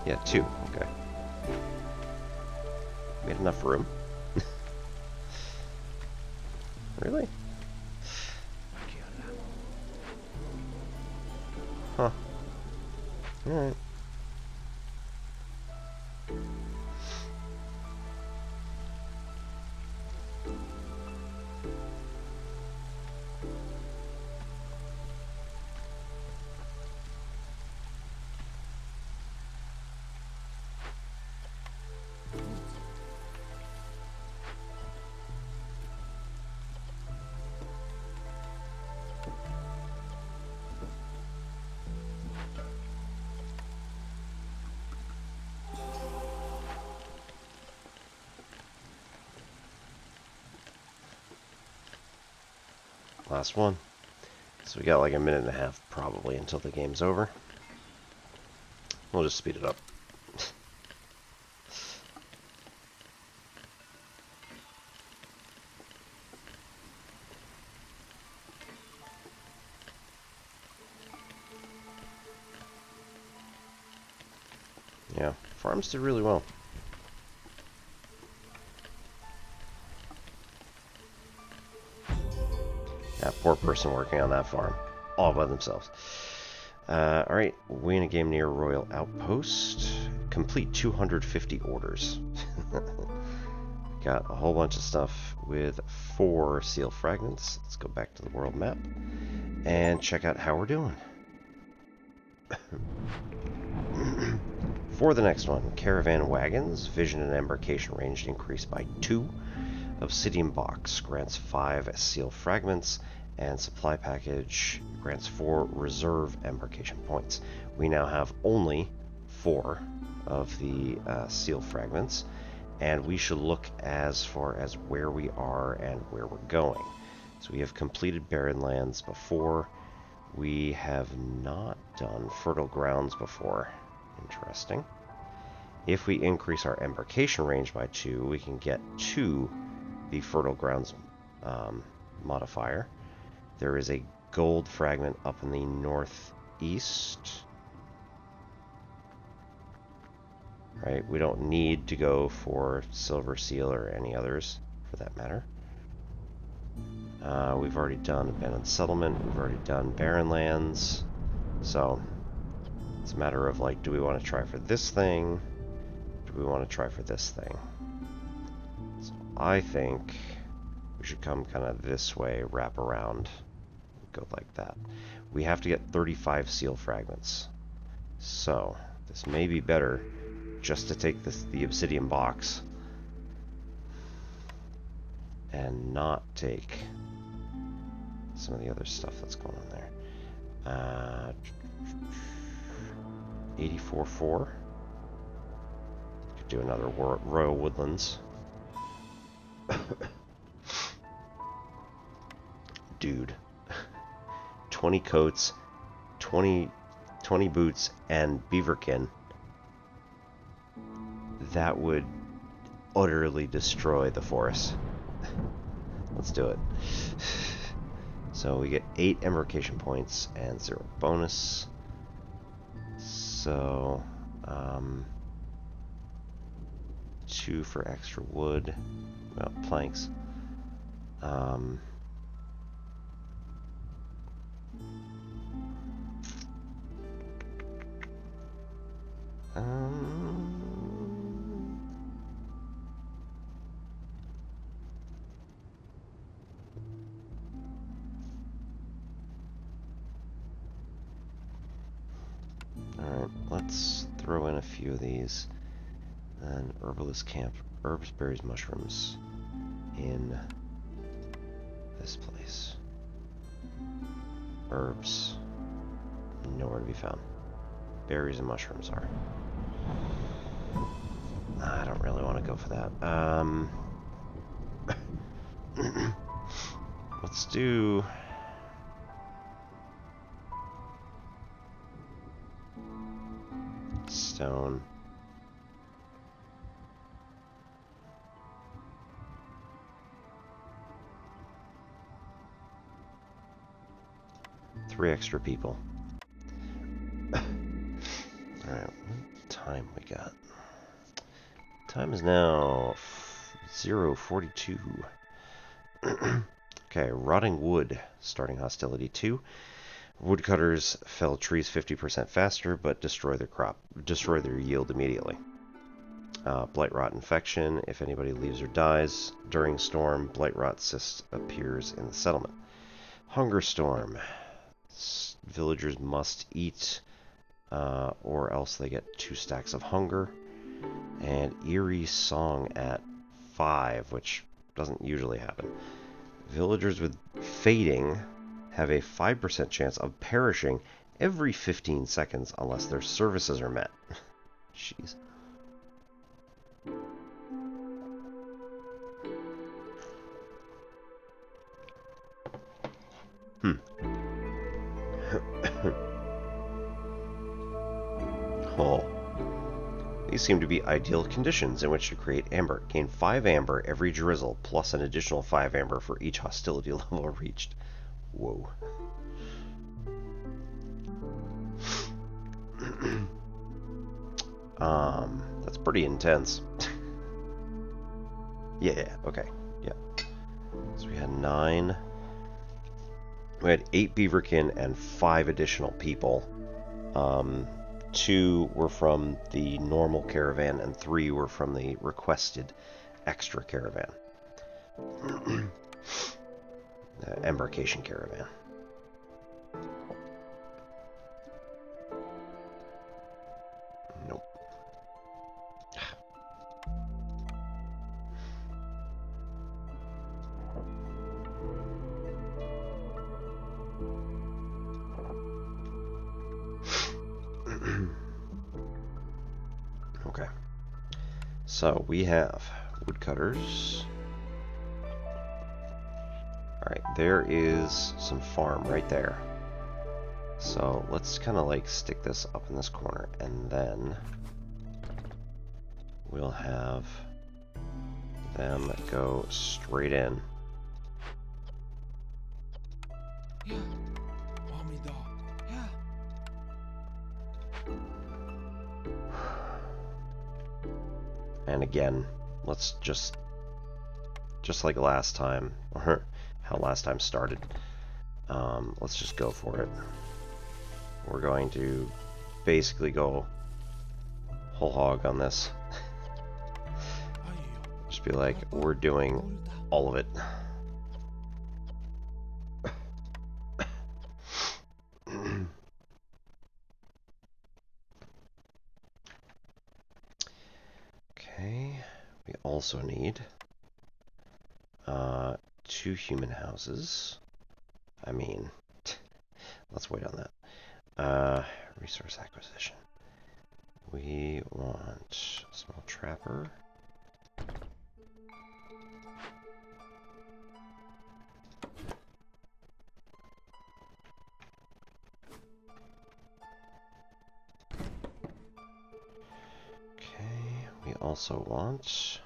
Yeah, 2. Okay. We had enough room. Really? Huh. Alright. Last one. So we got like a minute and a half probably until the game's over. We'll just speed it up. Yeah, farms did really well. That poor person working on that farm, all by themselves. Alright, win a game near Royal Outpost. Complete 250 orders. Got a whole bunch of stuff with 4 seal fragments. Let's go back to the world map and check out how we're doing. For the next one, caravan wagons, vision and embarkation range increased by 2. Obsidian box grants 5 seal fragments, and supply package grants 4 reserve embarkation points. We now have only 4 of the seal fragments, and we should look as far as where we are and where we're going. So we have completed barren lands before. We have not done fertile grounds before. Interesting. If we increase our embarkation range by 2, we can get to the fertile grounds modifier. There is a gold fragment up in the northeast. right? We don't need to go for silver seal or any others, for that matter. We've already done abandoned settlement. We've already done barren lands. So it's a matter of like, do we want to try for this thing? Do we want to try for this thing? So I think we should come kind of this way, wrap around, go like that. We have to get 35 seal fragments. So this may be better just to take the obsidian box and not take some of the other stuff that's going on there. 84.4. Could do another Royal Woodlands. Dude. 20 coats, 20 boots, and beaverkin. That would utterly destroy the forest. Let's do it. So we get 8 embarkation points and 0 bonus. So 2 for extra wood, well, planks. Alright, let's throw in a few of these. And herbalist camp, herbs, berries, mushrooms in this place. Herbs, nowhere to be found. Berries and mushrooms are. I don't really want to go for that. Let's do... stone. Three extra people. Alright, what time we got? Time is now 0:42. Okay, rotting wood, starting hostility 2. Woodcutters fell trees 50% faster, but destroy their yield immediately. Blight rot infection. If anybody leaves or dies during storm, blight rot cyst appears in the settlement. Hunger storm. Villagers must eat, or else they get 2 stacks of hunger. And eerie song at 5, which doesn't usually happen. Villagers with fading have a 5% chance of perishing every 15 seconds unless their services are met. Jeez. Oh. These seem to be ideal conditions in which to create amber. Gain 5 amber every drizzle, plus an additional 5 amber for each hostility level reached. Whoa. That's pretty intense. Yeah, okay. Yeah. So we had 9. We had 8 beaverkin and 5 additional people. 2 were from the normal caravan and 3 were from the requested extra caravan. Embarkation caravan. Nope. Okay. So we have woodcutters. Alright, there is some farm right there. So let's kind of like stick this up in this corner, and then we'll have them go straight in. Yeah. Mommy dog. Yeah. And again, let's just like last time, or how last time started, let's just go for it. We're going to basically go whole hog on this. Just be like, we're doing all of it. Okay, we also need 2 human houses. I mean, let's wait on that. Resource acquisition. We want a small trapper. Okay, we also want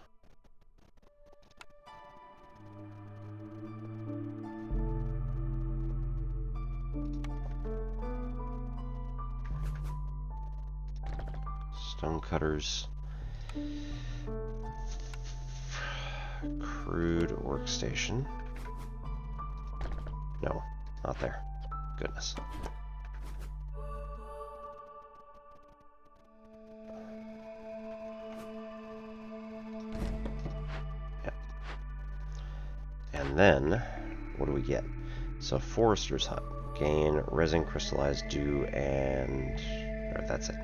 stone cutters, crude workstation. No, not there. Goodness. Yeah. And then, what do we get? So, Forester's Hut. Gain resin, crystallized dew, and... or that's it.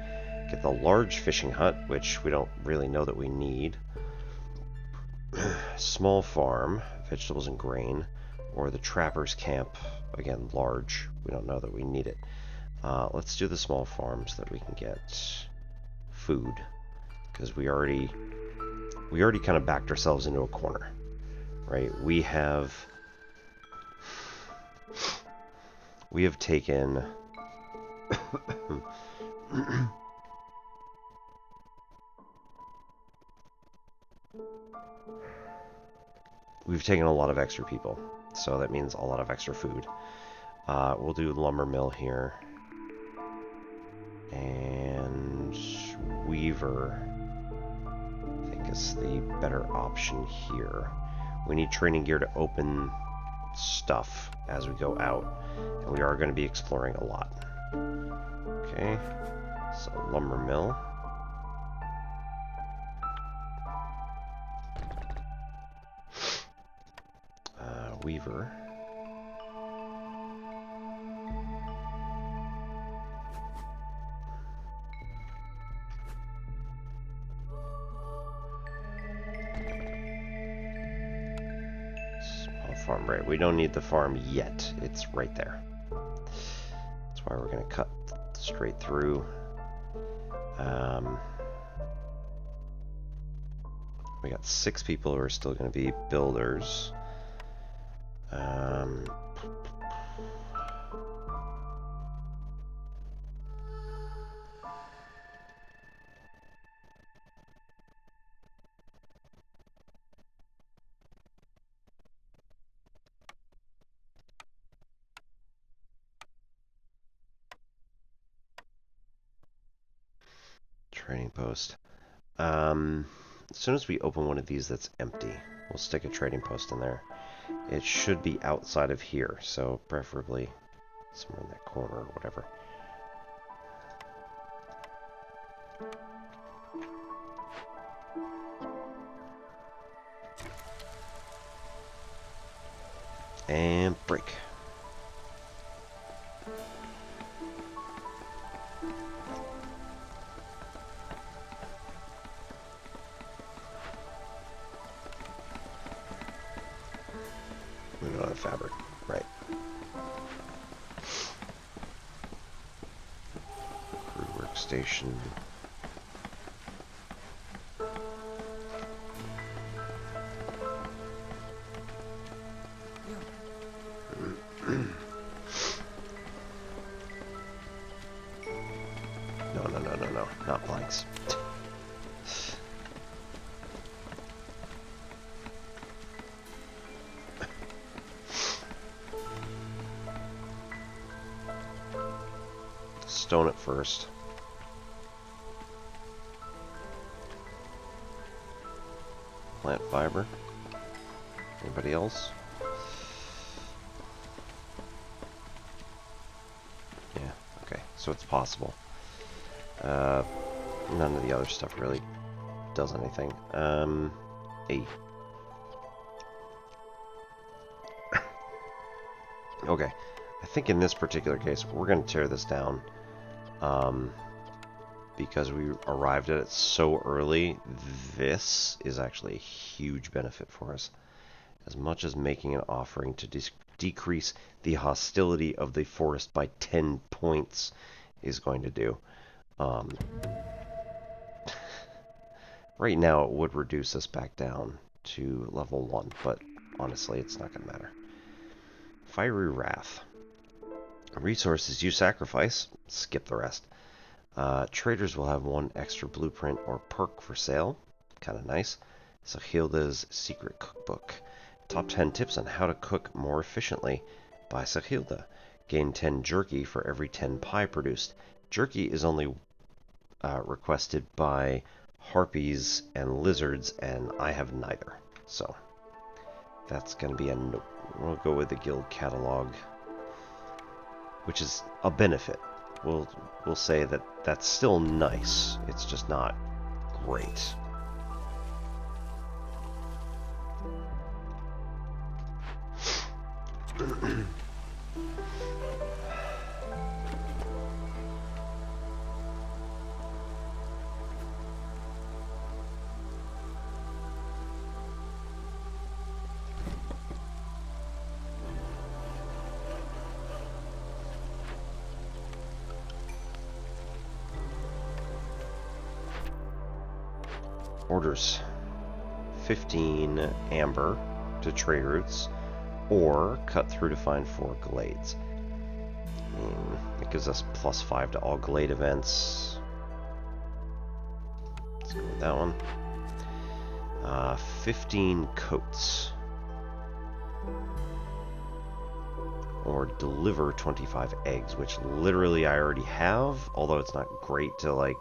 Get the large fishing hut, which we don't really know that we need. Small farm, vegetables and grain. Or the trapper's camp, again, large. We don't know that we need it. Let's do the small farm so that we can get food. Because we already kind of backed ourselves into a corner. Right? We have taken... We've taken a lot of extra people, so that means a lot of extra food. We'll do lumber mill here. And weaver, I think, is the better option here. We need training gear to open stuff as we go out, and we are going to be exploring a lot. Okay, so lumber mill. Weaver. Small farm, right? We don't need the farm yet. It's right there. That's why we're going to cut straight through. We got 6 people who are still going to be builders. Trading post. As soon as we open one of these that's empty, we'll stick a trading post in there. It should be outside of here, so preferably somewhere in that corner or whatever. And break. We don't have fabric, right. Crew workstation. No, not planks. Stone it first. Plant fiber. Anybody else? Yeah, okay, so it's possible. None of the other stuff really does anything. Hey. Okay, I think in this particular case, we're going to tear this down. Because we arrived at it so early, this is actually a huge benefit for us. As much as making an offering to decrease the hostility of the forest by 10 points is going to do. Right now it would reduce us back down to level 1, but honestly it's not going to matter. Fiery Wrath. Resources you sacrifice, skip the rest. Traders will have 1 extra blueprint or perk for sale. Kind of nice. Sahilda's Secret Cookbook. Top 10 tips on how to cook more efficiently by Sahilda. Gain 10 jerky for every 10 pie produced. Jerky is only requested by harpies and lizards, and I have neither. So, that's going to be a nope. We'll go with the guild catalog, which is a benefit. We'll say that that's still nice. It's just not great. Orders 15 amber to trade routes, or cut through to find 4 glades. It gives us +5 to all glade events. Let's go with that one. 15 coats, or deliver 25 eggs, which literally I already have, although it's not great to like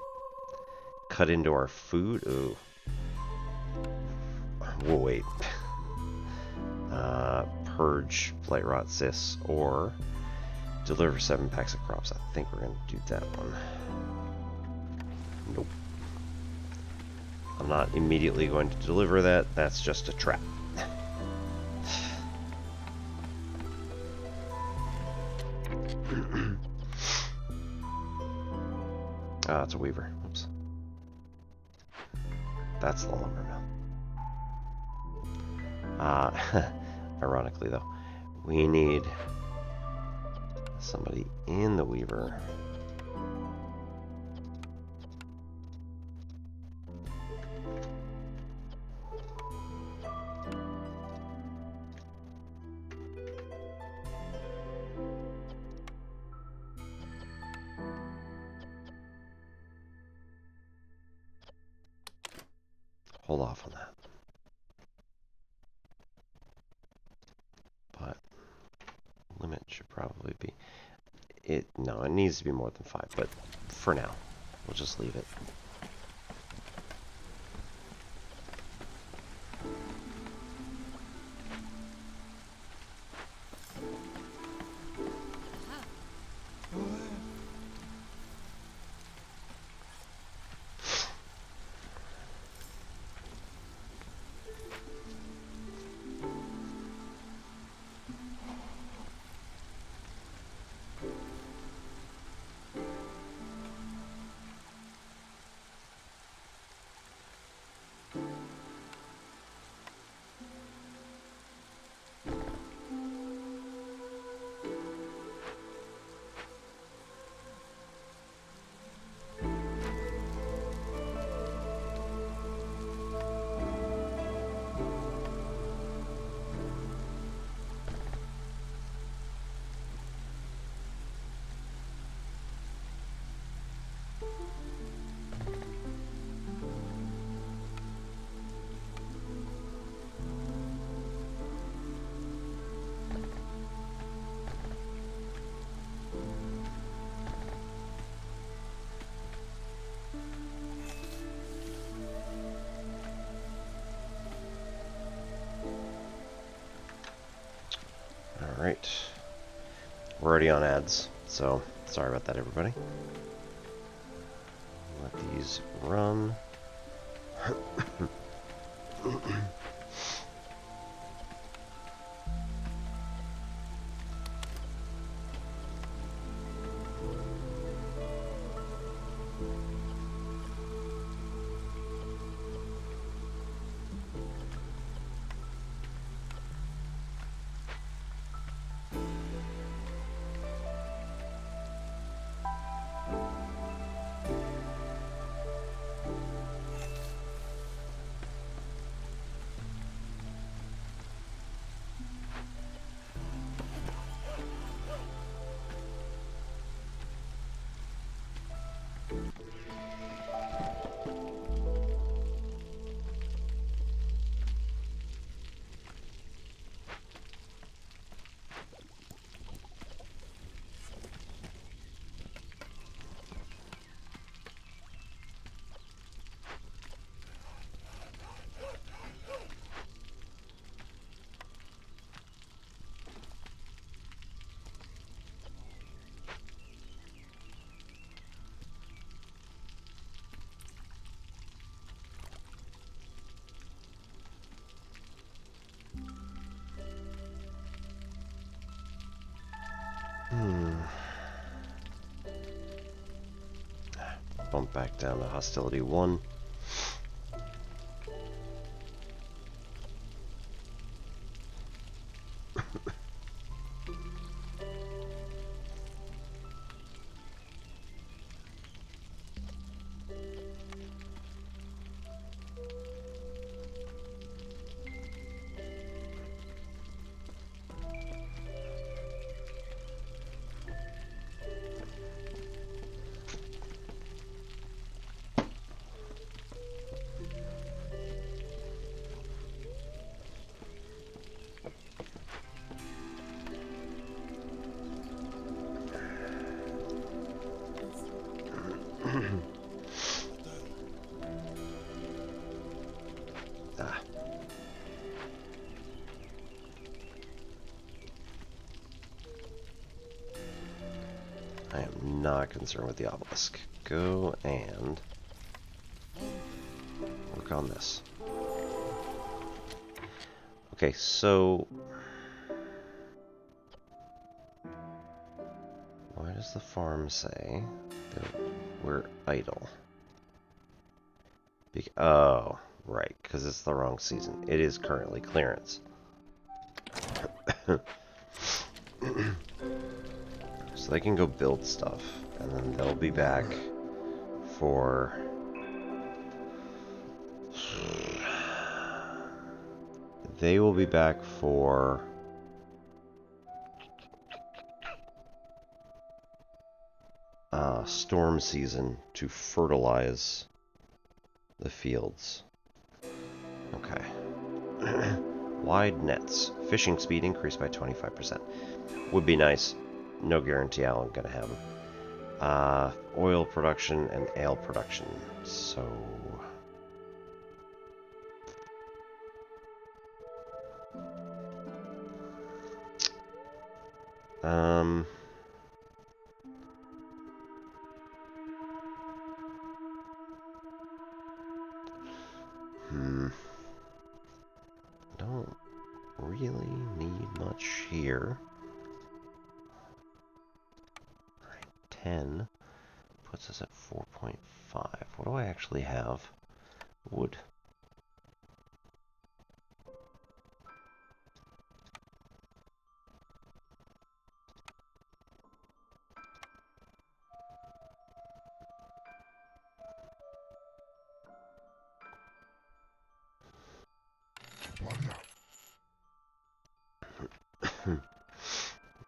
cut into our food. Ooh. We'll wait. Purge Blight Rot Sis, or deliver 7 packs of crops. I think we're going to do that one. Nope. I'm not immediately going to deliver that. That's just a trap. It's a weaver. Oops. That's the lumber mill. Ironically, though, we need somebody in the weaver. Hold off on that. But limit should probably be it. No, it needs to be more than 5, but for now, we'll just leave it. Alright. We're already on ads, so sorry about that, everybody. Let these run. Bump back down to hostility 1. I am not concerned with the obelisk. Go and work on this. Okay, so why does the farm say that we're idle? Oh, right, because it's the wrong season. It is currently clearance. So they can go build stuff, and then they'll be back for... They will be back for... storm season to fertilize the fields. Okay. Wide nets. Fishing speed increased by 25%. Would be nice. No guarantee I'm gonna have them. Oil production and ale production. So... Don't really need much here. 10 puts us at 4.5. What do I actually have? Wood.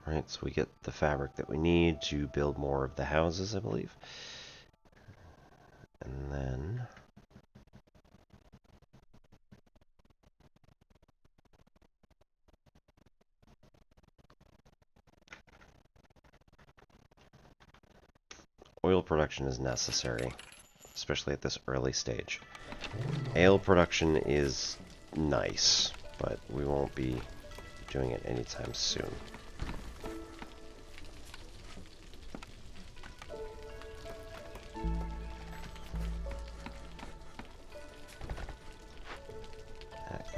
Right, so we get the fabric that we need to build more of the houses, I believe. And then... oil production is necessary, especially at this early stage. Ale production is nice, but we won't be doing it anytime soon.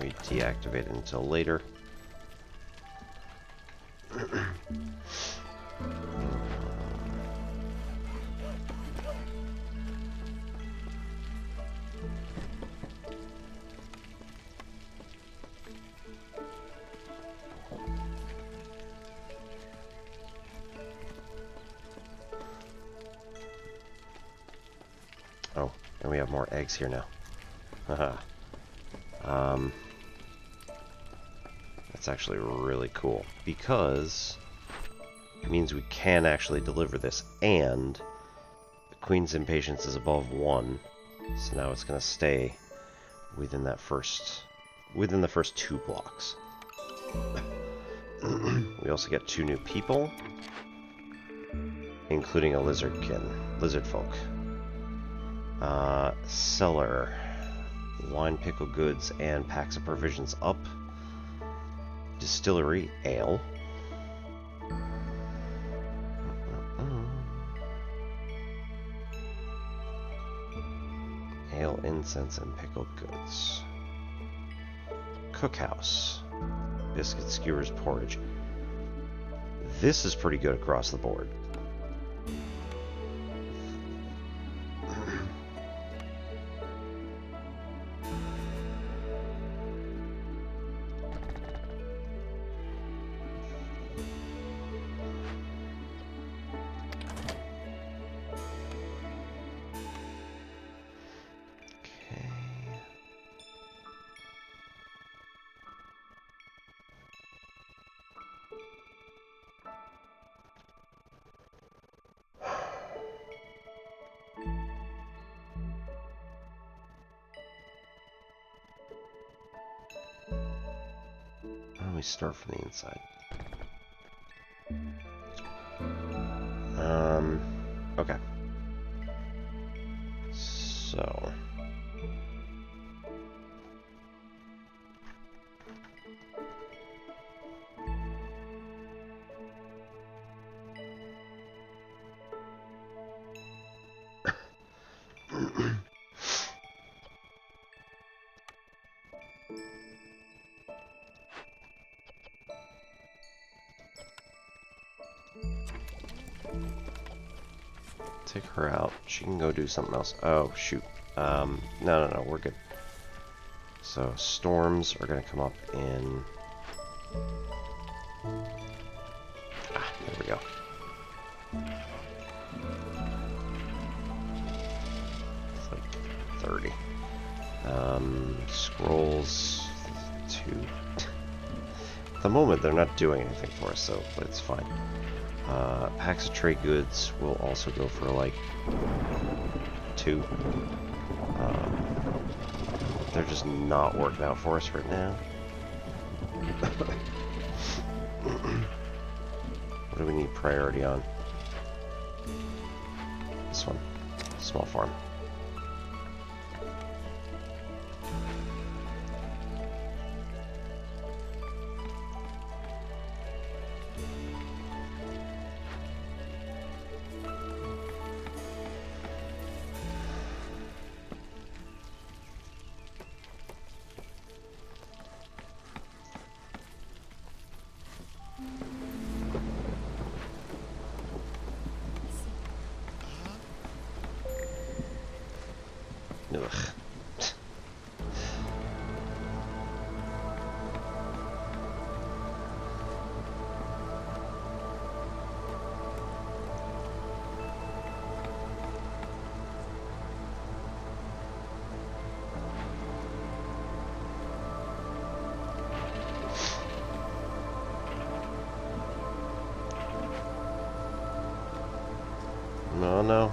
We deactivate it until later. Oh, and we have more eggs here now. Haha. That's actually really cool because it means we can actually deliver this, and the Queen's Impatience is above 1, so now it's going to stay within that within the first 2 blocks. We also get 2 new people, including a lizard folk. Cellar, wine, pickle goods, and packs of provisions up. Distillery, ale. Ale, incense, and pickled goods. Cookhouse, biscuit, skewers, porridge. This is pretty good across the board. Start from the inside. Okay. So take her out. She can go do something else. Oh, shoot. No, we're good. So, storms are going to come up in... Ah, there we go. It's like 30. Scrolls, 2. At the moment, they're not doing anything for us, so, but it's fine. Packs of trade goods will also go for like 2. They're just not working out for us right now. What do we need priority on? This one. Small farm. Ugh. No.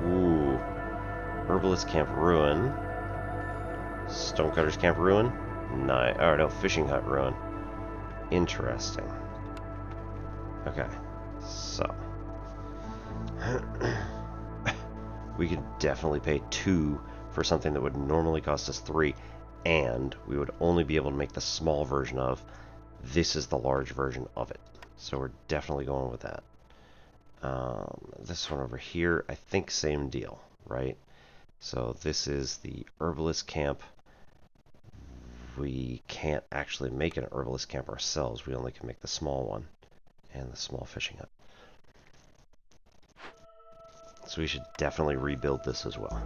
Ooh. Herbalist Camp Ruin. Stonecutters Camp Ruin. Oh no, Fishing Hut Ruin. Interesting. Okay, so we could definitely pay 2 for something that would normally cost us 3, and we would only be able to make the small version of. This is the large version of it. So we're definitely going with that. This one over here, I think same deal, right? So this is the herbalist camp. We can't actually make an herbalist camp ourselves. We only can make the small one and the small fishing hut. So we should definitely rebuild this as well.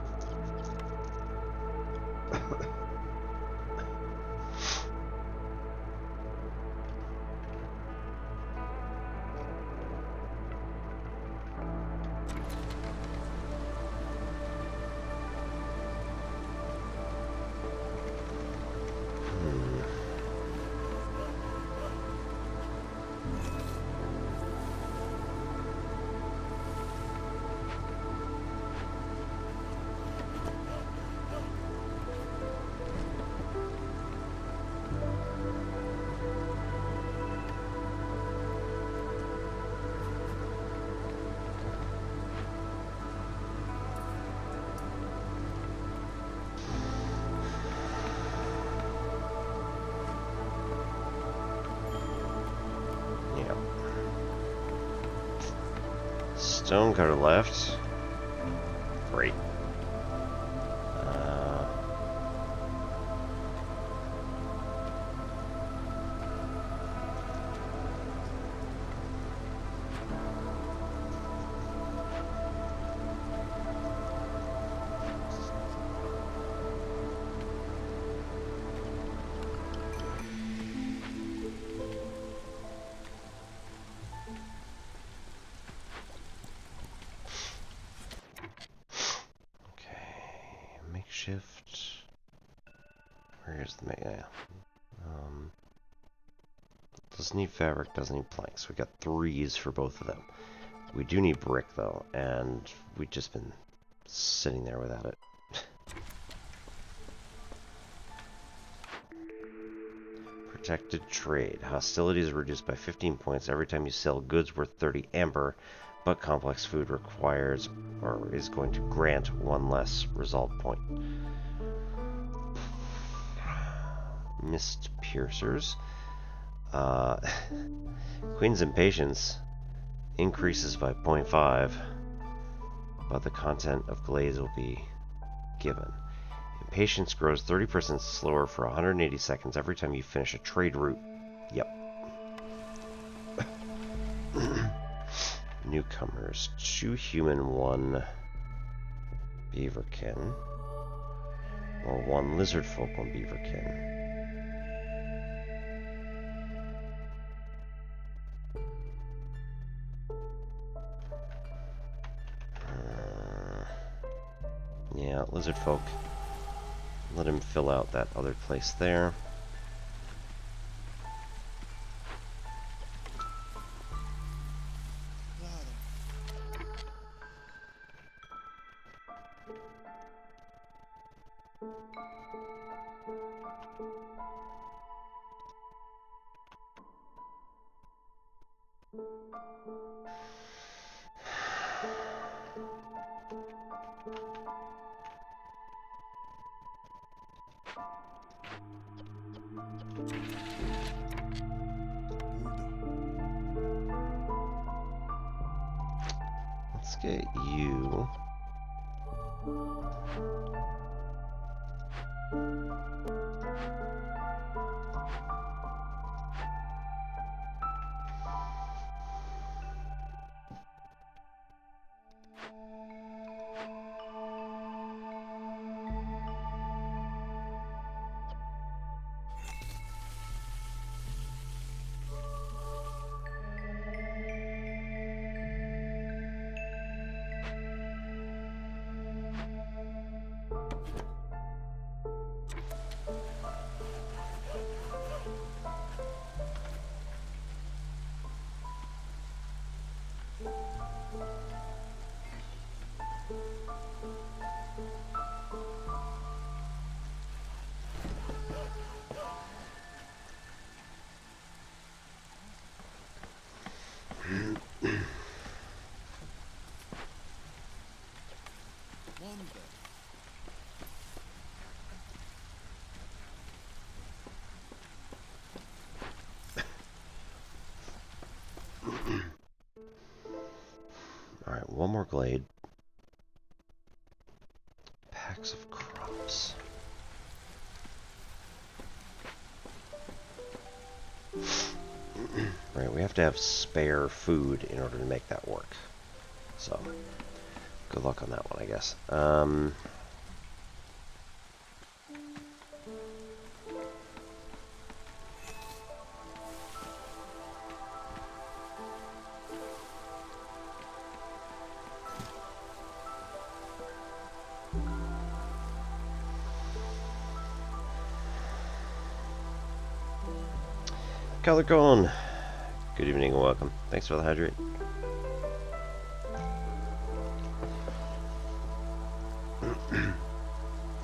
Stonecutter left. Great. Shift. Where's the doesn't need fabric, doesn't need planks. We got 3s for both of them. We do need brick though, and we've just been sitting there without it. Protected trade. Hostilities are reduced by 15 points every time you sell goods worth 30 amber, but complex food requires or is going to grant 1 less resolve point. Mist piercers. Queen's Impatience increases by 0.5, but the content of glaze will be given. Impatience grows 30% slower for 180 seconds every time you finish a trade route. Yep. Newcomers. 2 human, 1 beaverkin. Or 1 lizard folk, 1 beaverkin. Yeah, lizard folk. Let him fill out that other place there. Let's get you. Alright, one more glade. Packs of crops. Right, we have to have spare food in order to make that work. So, good luck on that one, I guess. Calicon! Good evening and welcome. Thanks for the hydrate.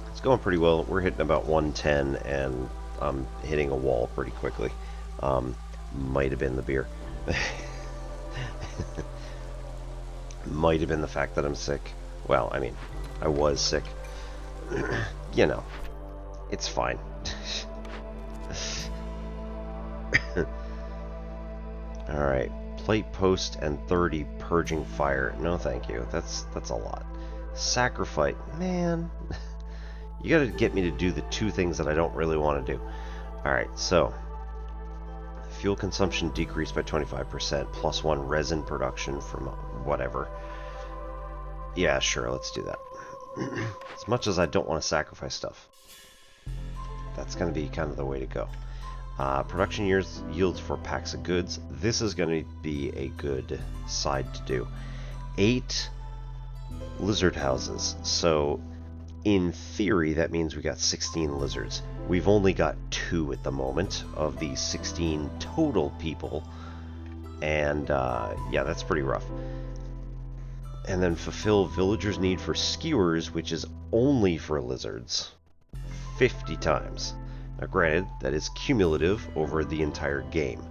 It's going pretty well. We're hitting about 110 and I'm hitting a wall pretty quickly. Might have been the beer. Might have been the fact that I'm sick. Well, I mean, I was sick. You know, it's fine. Alright, plate post and 30 purging fire. No thank you, that's a lot. Sacrifice, man. You gotta get me to do the two things that I don't really want to do. Alright, so fuel consumption decreased by 25%, plus 1 resin production from whatever. Yeah, sure, let's do that. As much as I don't want to sacrifice stuff, that's gonna be kind of the way to go. Production yields for packs of goods. This is going to be a good side to do. 8 lizard houses. So, in theory, that means we got 16 lizards. We've only got 2 at the moment of the 16 total people. And, yeah, that's pretty rough. And then fulfill villagers' need for skewers, which is only for lizards, 50 times. Now granted, that is cumulative over the entire game.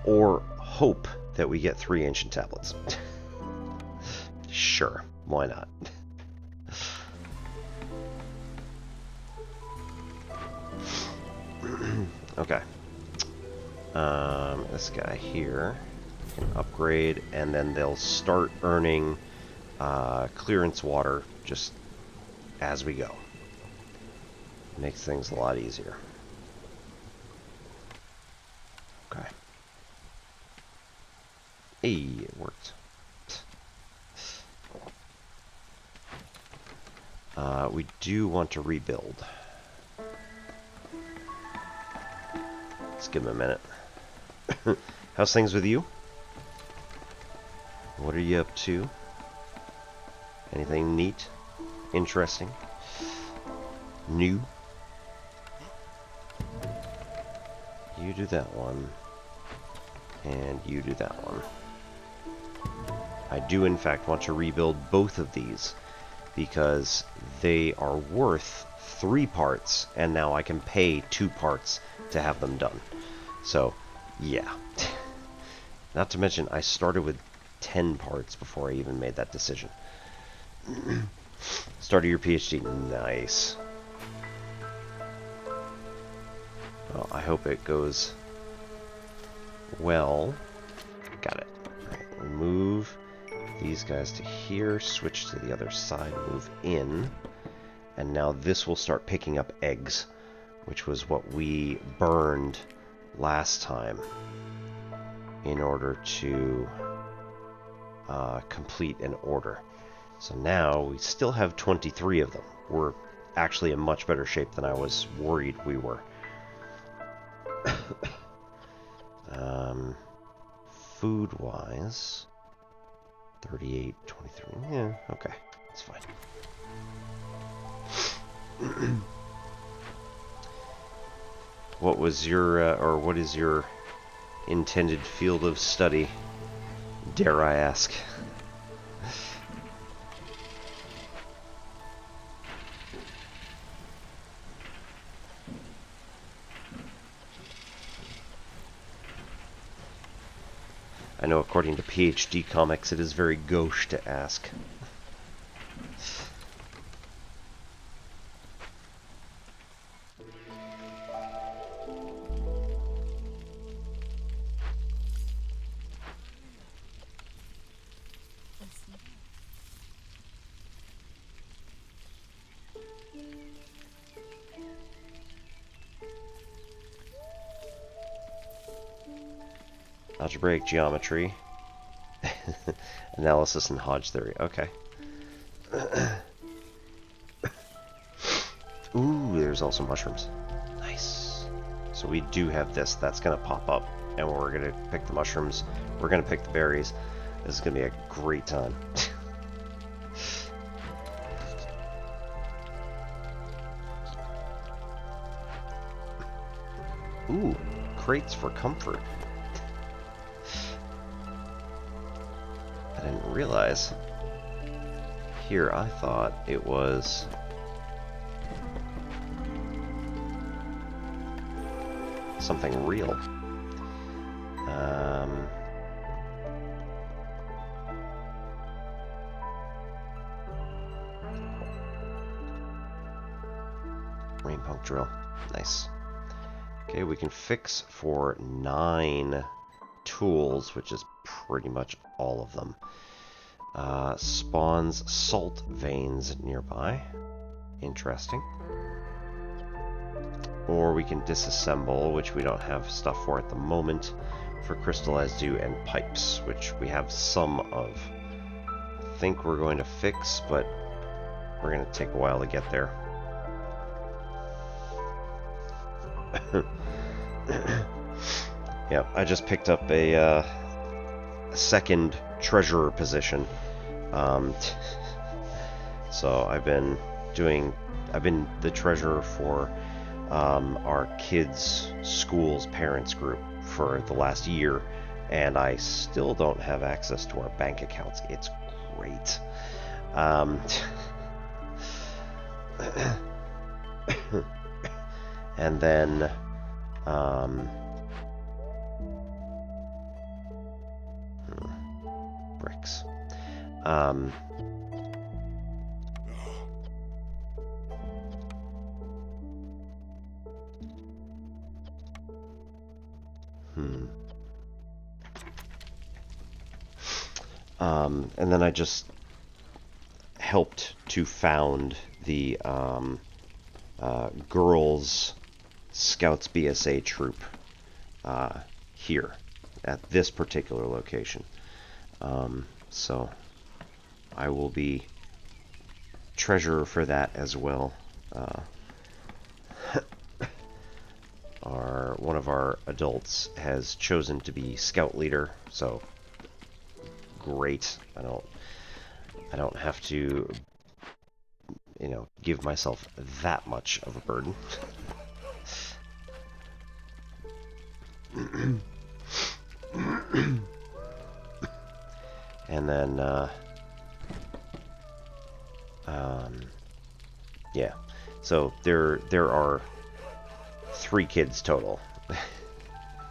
Or hope that we get 3 ancient tablets. Sure, why not? Okay. This guy here can upgrade, and then they'll start earning clearance water just as we go. Makes things a lot easier. Okay. Hey, it worked. We do want to rebuild. Let's give him a minute. How's things with you? What are you up to? Anything neat? Interesting? New? You do that one, and you do that one. I do in fact want to rebuild both of these, because they are worth 3 parts, and now I can pay 2 parts to have them done. So, yeah. Not to mention, I started with 10 parts before I even made that decision. Started your PhD. Nice. Well, I hope it goes well. Got it. Alright, we move these guys to here, switch to the other side, move in, and now this will start picking up eggs, which was what we burned last time in order to complete an order. So now we still have 23 of them. We're actually in much better shape than I was worried we were. Food-wise, 38, 23, yeah, okay, that's fine. What was your, or what is your intended field of study, dare I ask? I know according to PhD comics it is very gauche to ask. Algebraic geometry. Analysis and Hodge theory. Okay. Ooh, there's also mushrooms. Nice. So we do have this. That's going to pop up. And we're going to pick the mushrooms. We're going to pick the berries. This is going to be a great time. Ooh, crates for comfort. I didn't realize. Here, I thought it was... something real. Rain punk drill. Nice. Okay, we can fix for 9 tools, which is pretty much all of them. Spawns salt veins nearby. Interesting. Or we can disassemble, which we don't have stuff for at the moment, for crystallized dew and pipes, which we have some of. I think we're going to fix, but we're going to take a while to get there. Yep, I just picked up a second treasurer position. So I've been the treasurer for our kids' school's parents group for the last year, and I still don't have access to our bank accounts. It's great. And then bricks. And then I just helped to found the Girls Scouts BSA troop here at this particular location. So I will be treasurer for that as well. One of our adults has chosen to be scout leader, so great. I don't have to, give myself that much of a burden. And then yeah, so there are 3 kids total.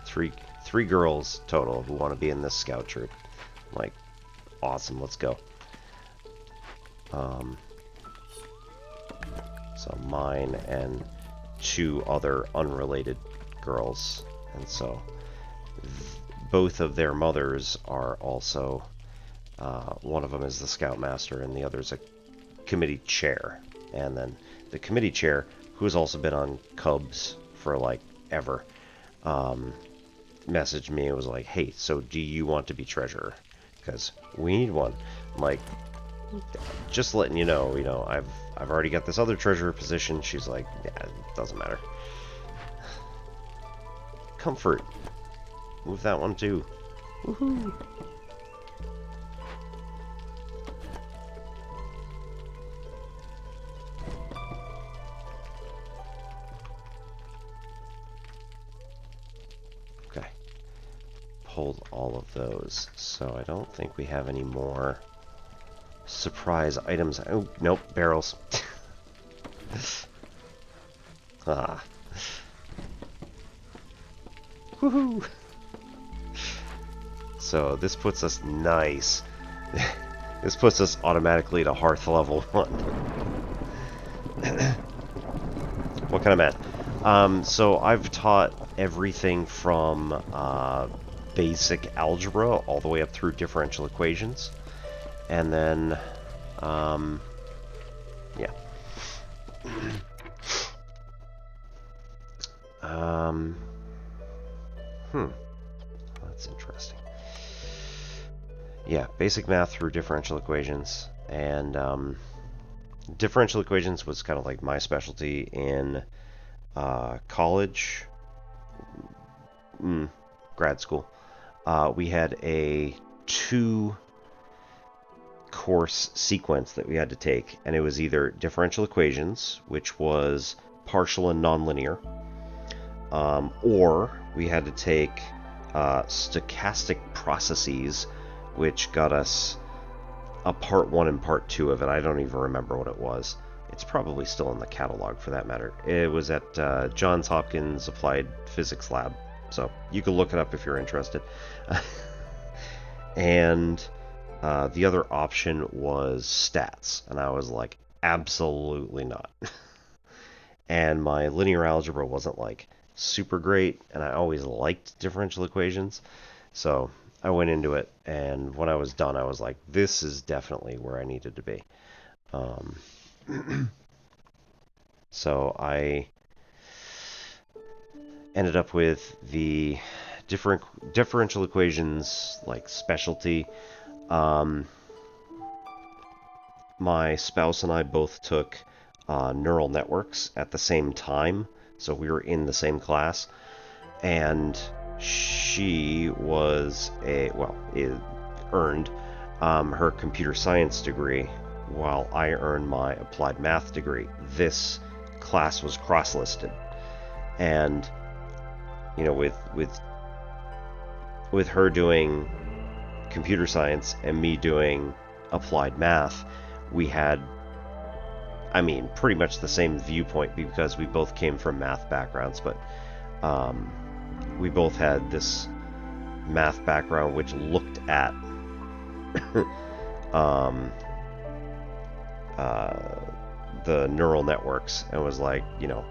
three girls total who want to be in this scout troop. Like, awesome, let's go. So mine and 2 other unrelated girls, and so both of their mothers are also, one of them is the scoutmaster and the other's a committee chair. And then the committee chair, who's also been on Cubs for like ever, messaged me and was like, hey, so do you want to be treasurer? Because we need one. I'm like, just letting you know, I've already got this other treasurer position. She's like, yeah, it doesn't matter. Comfort. Move that one too. Woohoo! Okay. Pulled all of those, so I don't think we have any more surprise items. Oh, nope, barrels. Ah. Woohoo! So this puts us nice. This puts us automatically to Hearth level 1. What kind of man? So I've taught everything from basic algebra all the way up through differential equations. And then, yeah. That's interesting. Yeah, basic math through differential equations. And differential equations was kind of like my specialty in college, grad school. We had a 2-course sequence that we had to take, and it was either differential equations, which was partial and nonlinear, or we had to take stochastic processes, which got us a part 1 and part 2 of it. I don't even remember what it was. It's probably still in the catalog for that matter. It was at Johns Hopkins Applied Physics Lab, so you can look it up if you're interested. And the other option was stats, and I was like, absolutely not. And my linear algebra wasn't like super great, and I always liked differential equations, so I went into it, and when I was done, I was like, this is definitely where I needed to be. So I ended up with the differential equations like specialty. My spouse and I both took neural networks at the same time, so we were in the same class, and she was earned her computer science degree while I earned my applied math degree. This class was cross-listed, and you know, with her doing computer science and me doing applied math, we had, I mean, pretty much the same viewpoint because we both came from math backgrounds, but we both had this math background which looked at the neural networks and was like, you know,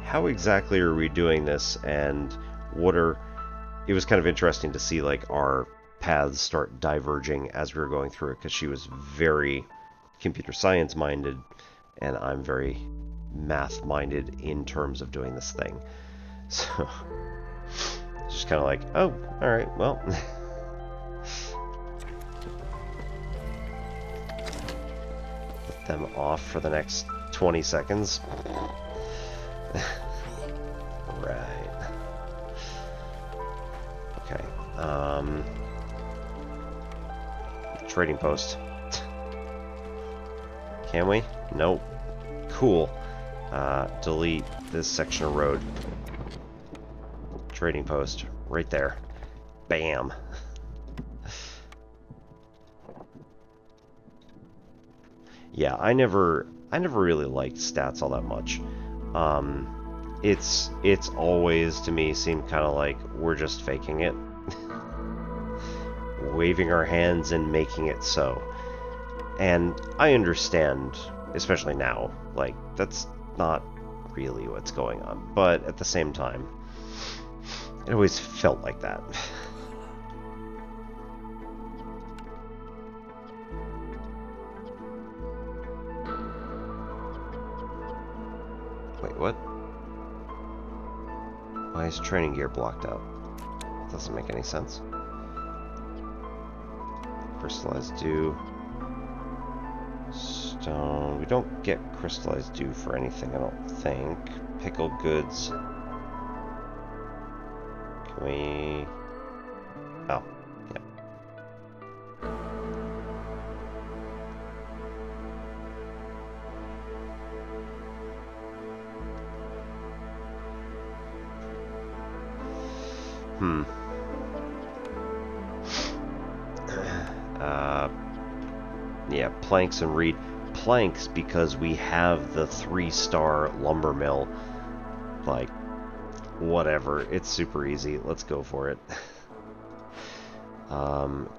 how exactly are we doing this, and it was kind of interesting to see like our paths start diverging as we were going through it, because she was very computer science minded and I'm very math minded in terms of doing this thing. So it's just kind of like, oh, all right, well. Let them off for the next 20 seconds. Right. Okay. Trading post. Can we? Nope. Cool. Delete this section of road. Trading post. Right there. Bam. Yeah, I never really liked stats all that much. It's always, to me, seemed kind of like we're just faking it. Waving our hands and making it so. And I understand, especially now, like, that's not really what's going on. But at the same time, it always felt like that. Wait, what? Why is training gear blocked out? That doesn't make any sense. Crystallized dew. Stone. We don't get crystallized dew for anything, I don't think. Pickled goods. Can we... Oh, yeah. Yeah, planks and reed. Planks because we have the 3-star lumber mill. Like, whatever. It's super easy. Let's go for it.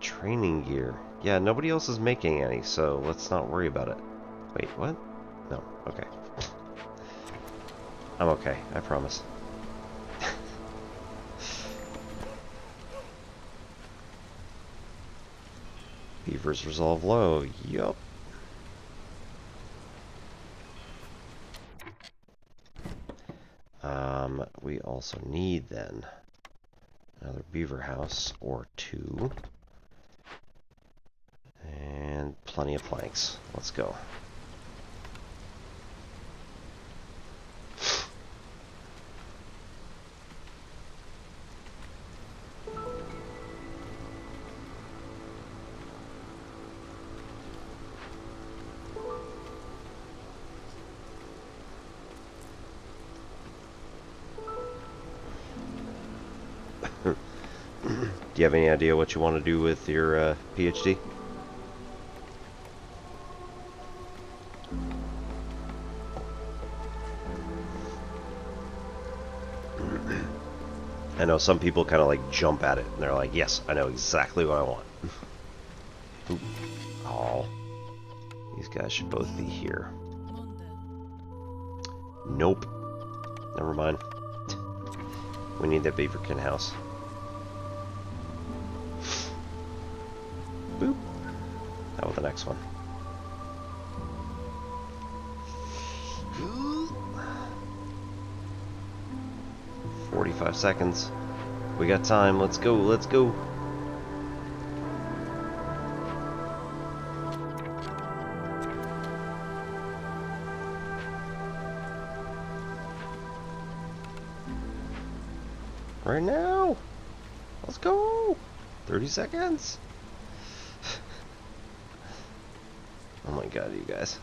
Training gear. Yeah, nobody else is making any, so let's not worry about it. Wait, what? No, okay. I'm okay, I promise. Beavers resolve low. Yup. We also need then another beaver house or 2. plenty of planks. Let's go. Do you have any idea what you want to do with your PhD? I know some people kind of like jump at it and they're like, yes, I know exactly what I want. Oh, these guys should both be here. Nope. Never mind. We need that beaverkin house. Boop. How about the next one? 45 seconds. We got time. Let's go. Let's go. Right now. Let's go. 30 seconds. Oh my god, you guys.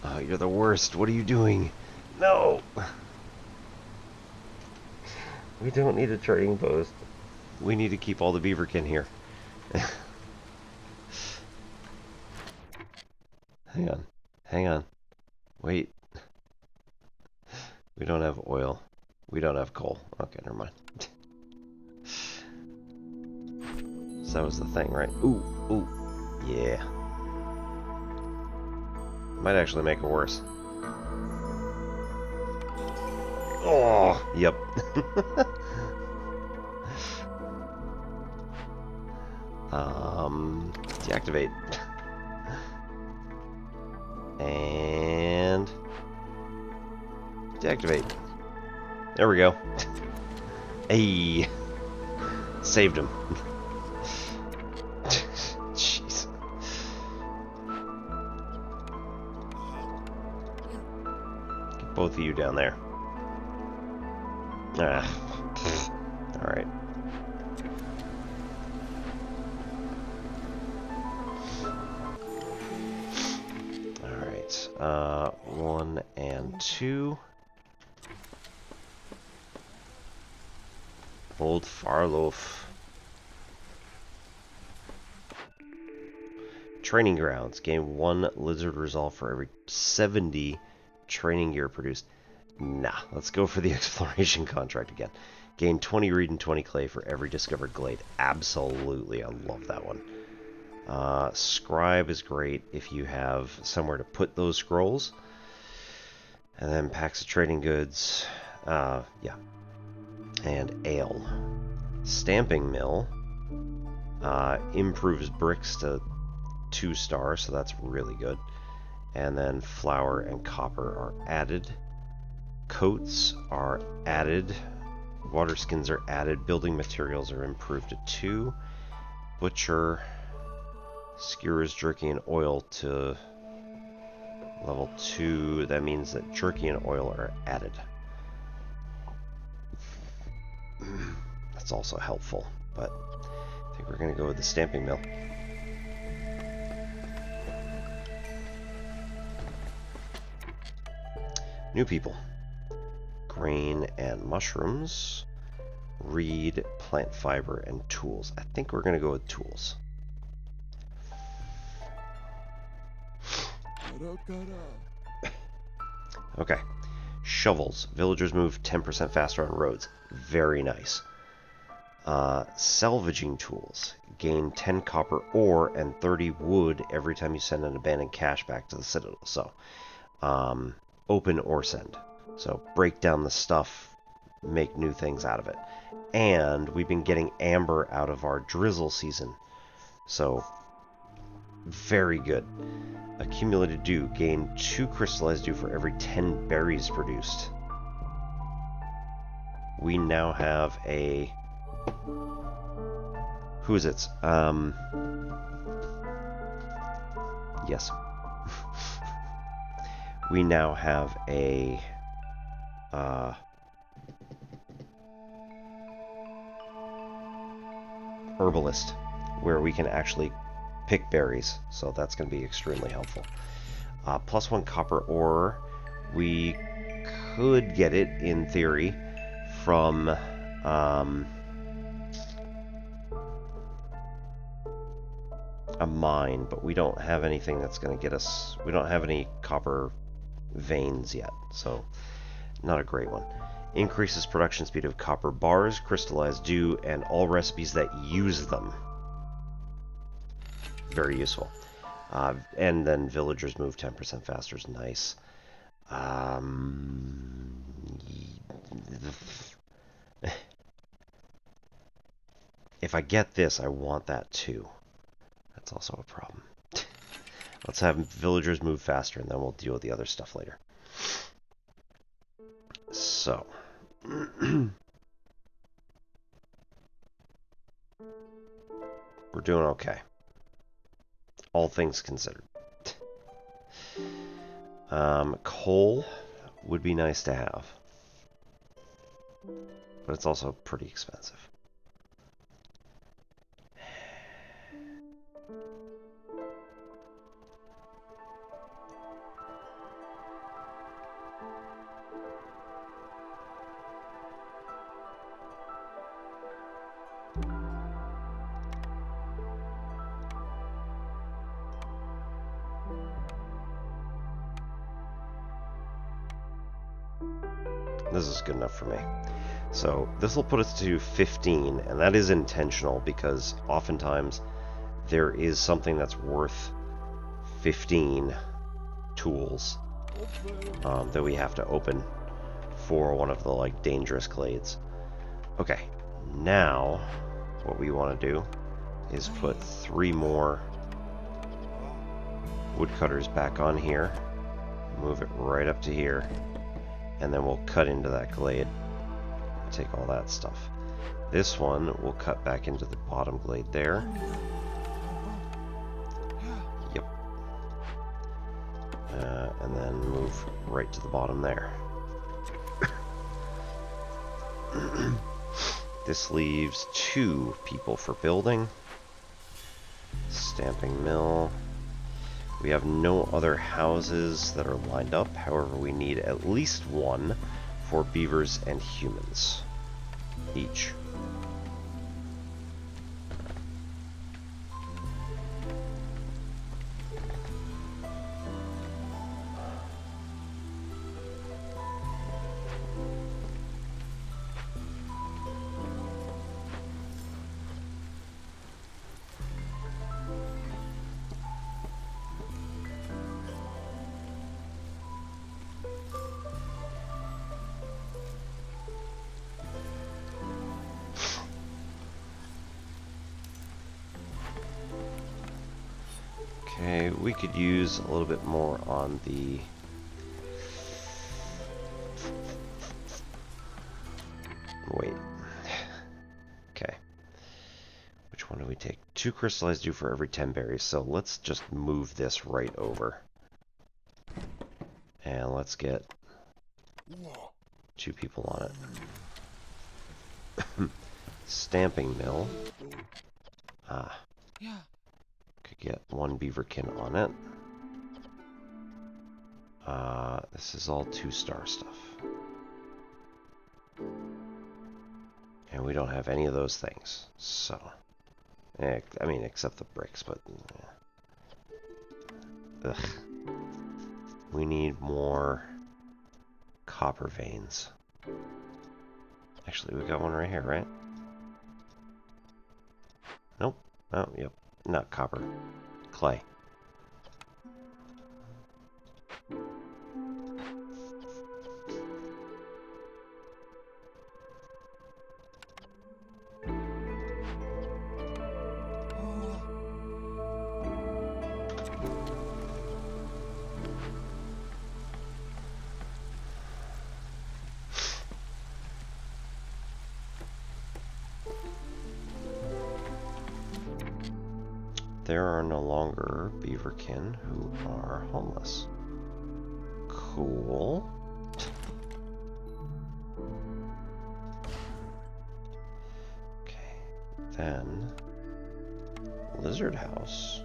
Oh, you're the worst. What are you doing? No. We don't need a trading post. We need to keep all the beaverkin here. Hang on. Hang on. Wait. We don't have oil. We don't have coal. Okay, never mind. So that was the thing, right? Ooh, ooh. Yeah. Might actually make it worse. Oh, yep. Deactivate. And deactivate. There we go. Hey, saved him. Jeez. Get both of you down there. Ah. All right. All right. 1 and 2. Old Farloaf. Training grounds. Gain 1 lizard resolve for every 70 training gear produced. Nah, let's go for the exploration contract again. Gain 20 reed and 20 clay for every discovered glade. Absolutely, I love that one. Scribe is great if you have somewhere to put those scrolls. And then packs of trading goods. Yeah. And ale. Stamping mill improves bricks to 2 stars, so that's really good. And then flour and copper are added. Coats are added. Water skins are added. Building materials are improved to 2. Butcher, skewers, jerky, and oil to level 2. That means that jerky and oil are added. That's also helpful, but I think we're going to go with the stamping mill. New people. Grain and mushrooms. Reed, plant fiber, and tools. I think we're going to go with tools. Okay. Shovels. Villagers move 10% faster on roads. Very nice. Salvaging tools. Gain 10 copper ore and 30 wood every time you send an abandoned cache back to the citadel. So, open or send. So, break down the stuff, make new things out of it. And we've been getting amber out of our drizzle season. So, very good. Accumulated dew. Gain 2 crystallized dew for every 10 berries produced. We now have a... Who is it? Yes. We now have a herbalist where we can actually pick berries, so that's going to be extremely helpful. +1 copper ore. We could get it, in theory, from a mine, but we don't have anything that's going to get us... We don't have any copper veins yet, so not a great one. Increases production speed of copper bars, crystallized dew, and all recipes that use them. Very useful. And then villagers move 10% faster is nice. If I get this, I want that too. That's also a problem. Let's have villagers move faster, and then we'll deal with the other stuff later. So. We're doing okay. All things considered. Coal would be nice to have. But it's also pretty expensive. This is good enough for me. So this will put us to 15, and that is intentional because oftentimes there is something that's worth 15 tools that we have to open for one of the like dangerous glades. Okay, now what we want to do is put 3 more woodcutters back on here, move it right up to here, and then we'll cut into that glade. Take all that stuff. This one we'll cut back into the bottom glade there. Yep. And then move right to the bottom there. This leaves 2 people for building. Stamping mill. We have no other houses that are lined up. However, we need at least 1 for beavers and humans each. Okay, we could use a little bit more on the... Wait. Okay. Which one do we take? 2 crystallized dew for every 10 berries, so let's just move this right over. And let's get 2 people on it. Stamping mill. Yeah. Could get 1 beaverkin on it. This is all 2-star stuff. And we don't have any of those things, so... I mean, except the bricks, but... Ugh. We need more copper veins. Actually, we got one right here, right? Nope. Oh, yep. Not copper. Clay. there are no longer beaverkin who are homeless. Cool. Okay, then lizard house.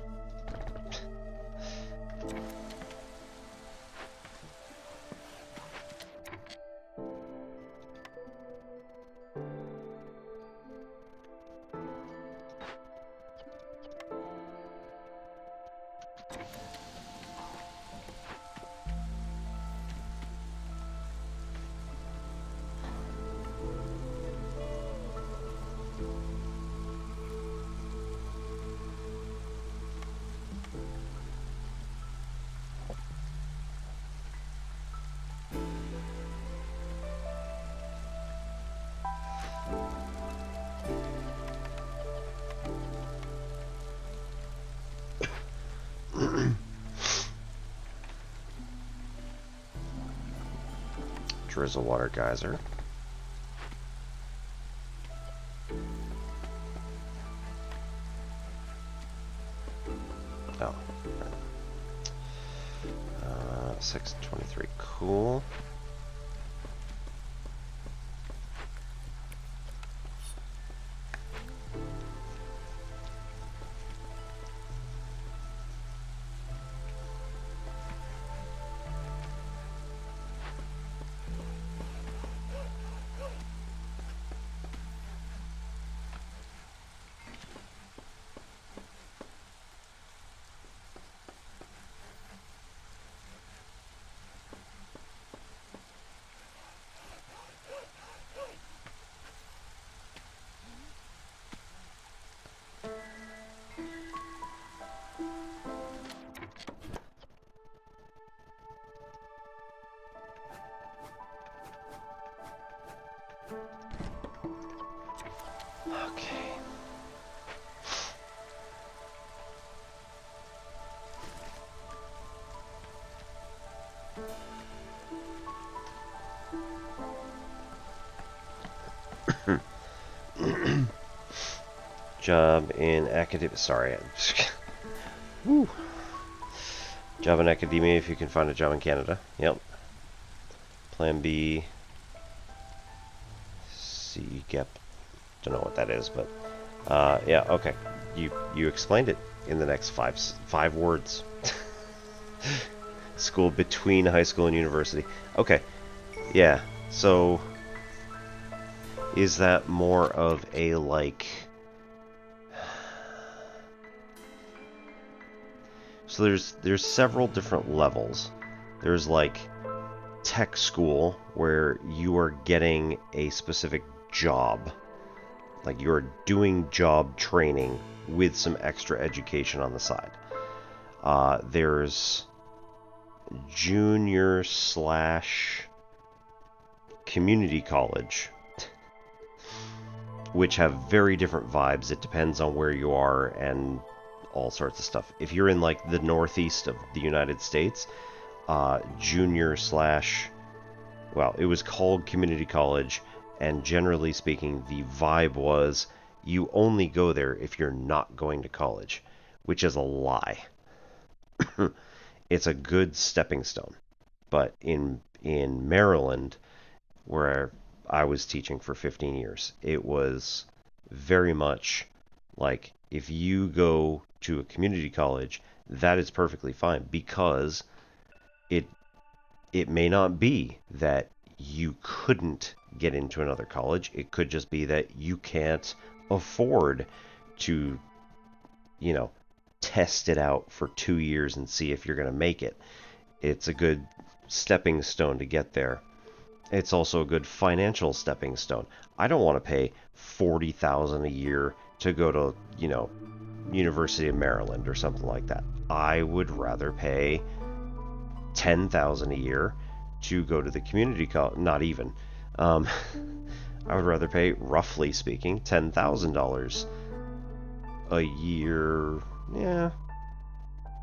Drizzle water geyser. Oh. 623. Cool. Okay. Job in academia. Sorry. Woo. Job in academia if you can find a job in Canada. Yep. Plan B. C gap. Don't know what that is, but yeah. Okay. You explained it in the next five words. School between high school and university. Okay. Yeah. So is that more of a like? So there's several different levels. There's like tech school where you are getting a specific job. Like you're doing job training with some extra education on the side. There's junior / community college, which have very different vibes. It depends on where you are and all sorts of stuff. If you're in like the northeast of the United States, junior / well, it was called community college, and generally speaking, the vibe was you only go there if you're not going to college, which is a lie. It's a good stepping stone. But in Maryland, where I was teaching for 15 years, it was very much like if you go to a community college, that is perfectly fine, because it may not be that you couldn't get into another college. It could just be that you can't afford to, test it out for 2 years and see if you're going to make it. It's a good stepping stone to get there. It's also a good financial stepping stone. I don't want to pay $40,000 a year to go to, University of Maryland or something like that. I would rather pay $10,000 a year to go to the community college. Not even. I would rather pay, roughly speaking, $10,000 a year. Yeah.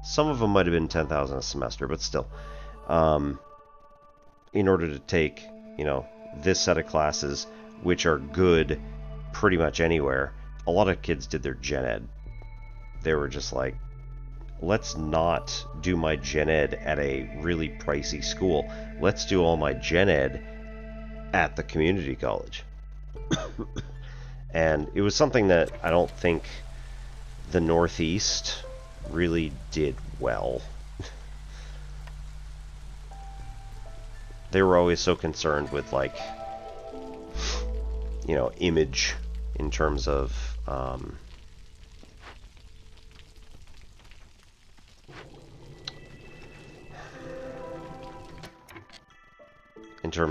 Some of them might have been $10,000 a semester, but still. In order to take, this set of classes, which are good pretty much anywhere. A lot of kids did their gen ed. they were just like, let's not do my gen ed at a really pricey school. Let's do all my gen ed at the community college. And it was something that I don't think the Northeast really did well. They were always so concerned with, like, you know, image in terms of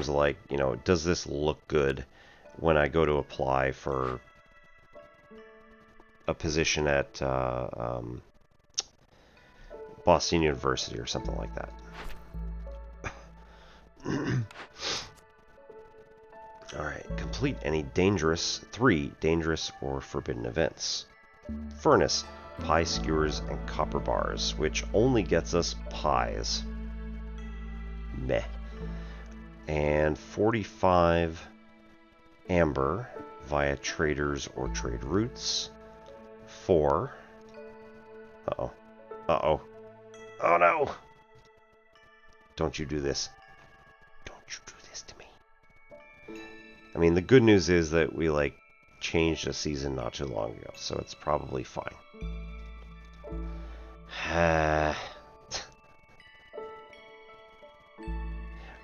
like, you know, does this look good when I go to apply for a position at Boston University or something like that. Alright, complete any three dangerous or forbidden events. Furnace, pie skewers, and copper bars, which only gets us pies. Meh. And 45 amber via traders or trade routes. 4. Uh-oh. Uh-oh. Oh no! Don't you do this. Don't you do this to me. I mean, the good news is that we, like, changed a season not too long ago, so it's probably fine.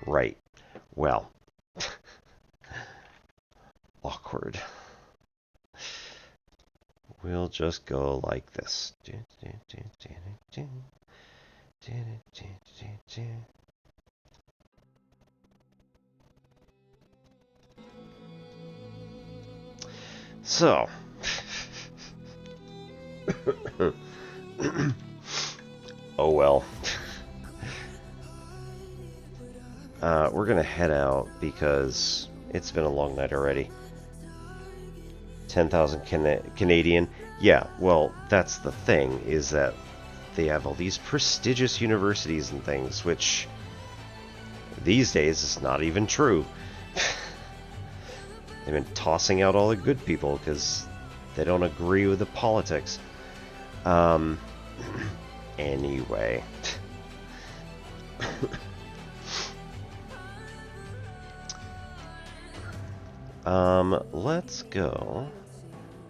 Right. Well. Awkward. We'll just go like this. So. Oh well. We're gonna head out because it's been a long night already. 10,000 Canadian. Yeah, well, that's the thing, is that they have all these prestigious universities and things, which these days is not even true. They've been tossing out all the good people because they don't agree with the politics. Anyway. Let's go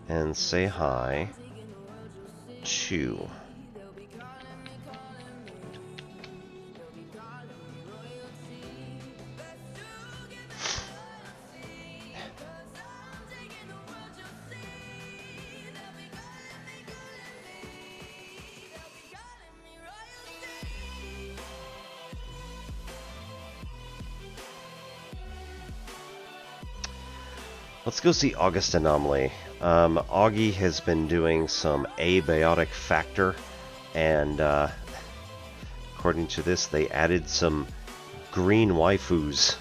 and say hi to let's go see August Anomaly. Augie has been doing some abiotic factor, and according to this, they added some green waifus.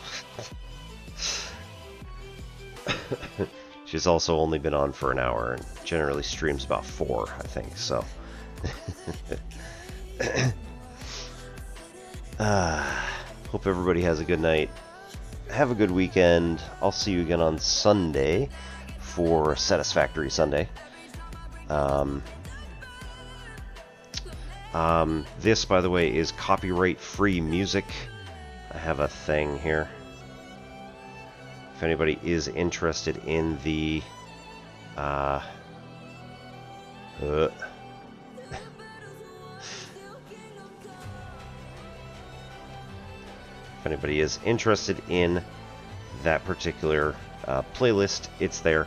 She's also only been on for an hour and generally streams about 4, I think, so. Hope everybody has a good night. Have a good weekend. I'll see you again on Sunday for Satisfactory Sunday. This, by the way, is copyright-free music. I have a thing here. If anybody is interested in the if anybody is interested in that particular playlist, it's there.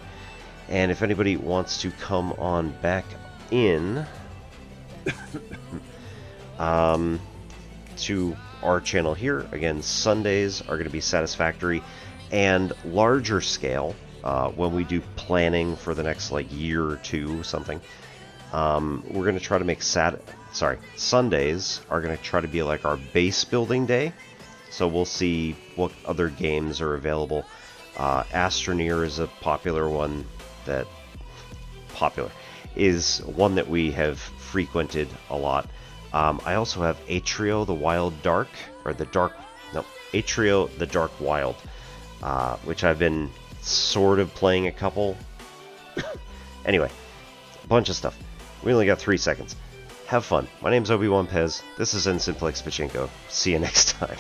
And if anybody wants to come on back in to our channel here, again, Sundays are going to be Satisfactory and larger scale when we do planning for the next like year or two, something. We're going to try to make Sundays are going to try to be like our base building day. So we'll see what other games are available. Astroneer is a popular one is one that we have frequented a lot. I also have Atrio the Wild Dark, or Atrio the Dark Wild, which I've been sort of playing a couple. Anyway, a bunch of stuff. We only got 3 seconds. Have fun. My name's Obi-Wan Pez. This is Ensign Flix Pachinko. See you next time.